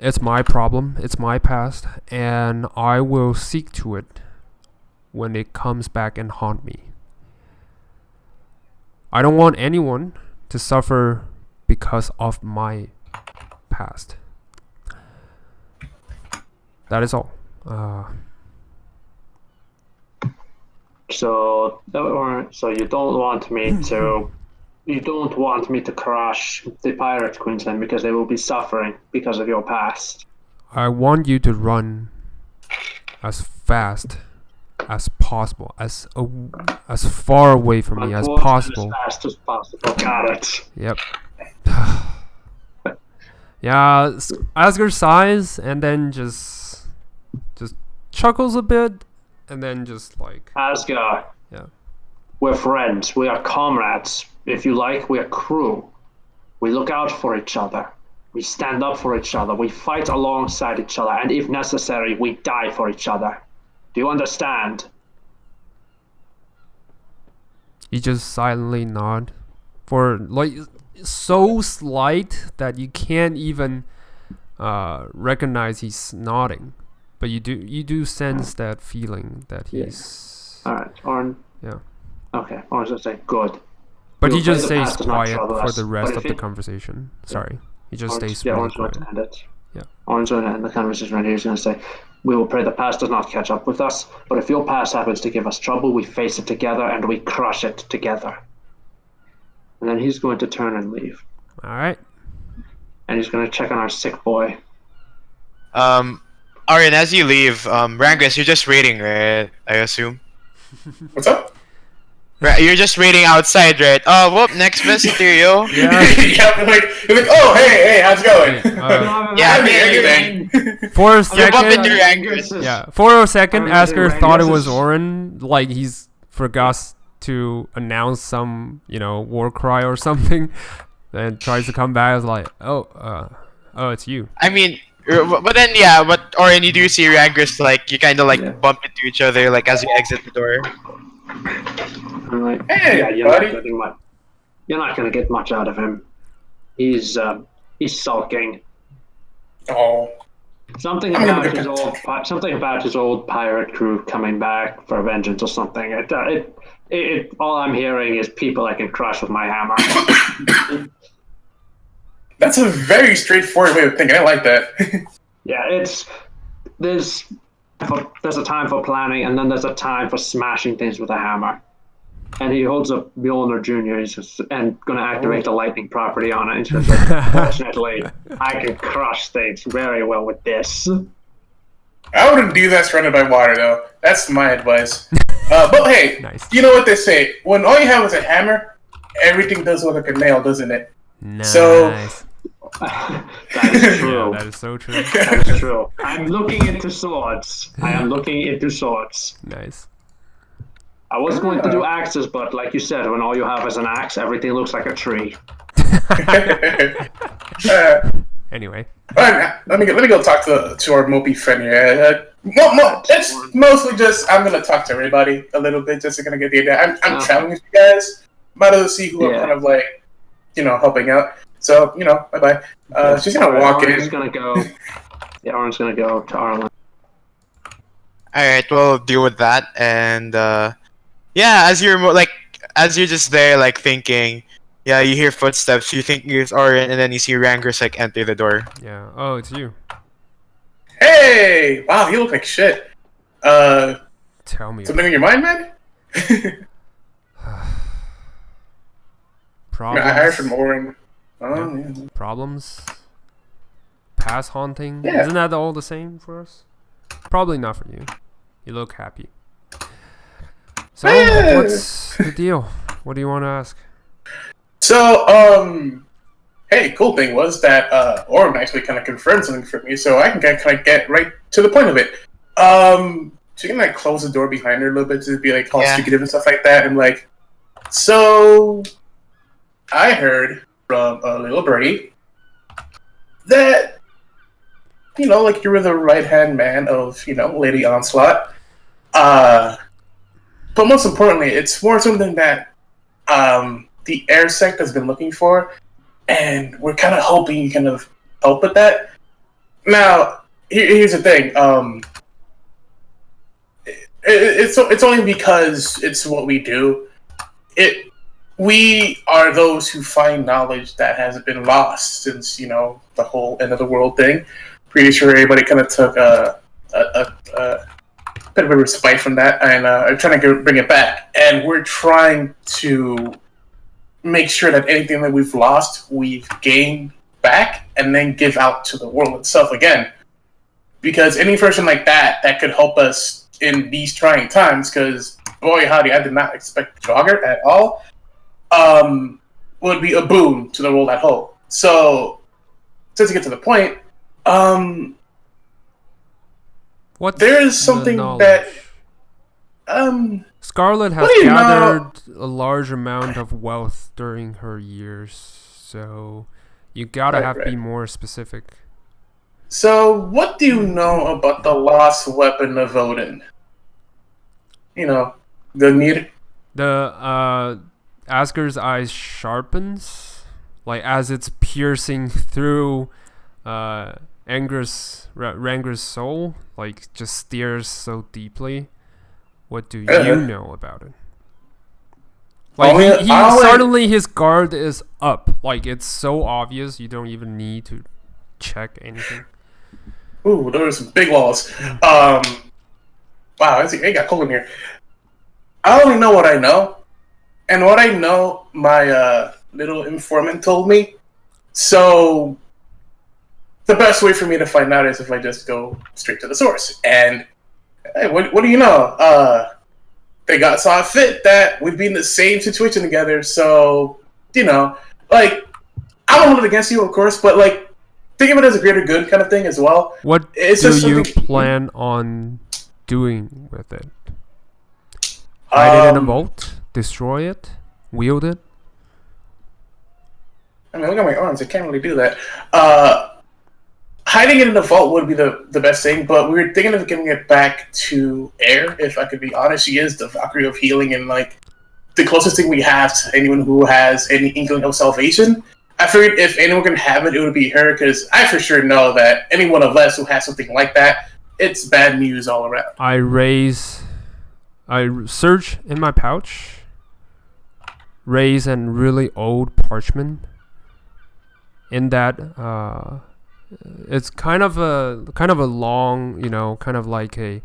it's my problem, it's my past, and I will seek to it when it comes back and haunt me. I don't want anyone to suffer because of my past. That is all. So you don't want me to crush the pirate queens then, because they will be suffering because of your past. I want you to run as fast as possible, as far away from me as possible. As fast as possible. Got it. Yep. Yeah, Asgard sighs and then just chuckles a bit, and then just like Asgard. Yeah. We're friends. We are comrades. If you like, we are crew. We look out for each other. We stand up for each other. We fight alongside each other, and if necessary, we die for each other. Do you understand? You just silently nod, for like so slight that you can't even recognize he's nodding, but you do sense that feeling that he's. All right, Oren. Yeah. Okay, I was gonna say good. But he just stays quiet for the rest of the conversation. Sorry. He just stays Yeah, really Orange going quiet. to end it. Yeah. Orange going to end the conversation right here. He's going to say, "We will pray the past does not catch up with us, but if your past happens to give us trouble, we face it together and we crush it together." And then he's going to turn and leave. All right. And he's going to check on our sick boy. Arlen, as you leave, Rangus, you're just waiting, right? I assume. What's up? Right, you're just waiting outside, right? Oh, whoop, next visitor, yo. Yeah. Yeah, you're like, oh, hey, how's it going? Yeah, I mean, anything. For a You bump into second, Rangus. yeah. For a second, Asker thought it was Rangus. Oren. Like he's forgot to announce some, war cry or something. Then tries to come back. Is like, oh, it's you. I mean, but then, yeah, but Oren, you do see Rangus, like, you kind of, like, bump into each other, like, as you exit the door. I'm like, Hey, yeah, buddy. you're not going to get much out of him. He's sulking. Oh. Something about his old pirate crew coming back for vengeance or something. All I'm hearing is people I can crush with my hammer. That's a very straightforward way of thinking. I like that. Yeah, there's a time for planning, and then there's a time for smashing things with a hammer. And he holds up Mjolnir Jr. and going to activate the lightning property on it. And he's like, fortunately, I can crush things very well with this. I wouldn't do that surrounded by water, though. That's my advice. But hey, Nice. you know what they say. When all you have is a hammer, everything does look like a nail, doesn't it? Nice. So- That is true. Yeah, that is so true. That is true. I'm looking into swords. I am looking into swords. Nice. I was going to do axes, but like you said, when all you have is an axe, everything looks like a tree. Anyway. Alright, let me go talk to our mopey friend here. It's mostly just I'm gonna talk to everybody a little bit, just to kind of get the idea. I'm traveling with you guys. Might as well see who I'm kind of like, helping out. So bye bye. She's gonna walk in. Oren's gonna go. Yeah, Oren's gonna go to Arlen. Alright, we'll deal with that, and, yeah, as you're just there, like, thinking, yeah, you hear footsteps, you think it's Oren, and then you see Rangus, like, enter the door. Yeah. Oh, it's you. Hey! Wow, you look like shit. Tell me. Something in your mind, man? Problems. I heard from Oren. Oh, yeah. Problems. Past haunting. Yeah. Isn't that all the same for us? Probably not for you. You look happy. So, what's the deal? What do you want to ask? So, hey, cool thing was that Oren actually kind of confirmed something for me, so I can kind of get right to the point of it. So you can like close the door behind her a little bit to be like all secretive and stuff like that, and like, so I heard from a little birdie that like you were the right hand man of Lady Onslaught. But most importantly, it's more something that the air sect has been looking for, and we're kind of hoping you kind of help with that. Now, here's the thing. It's only because it's what we do. We are those who find knowledge that has been lost since the whole end of the world thing. Pretty sure everybody kind of took a bit of a respite from that, and are trying to bring it back. And we're trying to make sure that anything that we've lost, we've gained back, and then give out to the world itself again. Because any version like that could help us in these trying times, because boy howdy, I did not expect Jogger at all, would be a boon to the world at whole. So, since we get to the point, there is something that Scarlet has gathered a large amount of wealth during her years, so you gotta be more specific. So, what do you know about the lost weapon of Odin? The Mir? The Asger's eyes sharpens, like as it's piercing through Ranger's soul, like just stares so deeply. What do you know about it? Like suddenly his guard is up. Like it's so obvious you don't even need to check anything. Ooh, there are some big walls. Wow, it got cold in here. I only know what I know, and what I know, my little informant told me. So the best way for me to find out is if I just go straight to the source. And hey, what do you know? They saw fit that we'd be in the same situation together. So, you know, like, I don't hold it against you, of course, but like, think of it as a greater good kind of thing as well. What do you plan on doing with it? Hide it in a vault? Destroy it? Wield it? I mean, look at my arms. I can't really do that. Hiding it in the vault would be the best thing, but we were thinking of giving it back to Air, if I could be honest. She is the Valkyrie of healing and, like, the closest thing we have to anyone who has any inkling of salvation. I figured if anyone can have it, it would be her, because I for sure know that any one of us who has something like that, it's bad news all around. I search in my pouch, raise an really old parchment. In that, it's kind of a long, kind of like a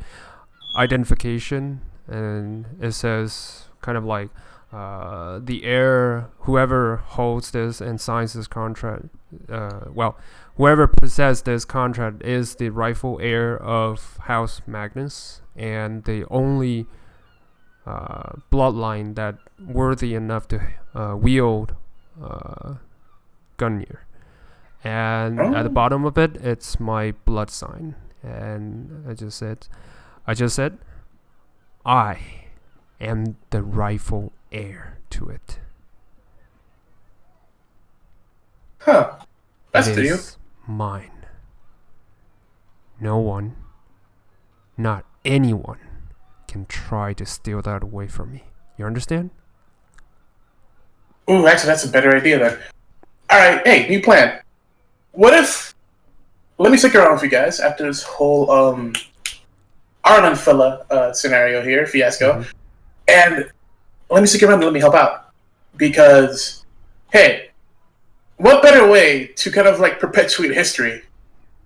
identification, and it says kind of like the heir, whoever holds this and signs this contract, whoever possesses this contract is the rightful heir of House Magnus and the only bloodline that worthy enough to wield Gungnir. And at the bottom of it, it's my blood sign. And I just said, I am the rightful heir to it. Huh. That's it to you. Is mine. No one, not anyone, can try to steal that away from me. You understand? Ooh, actually, that's a better idea then. Alright, hey, new plan. What if... Let me stick around with you guys after this whole Arlen fella scenario here, fiasco. Mm-hmm. And let me stick around and let me help out. Because, hey, what better way to kind of like perpetuate history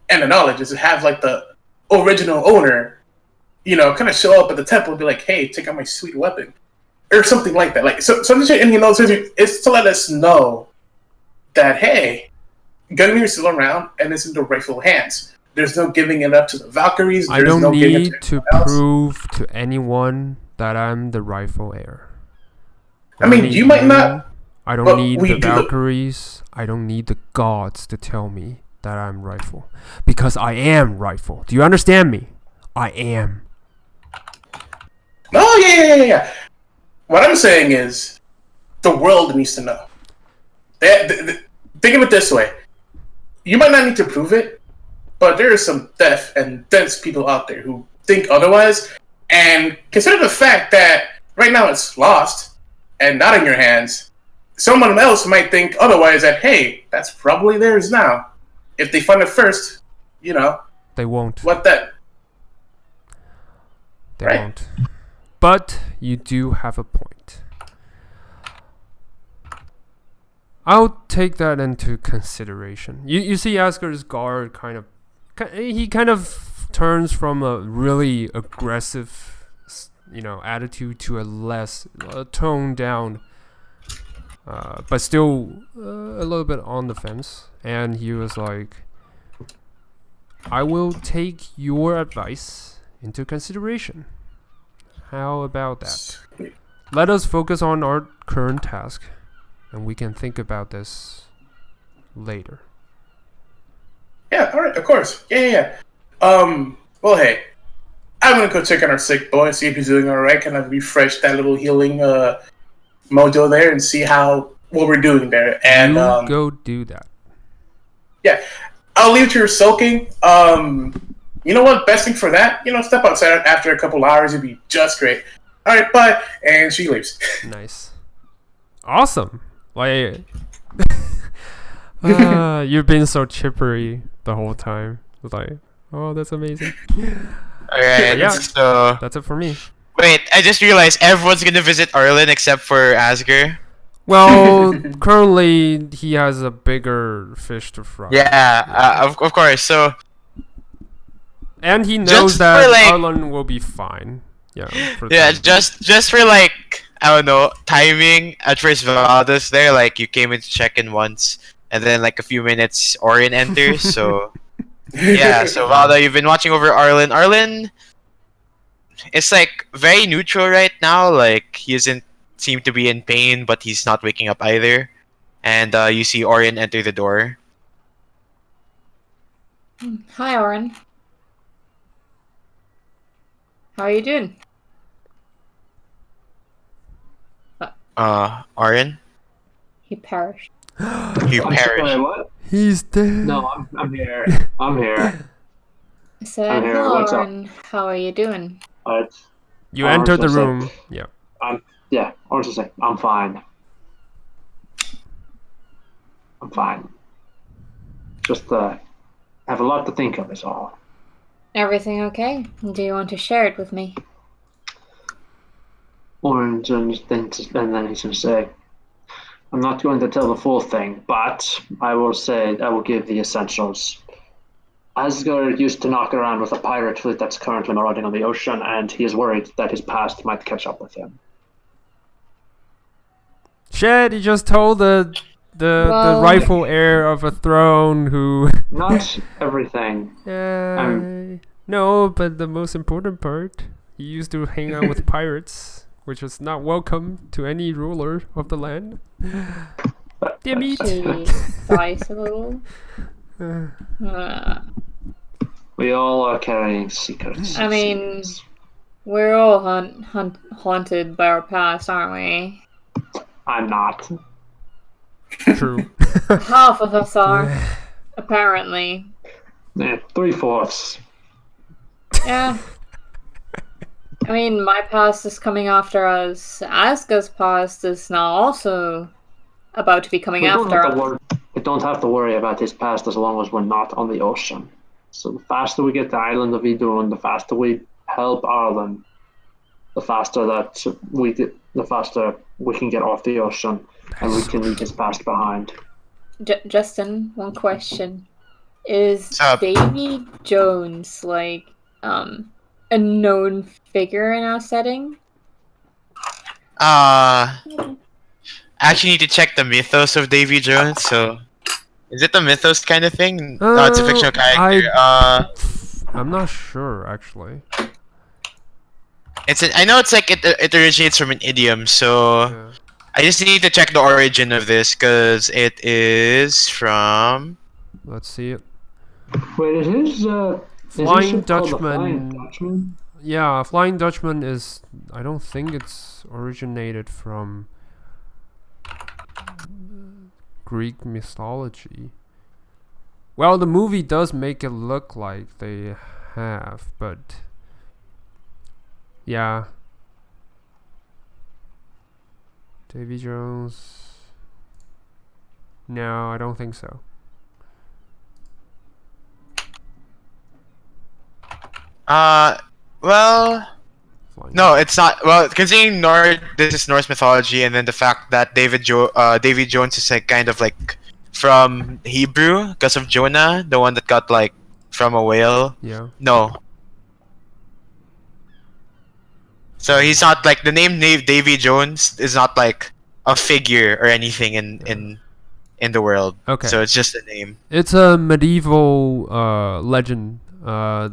and the knowledge is to have like the original owner, kind of show up at the temple and be like, hey, take out my sweet weapon. Or something like that. Like, so something, and it's to let us know that, hey, Gungnir is still around, and it's in the rightful hands. There's no giving it up to the Valkyries. I don't need to prove to anyone that I'm the rightful heir. I mean, you might not. I don't need the Valkyries. I don't need the gods to tell me that I'm rightful. Because I am rightful. Do you understand me? I am. Oh, yeah. What I'm saying is, the world needs to know. Think of it this way. You might not need to prove it, but there are some deaf and dense people out there who think otherwise, and consider the fact that right now it's lost and not in your hands. Someone else might think otherwise, that, hey, that's probably theirs now. If they find it first, they won't. What that? They won't. But you do have a point. I'll take that into consideration. You see Asger's guard kind of turns from a really aggressive, attitude to a less toned down, but still a little bit on the fence. And he was like, I will take your advice into consideration. How about that? Let us focus on our current task, and we can think about this later. Yeah, alright, of course. Yeah. Well, hey, I'm gonna go check on our sick boy, see if he's doing alright, kind of refresh that little healing mojo there and see what we're doing there. And go do that. Yeah. I'll leave you soaking. You know what? Best thing for that, step outside after a couple hours, it'd be just great. Alright, bye. And she leaves. Nice. Awesome. Like, you've been so chippery the whole time. Like, oh, that's amazing. Alright, yeah. so that's it for me. Wait, I just realized everyone's gonna visit Arlen except for Asger. Well, currently he has a bigger fish to fry. Yeah, of course. So and he just knows for, that like- Arlen will be fine. Yeah. For the yeah, time being. just for like I don't know timing. At first, Valda's there. Like you came in to check in once, and then like a few minutes, Orion enters. So yeah, so Valda, you've been watching over Arlen. Arlen, it's like very neutral right now. Like he doesn't seem to be in pain, but he's not waking up either. And you see Orion enter the door. Hi, Oren. How are you doing? Orion, He perished. you I'm sorry, perished. what? He's dead. No, I'm here. I'm here. I said, I'm here. hello, What's up? Oren. How are you doing? You entered the Orange, room. Yeah. Yeah, Orange is like, I'm fine. I'm fine. Just have a lot to think of is all. Everything okay? Do you want to share it with me? Orange and then he's going to say, I'm not going to tell the full thing, but I will give the essentials. Asgard used to knock around with a pirate fleet that's currently marauding on the ocean, and he is worried that his past might catch up with him. Shit, he just told the Well- rightful heir of a throne who. Not everything. No, but the most important part, he used to hang out with pirates, which was not welcome to any ruler of the land. Damn it. He dies a little. We all are carrying secrets. I mean, we're all haunted by our past, aren't we? I'm not. True. Half of us are, apparently. Yeah, 3/4. Yeah. I mean, my past is coming after us. Aska's past is now also about to be coming after us. We don't have to worry about his past as long as we're not on the ocean. So the faster we get to the island of Idun, the faster we help Arlen, the faster we can get off the ocean and we can leave his past behind. Justin, one question. Is What's up? Davy Jones, like, a known figure in our setting? I actually need to check the mythos of Davy Jones. So, is it the mythos kind of thing? No, it's a fictional character. I'm not sure actually. I know it's like it originates from an idiom. So, Yeah. I just need to check the origin of this because it is from. Let's see it. Wait, it is Flying ship called the Dutchman. Flying Dutchman? Yeah, Flying Dutchman is. I don't think it's originated from Greek mythology. Well, the movie does make it look like they have, but yeah. Davy Jones. No, I don't think so. Well, Flying no, it's not. Well, considering this is Norse mythology, and then the fact that Davy Jones is like kind of like from Hebrew because of Jonah, the one that got like from a whale. Yeah. No. So he's not like the name Davy Jones is not like a figure or anything in the world. Okay. So it's just a name. It's a medieval legend. Yeah.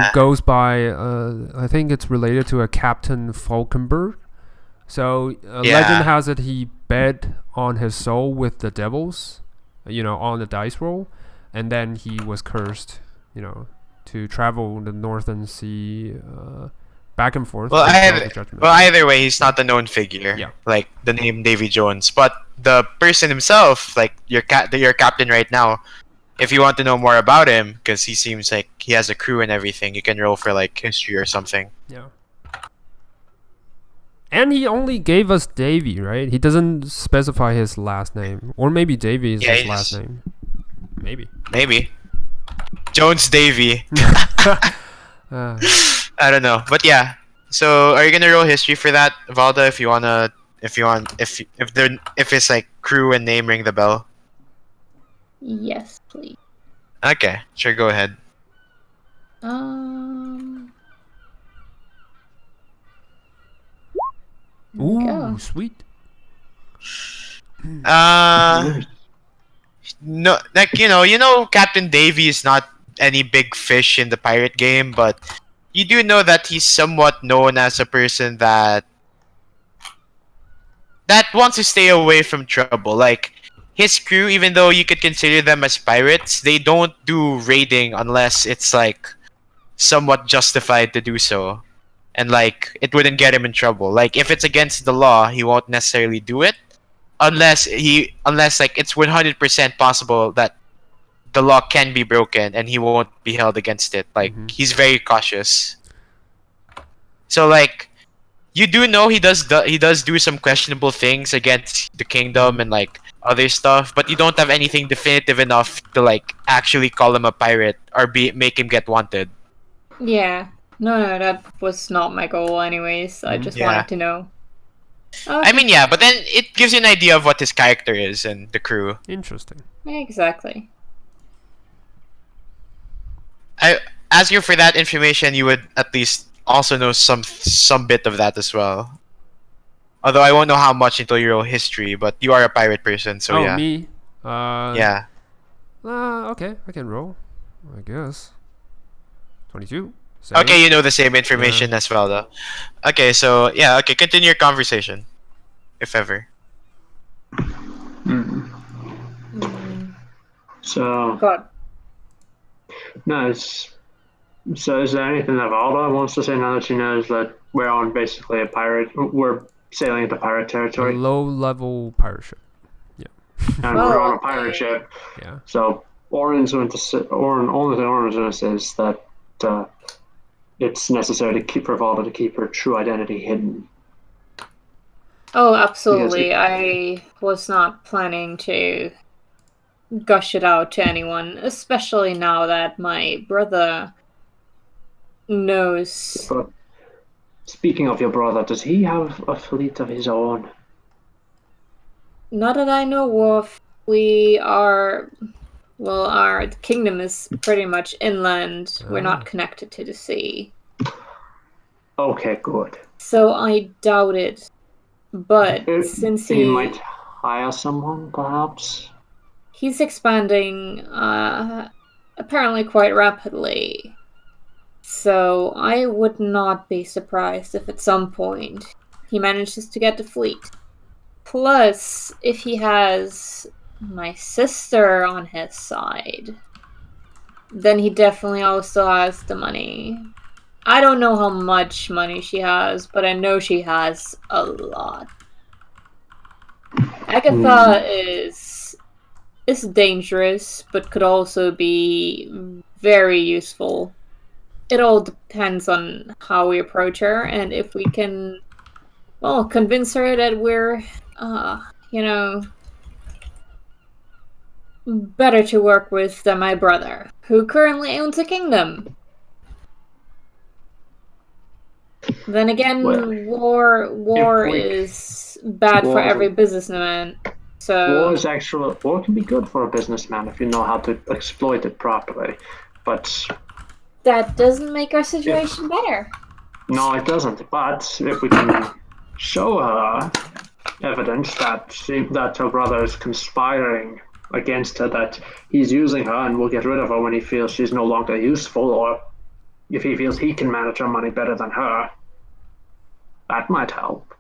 It goes by, I think it's related to a Captain Falkenberg. So, legend has it he bet on his soul with the devils, on the dice roll, and then he was cursed, to travel the Northern Sea back and forth. Well, until the judgment. either way, he's not a known figure. Yeah. Like the name Davy Jones, but the person himself, like your captain right now. If you want to know more about him, because he seems like he has a crew and everything, you can roll for like history or something. Yeah. And he only gave us Davy, right? He doesn't specify his last name. Or maybe Davy is his last name. Maybe. Jones Davy. I don't know, but yeah. So are you gonna roll history for that, Valda? If you wanna, if it's like crew and name ring the bell. Yes, please. Okay, sure. Go ahead. Ooh, Go. sweet. No, like Captain Davy is not any big fish in the pirate game, but you do know that he's somewhat known as a person that wants to stay away from trouble. Like his crew, even though you could consider them as pirates, they don't do raiding unless it's like somewhat justified to do so. And like it wouldn't get him in trouble. Like if it's against the law, he won't necessarily do it unless like it's 100% possible that the law can be broken and he won't be held against it. Like he's very cautious. So like you do know he does do some questionable things against the kingdom and like other stuff, but you don't have anything definitive enough to like actually call him a pirate or make him get wanted. Yeah. No, that was not my goal anyways. I just wanted to know. I mean, yeah, but then it gives you an idea of what his character is and the crew. Interesting. Exactly. I ask you for that information, you would at least also know some bit of that as well. Although I won't know how much until you roll history, but you are a pirate person, so yeah. Oh, me? Yeah. Okay, I can roll, I guess. 22. Same. Okay, you know the same information as well, though. Okay, so yeah, okay, continue your conversation, if ever. So. God. Nice. So is there anything that Valda wants to say now that she knows that we're on basically a pirate? We're sailing into pirate territory. A low-level pirate ship. Yeah. And we're on a pirate ship. Yeah. So only thing Oren's going to say is that it's necessary for Valda to keep her true identity hidden. Oh, absolutely. I was not planning to gush it out to anyone, especially now that my brother knows. But speaking of your brother, does he have a fleet of his own? Not that I know of. We are... Well, our kingdom is pretty much inland. We're not connected to the sea. Okay, good. So I doubt it. But since he might hire someone, perhaps? He's expanding apparently quite rapidly. So I would not be surprised if at some point he manages to get the fleet. Plus, if he has my sister on his side, then he definitely also has the money. I don't know how much money she has, but I know she has a lot. Agatha is dangerous, but could also be very useful. It all depends on how we approach her, and if we can, well, convince her that we're, better to work with than my brother, who currently owns a kingdom. Then again, war is bad for every businessman. So war can be good for a businessman if you know how to exploit it properly. But that doesn't make our situation better. No, it doesn't. But if we can show her evidence that her brother is conspiring against her, that he's using her and will get rid of her when he feels she's no longer useful, or if he feels he can manage her money better than her, that might help.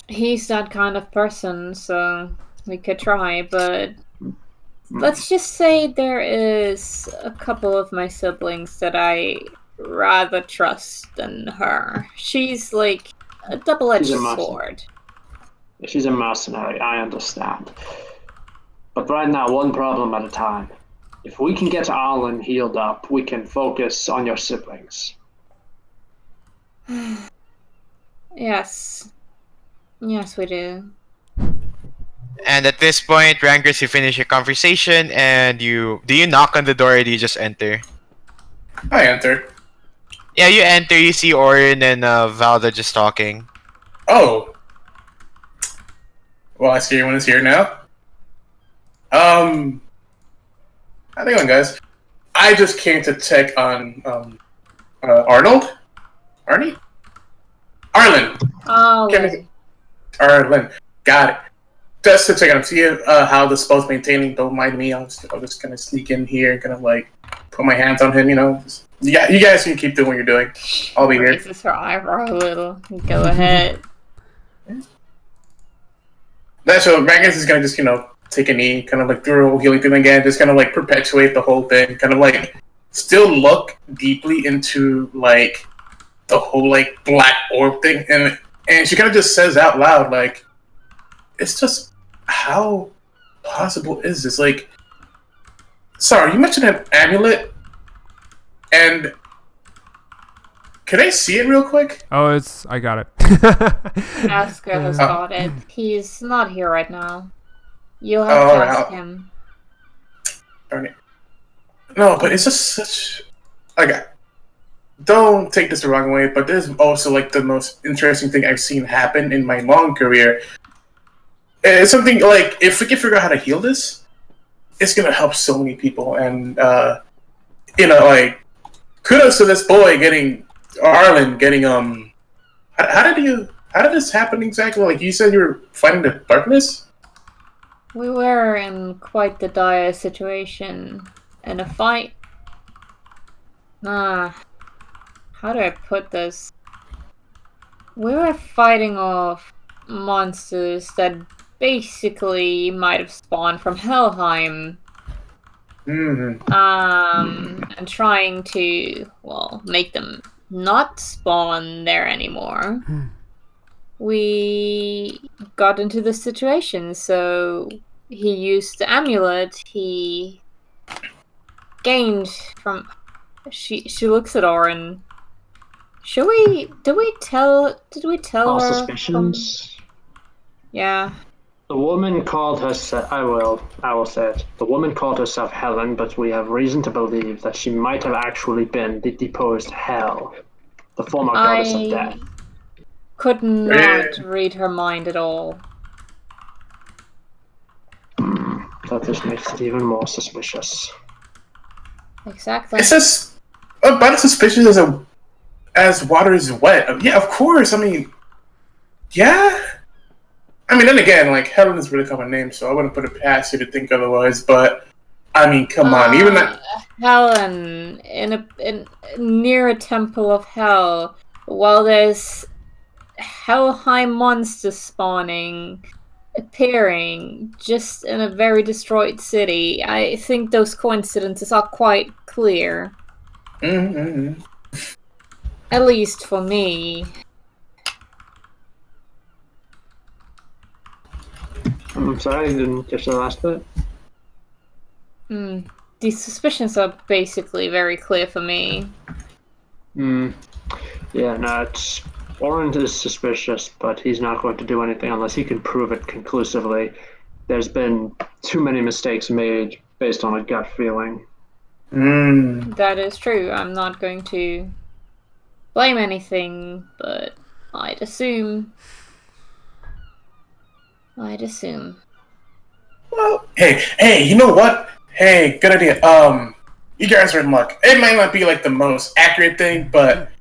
He's that kind of person, so we could try, but let's just say there is a couple of my siblings that I rather trust than her. She's like a double-edged sword. She's a mercenary, I understand. But right now, one problem at a time. If we can get Arlen healed up, we can focus on your siblings. Yes. Yes, we do. And at this point, Rangress, you finish your conversation, and do you knock on the door or do you just enter? I enter. Yeah, you enter, you see Orin and Valda just talking. Oh. Well, I see everyone is here now. How's it going, guys? I just came to check on Arnold? Arnie? Arlen! Arlen. Got it. Just to check on, see how the spell's maintaining. Don't mind me. I'll just kind of sneak in here and kind of like put my hands on him, you know. Yeah, you guys can keep doing what you're doing. I'll be here. Raises her eyebrow a little. Go ahead. So Magnus is gonna just, take a knee, kind of like do a whole healing thing again, just kind of like perpetuate the whole thing, kind of like still look deeply into like the whole like black orb thing, and she kind of just says out loud like, it's just, how possible is this? Like, sorry, you mentioned an amulet, and can I see it real quick? Oh, I got it. Asker has got it. He's not here right now. You'll have to ask him. Darn it. No, but it's just such... Okay. Don't take this the wrong way, but this is also like the most interesting thing I've seen happen in my long career. It's something like, if we can figure out how to heal this, it's gonna help so many people. And, like, kudos to this boy Arlen getting, how did this happen exactly? Like, you said you were fighting the darkness? We were in quite the dire situation. In a fight. How do I put this? We were fighting off monsters that basically might have spawned from Helheim. Mm-hmm. And trying to, make them not spawn there anymore. We got into this situation, so he used the amulet he gained from... She looks at Orin. Did we tell All her? suspicions? Yeah. The woman called herself... I will say it. The woman called herself Helen, but we have reason to believe that she might have actually been the deposed Hel, the former goddess of death. Could not read her mind at all. That just makes it even more suspicious. Exactly. It's just about as suspicious as water is wet. Yeah, of course. I mean, yeah. I mean, then again, like, Helen is a really common name, so I wouldn't put it past you to think otherwise. But I mean, come on, even that. Helen near a temple of hell, while there's Helheim monsters spawning, appearing just in a very destroyed city. I think those coincidences are quite clear. Mm-hmm. At least for me. I'm sorry, I didn't catch the last bit. These suspicions are basically very clear for me. Yeah, no, Orange is suspicious, but he's not going to do anything unless he can prove it conclusively. There's been too many mistakes made based on a gut feeling. That is true. I'm not going to blame anything, but I'd assume. Well, hey, you know what? Hey, good idea. You guys are in luck. It might not be like the most accurate thing, but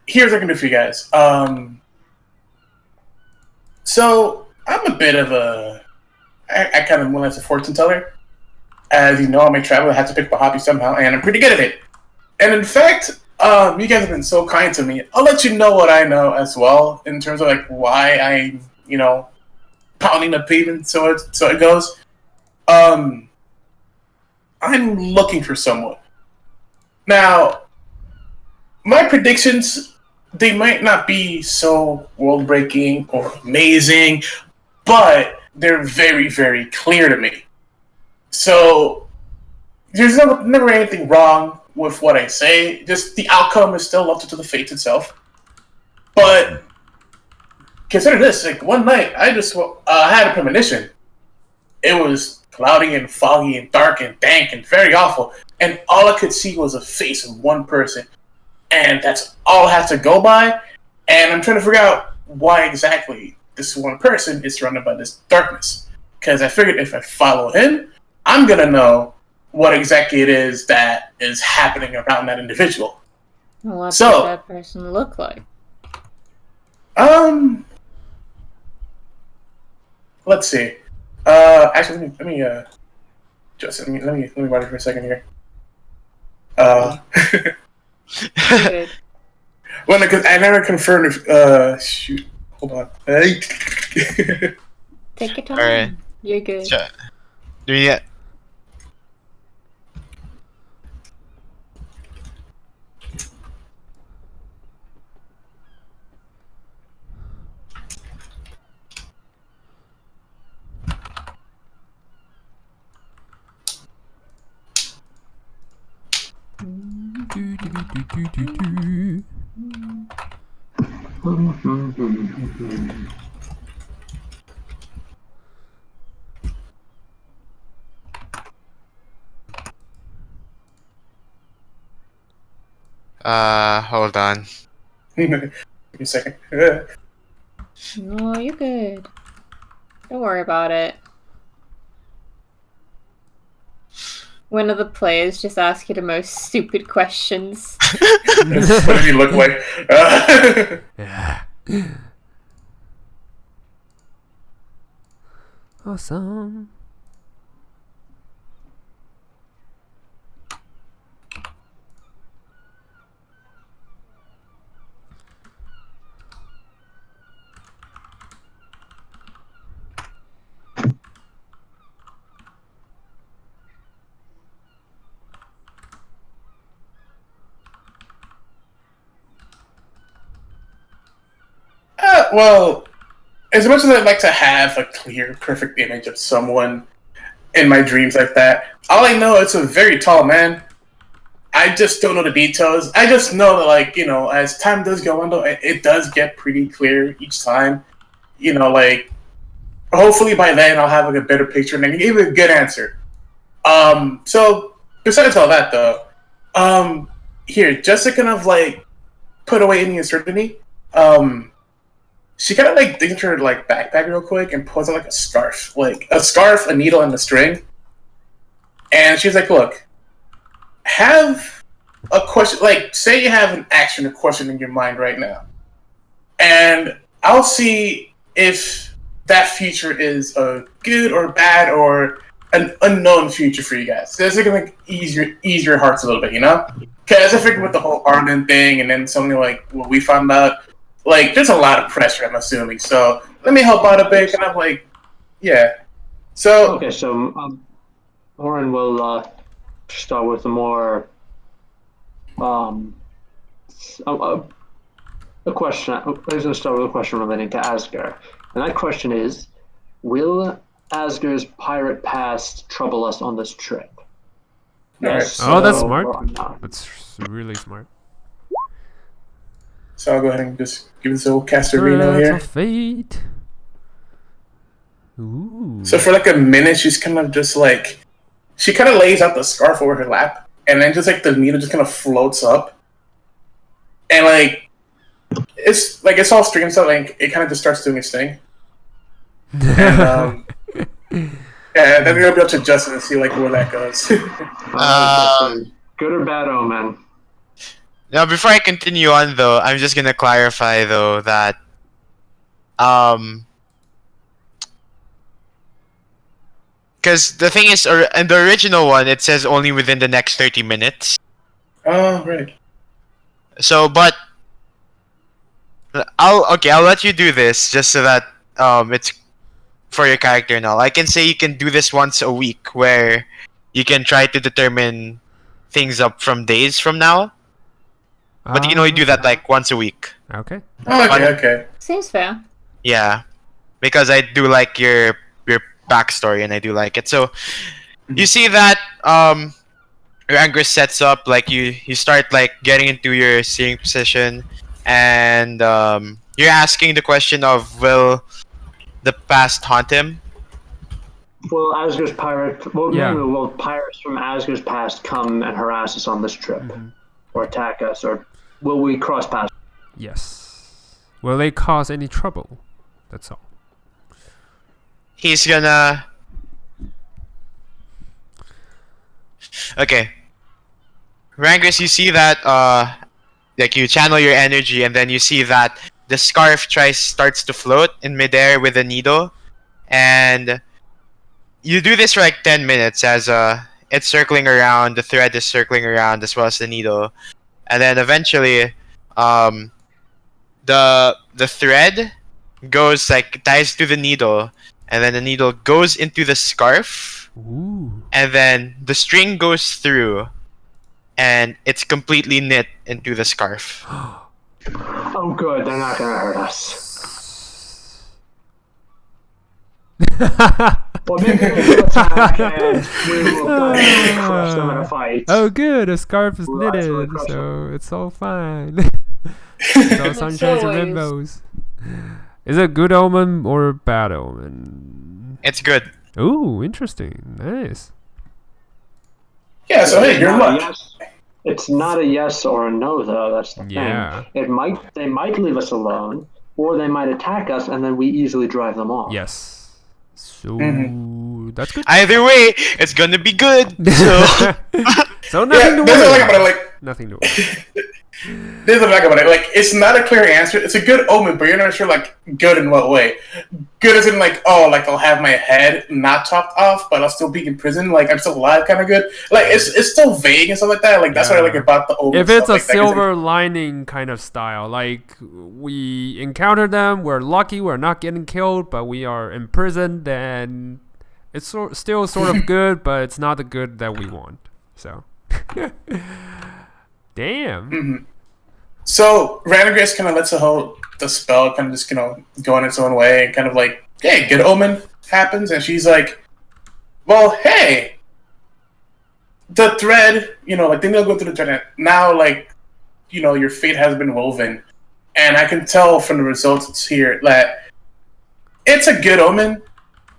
here's what I can do for you guys. So I'm a bit of I kind of more like a fortune teller. As you know, I'm a traveler. I have to pick my hobby somehow, and I'm pretty good at it. And in fact, you guys have been so kind to me. I'll let you know what I know as well in terms of like why I'm, pounding the pavement. So it goes. I'm looking for someone. Now, my predictions, they might not be so world-breaking or amazing, but they're very, very clear to me. So, there's never anything wrong with what I say. Just the outcome is still up to the fate itself. But consider this: like one night, I just had a premonition. It was cloudy and foggy and dark and dank and very awful, and all I could see was a face of one person. and that's all I have to go by. And I'm trying to figure out why exactly this one person is surrounded by this darkness. Because I figured if I follow him, I'm gonna know what exactly it is that is happening around that individual. What does that person look like? Let's see. Actually, let me just let me write it for a second here. Well, because I never confirmed if, shoot, hold on. Take your time. Right. You're good. Sure. Do you get? Hold on. Give me a second. No, you're good. Don't worry about it. One of the players just ask you the most stupid questions. What does he look like? Yeah. Awesome. Well, as much as I'd like to have a clear, perfect image of someone in my dreams like that, all I know is a very tall man. I just don't know the details. I just know that, like, you know, as time does go on, though, it does get pretty clear each time. You know, like, hopefully by then I'll have like a better picture and I can give you a good answer. So besides all that, though, here, just to kind of like put away any uncertainty, she kind of like digs into her like backpack real quick and pulls out like a scarf, a needle, and a string. And she's like, "Look, have a question. Like, say you have an action or question in your mind right now, and I'll see if that future is a good or bad or an unknown future for you guys. So it's gonna like ease your hearts a little bit, you know? Because I figured with the whole Arlen thing and then something like what we found out, like there's a lot of pressure, I'm assuming. So let me help out a bit, and I'm like, yeah. So okay, so Oren will start with a more a question. I was going to start with a question relating to Asger, and that question is: will Asger's pirate past trouble us on this trip? Yes. Oh, that's smart. That's really smart. So I'll go ahead and just give this little Castorino here. Fate. Ooh. So for like a minute, she's kind of just like, she kind of lays out the scarf over her lap, and then just like the needle just kind of floats up, and like it's all streamed, so like it kind of just starts doing its thing. And yeah, then we're gonna be able to adjust it and see like where that goes. Good or bad omen? Now, before I continue on, though, I'm just gonna clarify, though, that because the thing is, in the original one, it says only within the next 30 minutes. Oh, right. So, but I'll let you do this just so that it's for your character and all. I can say you can do this once a week, where you can try to determine things up from days from now. But you can only do that like once a week. Okay. Oh, okay. Seems fair. Yeah, because I do like your backstory and I do like it. So you see that your anger sets up, like you start like getting into your seeing position, and you're asking the question of, will the past haunt him? Will Asger's pirates from Asger's past come and harass us on this trip, or attack us, or will we cross paths? Yes. Will they cause any trouble? That's all. He's gonna. Okay. Rangus, you see that like you channel your energy, and then you see that the scarf starts to float in midair with a needle, and you do this for like 10 minutes as it's circling around, the thread is circling around as well as the needle, and then eventually the thread goes like ties to the needle, and then the needle goes into the scarf. Ooh. And then the string goes through, and it's completely knit into the scarf. Oh, good. They're not gonna hurt us. Well, maybe we'll attack and we will crush them in a fight. Oh, good. A scarf is We'll actually knitted, crush so it's all fine. It's all sunshines and rainbows. Is it good omen or bad omen? It's good. Ooh, interesting. Nice. Yeah, so hey, you're luck. Yes. It's not a yes or a no, though. That's the Yeah. thing. They might leave us alone, or they might attack us, and then we easily drive them off. Yes. So that's good. Either way, it's gonna be good. So, So nothing to There's a worry thing about about. it, like, Nothing to worry. there's a thing about it. Like, it's not a clear answer. It's a good omen, but you're not sure, like, good in what way. Good as in, like, oh, like, I'll have my head not chopped off, but I'll still be in prison. Like, I'm still alive, kind of good. Like, it's still vague and stuff like that. Like, that's what I like about the omen. If it's a like silver lining kind of style, like we encountered them, we're lucky, we're not getting killed, but we are in prison, then it's still sort of good, but it's not the good that we want. So, damn. Mm-hmm. So Ranagris kind of lets the spell kind of just go on its own way, and kind of like, hey, good omen happens, and she's like, well, hey, the thread, like then they'll go through the thread. And now, like, your fate has been woven, and I can tell from the results here that it's a good omen.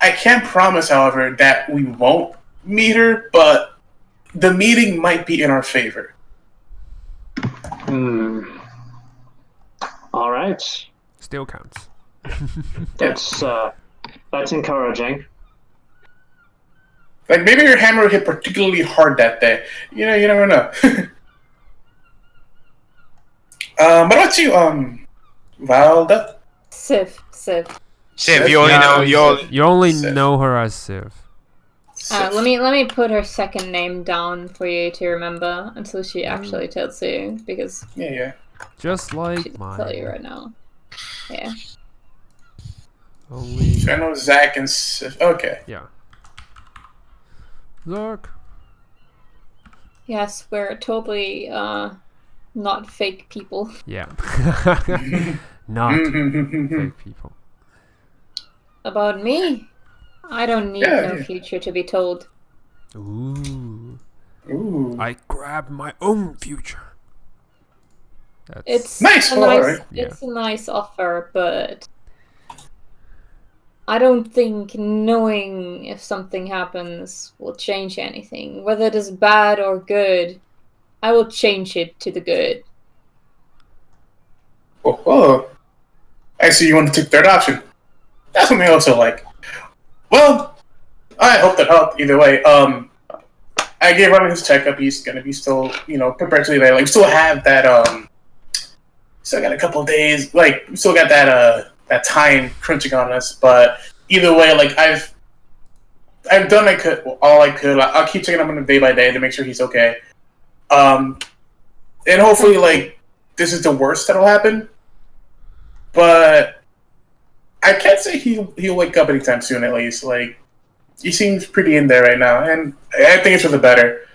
I can't promise, however, that we won't meet her, but the meeting might be in our favor. All right. Still counts. That's encouraging. Like, maybe your hammer hit particularly hard that day. You never know. What about you, Valda? Civ. Civ, you only know You only Civ. know her as Civ. Let me put her second name down for you to remember until she actually tells you, because Yeah. Just she like can mine. tell you right now. Yeah. Only. I know Zach and Sif. Okay. Yeah. Look. Yes, we're totally not fake people. Yeah. Not fake people. About me, I don't need no future to be told. Ooh. Ooh. I grabbed my own future. That's It's Nice, a well, nice, alright. it's a nice offer, but I don't think knowing if something happens will change anything. Whether it is bad or good, I will change it to the good. Oh. I see you want to take third option. That's something I also like. Well, I hope that helped either way. I gave Arlen his checkup. He's gonna be still, perpetually there. Like, we still have that, still got a couple of days. Like, we still got that time crunching on us. But either way, like, I've done all I could. I'll keep checking up on him day by day to make sure he's okay. And hopefully, like, this is the worst that'll happen. But I can't say he'll wake up anytime soon. At least, like, he seems pretty in there right now, and I think it's for the better.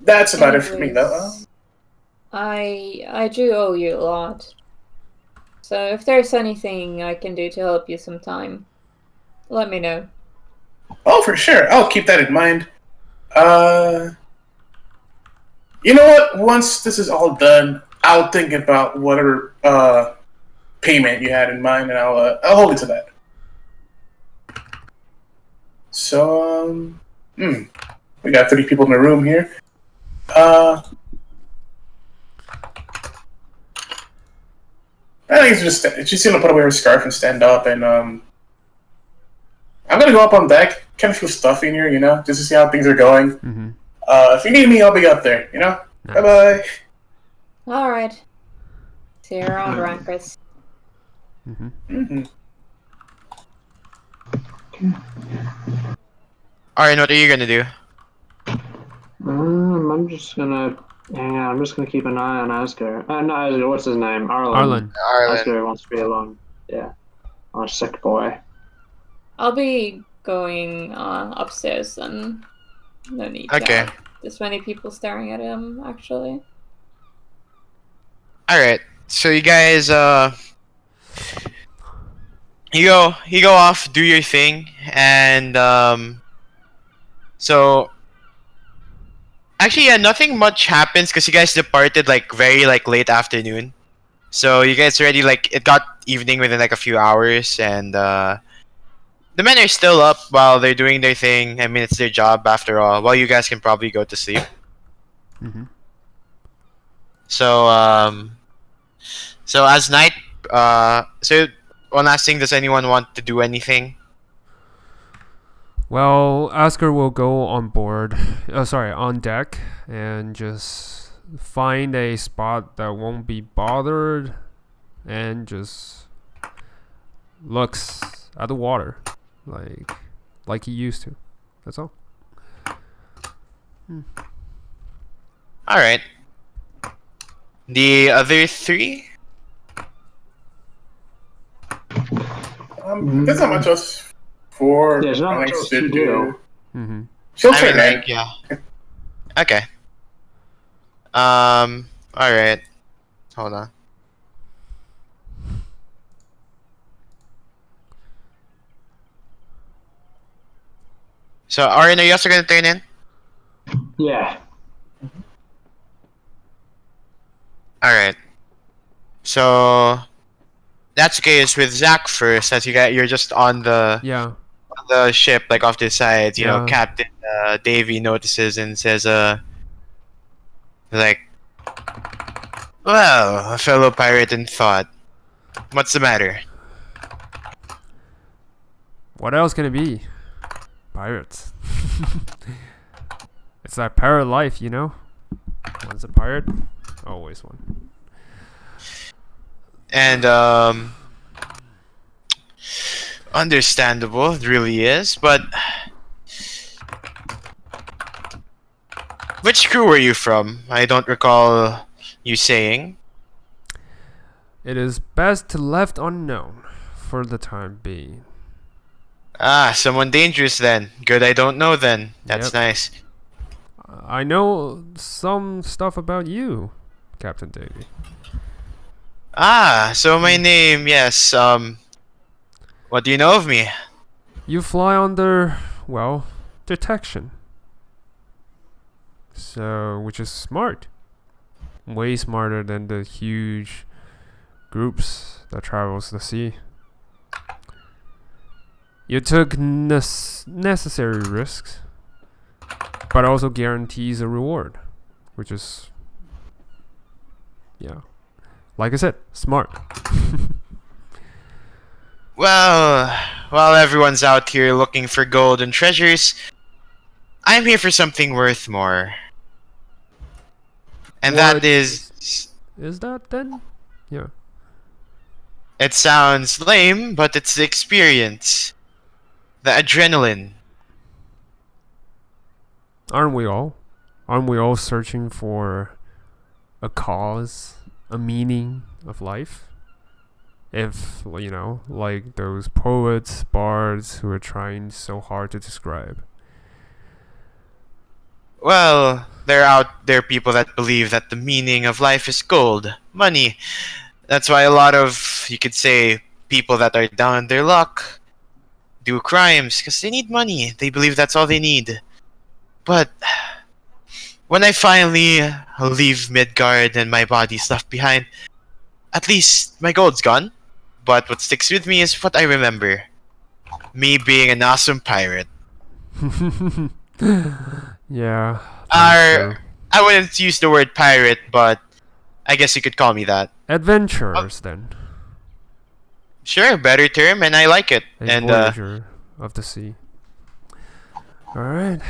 That's about it for me, though. I do owe you a lot. So if there's anything I can do to help you sometime, let me know. Oh, for sure. I'll keep that in mind. You know what? Once this is all done, I'll think about whatever payment you had in mind, and I'll hold it to that. So, we got 30 people in the room here. I think she's gonna put away her scarf and stand up, and I'm gonna go up on deck. Kind of feel stuffy in here, just to see how things are going. Mm-hmm. If you need me, I'll be up there. Nice. Bye bye. All right. See you around, Rankus. Mm-hmm. Mm-hmm. Arlen, what are you gonna do? I'm just gonna hang out. I'm just gonna keep an eye on Asger. No, Asger, what's his name? Arlen. Arlen. Arlen. Asger wants to be alone. Yeah. On a sick boy. I'll be going upstairs and no need to Okay. have this many people staring at him, actually. Alright. So you guys you go off, do your thing, and so actually yeah, nothing much happens because you guys departed like very like late afternoon. So you guys already like it got evening within like a few hours, and the men are still up while they're doing their thing. I mean, it's their job after all. While you guys can probably go to sleep. Mm-hmm. So so as night so one last thing, does anyone want to do anything? Well, Oscar will go on on deck, and just find a spot that won't be bothered, and just looks at the water, like he used to. That's all. All right. The other three? There's not much else for There's not much Alex else to to do. do. Mm-hmm. She'll I turn mean, in. like, yeah. Okay. All right. Hold on. So, Arlen, are you also gonna turn in? Yeah. All right. So that's the case with Zach first, as you're just on the Yeah. ship, like off to the side. You know, Yeah. Captain Davy notices and says, like, well, a fellow pirate in thought. What's the matter? What else can it be? Pirates. It's that pirate life, Once a pirate, always one. And understandable, it really is. But which crew were you from? I don't recall you saying. It is best left unknown for the time being. Ah, someone dangerous then. Good, I don't know then. That's Yep. nice. I know some stuff about you, Captain Davy. Ah, so my name, yes. What do you know of me? You fly under, detection. So, which is smart. Way smarter than the huge groups that travels the sea. You took necessary risks, but also guarantees a reward, which is, like I said, smart. Well, while everyone's out here looking for gold and treasures, I'm here for something worth more. And What that is... Is that then? Yeah. It sounds lame, but it's the experience. The adrenaline. Aren't we all? Aren't we all searching for a cause, a meaning of life? If, like those poets, bards who are trying so hard to describe. Well, there are people that believe that the meaning of life is gold, money. That's why a lot of, you could say, people that are down on their luck do crimes because they need money. They believe that's all they need. But when I finally leave Midgard and my body's left behind, at least my gold's gone. But what sticks with me is what I remember. Me being an awesome pirate. Yeah. I wouldn't use the word pirate, but I guess you could call me that. Adventurers, then. Sure, better term, and I like it. A And voyager of the sea. All right.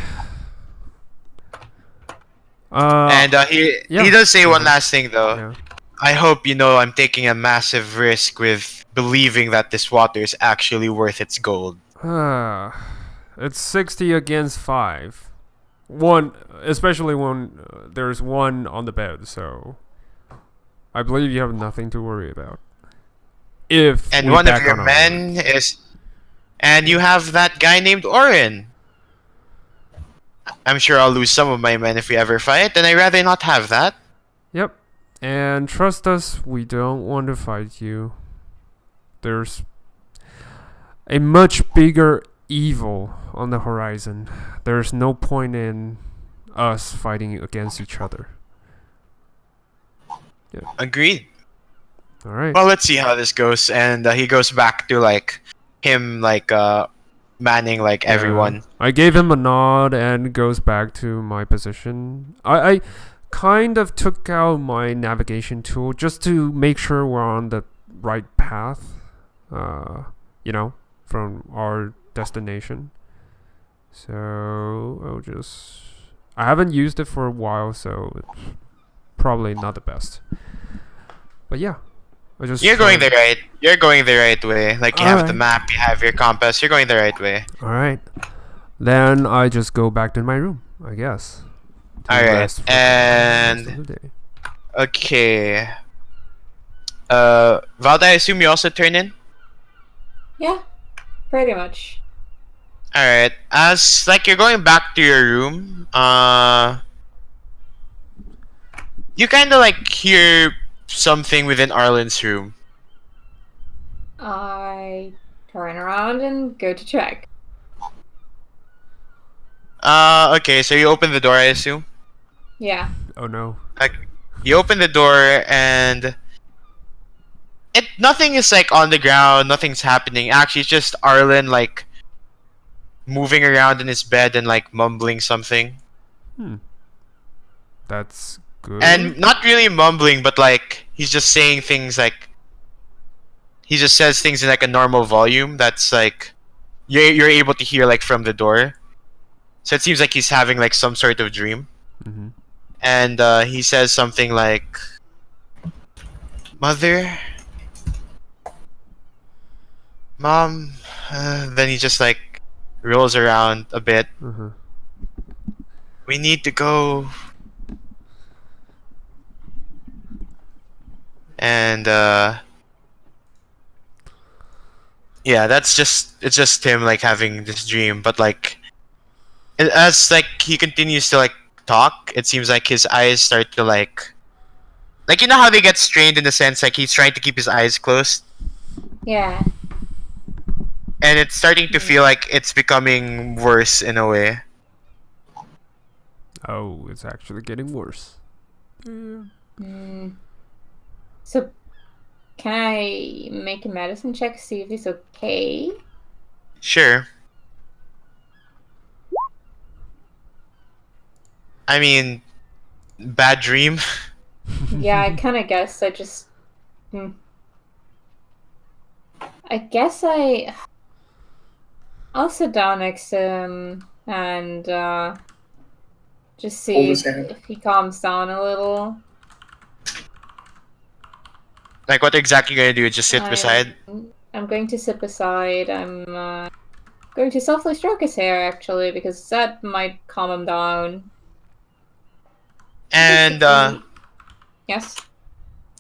he does say one Mhm. last thing though. Yeah. I hope you know I'm taking a massive risk with believing that this water is actually worth its gold. It's 60 against 5. One, especially when there's one on the bed, so I believe you have nothing to worry about. If And we one of back your on our men word. is, and you have that guy named Orin. I'm sure I'll lose some of my men if we ever fight, and I'd rather not have that. Yep. And trust us, we don't want to fight you. There's a much bigger evil on the horizon. There's no point in us fighting against each other. Agreed. All right. Well, let's see how this goes. And he goes back to him manning everyone. I gave him a nod and goes back to my position. I kind of took out my navigation tool just to make sure we're on the right path. From our destination. So I haven't used it for a while, so it's probably not the best. But yeah, You're going the right. You're going the right way. Like you have the Alright. map, you have your compass. You're going the right way. All right. Then I just go back to my room, I guess. to All right, rest for the rest of the day. okay. Valda, I assume you also turn in. Yeah, pretty much. All right. As you're going back to your room, you kind of hear something within Arlen's room. I turn around and go to check. Okay. So you open the door, I assume. Yeah. Oh no. You open the door and nothing is on the ground. Nothing's happening. Actually, it's just Arlen moving around in his bed and mumbling something. That's good. And not really mumbling, but he's just saying things he just says things in a normal volume that's you're able to hear from the door. So it seems like he's having some sort of dream. Mm-hmm. And he says something like, "Mother, Mom." Then he just rolls around a bit. Uh-huh. We need to go. And yeah, it's just him having this dream, but as he continues to talk, it seems like his eyes start to you know how they get strained in the sense he's trying to keep his eyes closed, Yeah. and it's starting to feel like it's becoming worse in a way. Oh, it's actually getting worse. So, can I make a medicine check to see if he's okay? Sure. I mean, bad dream. Yeah, I kind of guess. I guess I'll sit down next to him and just see Hold his hand. if he calms down a little. What exactly you gonna do? Just sit beside? I'm going to sit beside. I'm going to softly stroke his hair, actually, because that might calm him down. And Yes.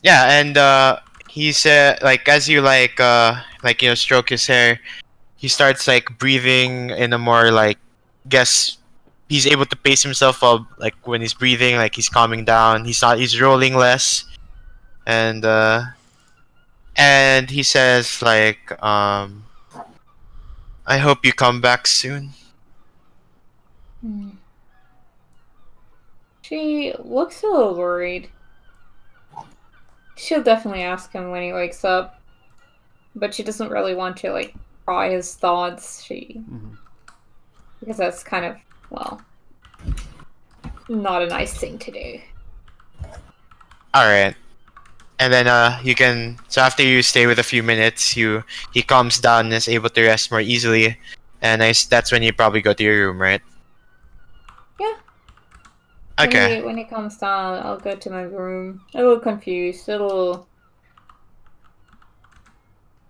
yeah, and he said as you stroke his hair, he starts breathing in a more guess he's able to pace himself while when he's breathing, he's calming down. He's rolling less, and he says I hope you come back soon. She looks a little worried. She'll definitely ask him when he wakes up, but she doesn't really want to pry his thoughts. Because that's kind of, well, not a nice thing to do. All right. and then you can. So after you stay with a few minutes, he calms down and is able to rest more easily, and that's when you probably go to your room, right? Yeah. Okay. When he comes down, I'll go to my room. A little confused, a little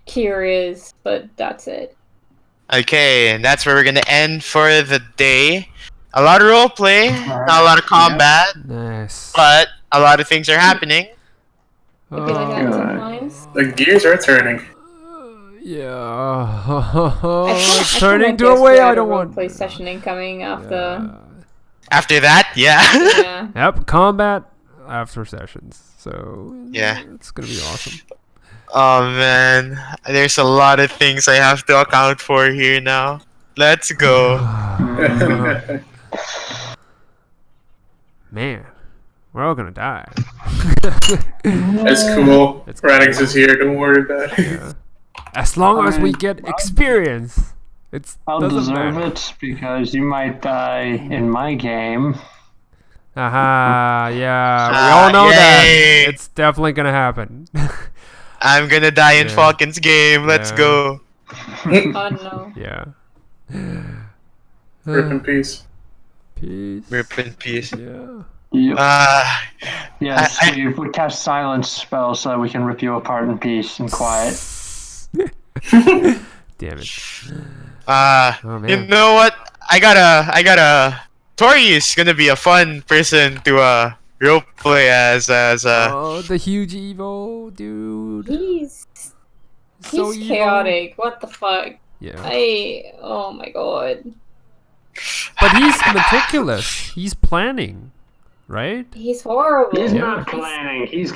curious, but that's it. Okay, and that's where we're gonna end for the day. A lot of roleplay, not a lot of combat, Nice. but a lot of things are happening. I feel like that sometimes. The gears are turning. Yeah. It's I turning kinda to a guess way we I had a don't want. roleplay session incoming after. After that, yeah. Yeah. Yep, combat after sessions. So Yeah. it's gonna be awesome. Oh man, there's a lot of things I have to account for here now. Let's go. Man, we're all gonna die. That's cool. It's Radix cool. is here. Don't worry about it. Yeah. As long as we get experience, I'll doesn't deserve matter. it because you might die in my game. Aha, yeah, we all know that. Yay. It's definitely gonna happen. I'm gonna die in Yeah. Falcon's game. Let's Yeah. go. Oh no. Yeah. Rip in peace. Peace. Rip in peace. Yeah. Yes, I- we cast silence spells so that we can rip you apart in peace and quiet. Damn it. Oh, man. You know what? I gotta. Tori is gonna be a fun person to roleplay as. Oh, the huge evil dude. He's So evil. chaotic. What the fuck? Yeah. Oh my god. But he's meticulous. He's planning, right? He's horrible. He's Yeah. not planning. He's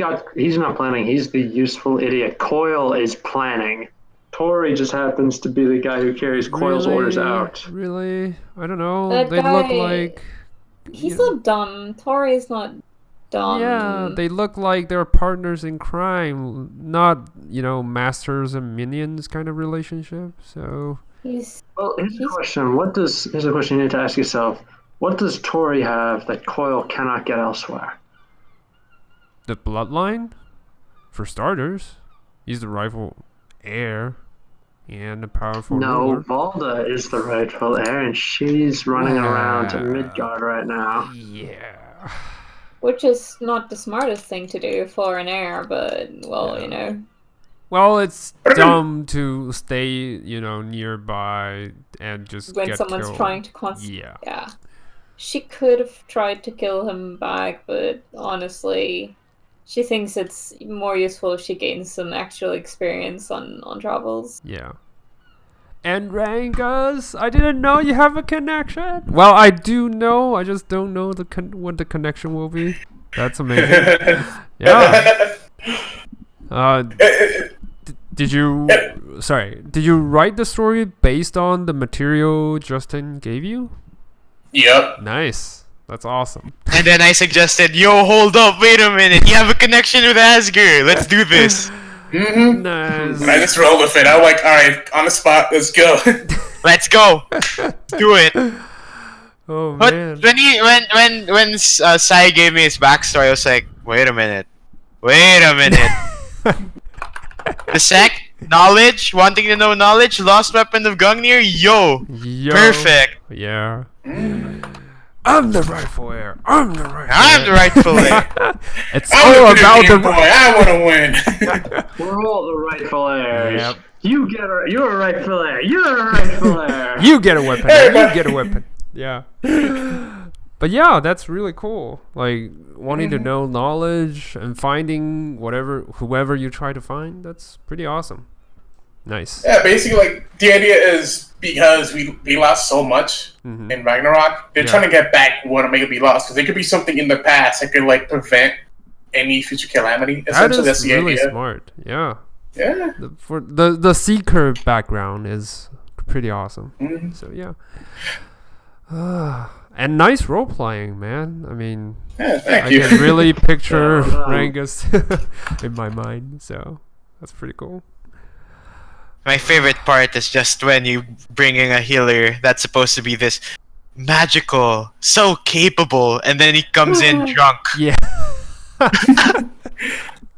not planning. He's the useful idiot. Koil is planning. Tori just happens to be the guy who carries Koil's orders out. Really? I don't know. That They look guy- like. He's Yeah. not dumb. Tori's not dumb. Yeah, they look like they're partners in crime, not, masters and minions kind of relationship. So, He's Well, here's a question. Here's a question you need to ask yourself. What does Tori have that Koil cannot get elsewhere? the bloodline, for starters, he's the rightful heir and a powerful No, ruler. Valda is the rightful heir, and she's running around to Midgard right now. Yeah. which is not the smartest thing to do for an heir, but well, Well, it's dumb to stay, nearby and just when get someone's killed. trying to yeah. She could have tried to kill him back, but honestly, she thinks it's more useful if she gains some actual experience on travels. Yeah. And Rangas, I didn't know you have a connection. Well, I do know. I just don't know what the connection will be. That's amazing. Yeah. Did you write the story based on the material Justin gave you? Yep. Nice. That's awesome. And then I suggested, yo, hold up, wait a minute. You have a connection with Asger. Let's do this. Mm-hmm. Nice. I just rolled with it. I'm like, all right, on the spot, let's go. Let's go. Do it. Oh But man. when Sai gave me his backstory, I was like, wait a minute. The sec, knowledge, wanting to know knowledge, lost weapon of Gungnir, yo, perfect. Yeah. I'm the rightful heir. I'm the rightful heir. It's I'm all the about video the game boy. I want to win. We're all the rightful heirs. Yep. You're a rightful heir. You're a rightful heir. You get a weapon. Everybody- You get a weapon. Yeah. But yeah, that's really cool. Like wanting to know knowledge and finding whoever you try to find. That's pretty awesome. Nice. Yeah, basically, like, the idea is because we lost so much Mhm. in Ragnarok, they're Yeah. trying to get back what make it be lost. Because there could be something in the past that could, like, prevent any future calamity. That Essentially, that's is the really idea. smart. Yeah. Yeah. For the seeker background is pretty awesome. Mhm. So yeah. And nice role playing, man. I mean, Yeah, thank I you. can really picture Yeah, Rangus in my mind. So that's pretty cool. My favorite part is just when you bring in a healer that's supposed to be this magical, so capable, and then he comes in drunk. Yeah.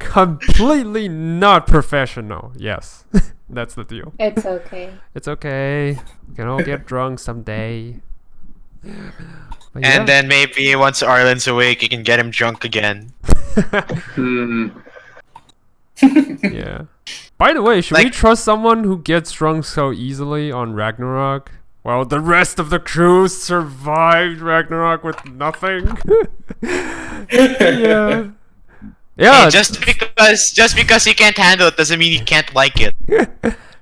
completely not professional. Yes, that's the deal. It's okay. It's okay. We can all get drunk someday. But And then maybe once Arlen's awake, you can get him drunk again. Yeah. By the way, should we Like- trust someone who gets drunk so easily on Ragnarok? Well, the rest of the crew survived Ragnarok with nothing. Yeah. Yeah. Hey, just because he can't handle it doesn't mean he can't like it.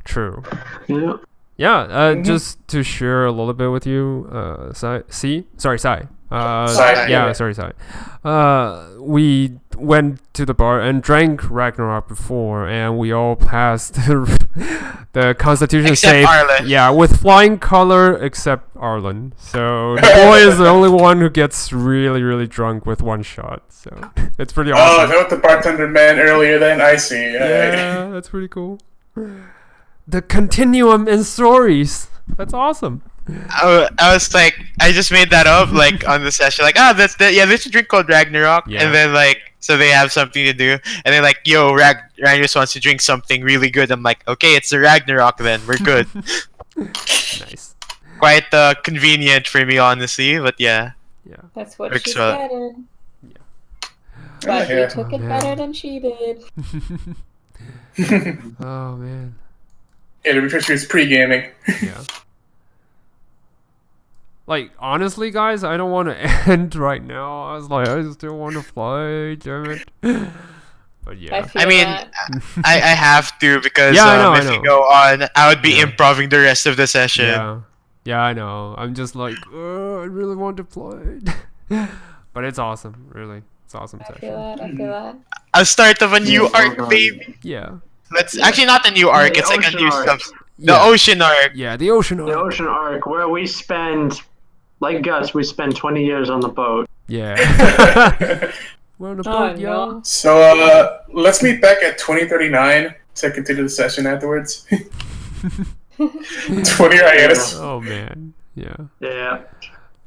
True. Yeah. Yeah, just to share a little bit with you, Sai. Sai, Yeah, yeah. sorry, Sai. We went to the bar and drank Ragnarok before, and we all passed the Constitution Except save. Arlen. Yeah, with flying color, except Arlen. So the boy is the only one who gets really, really drunk with one shot. So it's pretty Oh, awesome. is that what the bartender man earlier then? I see. Yeah, that's pretty cool. The continuum in stories. That's awesome. I was like, I just made that up like on the session, like, that's the there's a drink called Ragnarok, Yeah. and then like, so they have something to do, and they're like, yo, Ryan just wants to drink something really good. I'm like, okay, it's the Ragnarok then, we're good. Nice. Quite convenient for me, honestly, but yeah. Yeah. That's what Works she well. said. Yeah. But Yeah. we took it man. better than she did. Oh man. Yeah, to be fair, she was pre-gaming. Yeah. Like, honestly, guys, I don't want to end right now. I was like, I still want to play, damn it. But I yeah. feel I mean, that. I have to because Yeah, I know, if I you know. go on, I would be Yeah. improving the rest of the session. Yeah. Yeah, I know. I'm just like, I really want to play. But it's awesome, really. It's awesome I feel session. that. I feel that. A start of a new arc, baby. Yeah. Let's actually not a new arc. The It's like a ocean new arc. stuff. The Yeah. ocean arc. Yeah, the ocean The arc. ocean arc, where we spend, like Gus, we spend 20 years on the boat. Yeah. We're on the Oh, boat, yo. no. So, let's meet back at 2039 to continue the session afterwards. 20 hiatus. Oh man. Yeah. Yeah.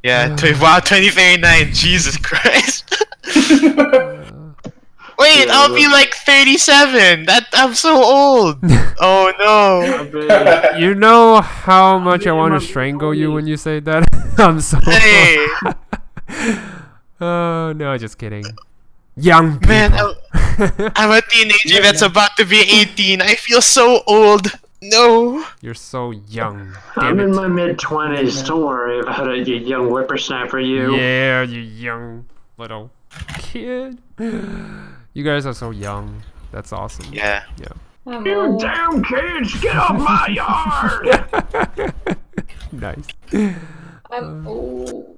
Yeah. Wow. 2039. Jesus Christ. Wait, Yeah, I'll be like 37. I'm so old. Oh no. I've been- You know how much I in want my to strangle you mid-twenties. when you say that? I'm so. Hey, Oh no, just kidding. Young people. man, I'm a teenager that's about to be 18. I feel so old. No. You're so young. I'm Damn in it. my mid-20s. Don't worry about it, you young whippersnapper, you. Yeah, you young little kid. You guys are so young. That's awesome. Yeah. I'm You old. damn kids, get off my yard! Nice. I'm old.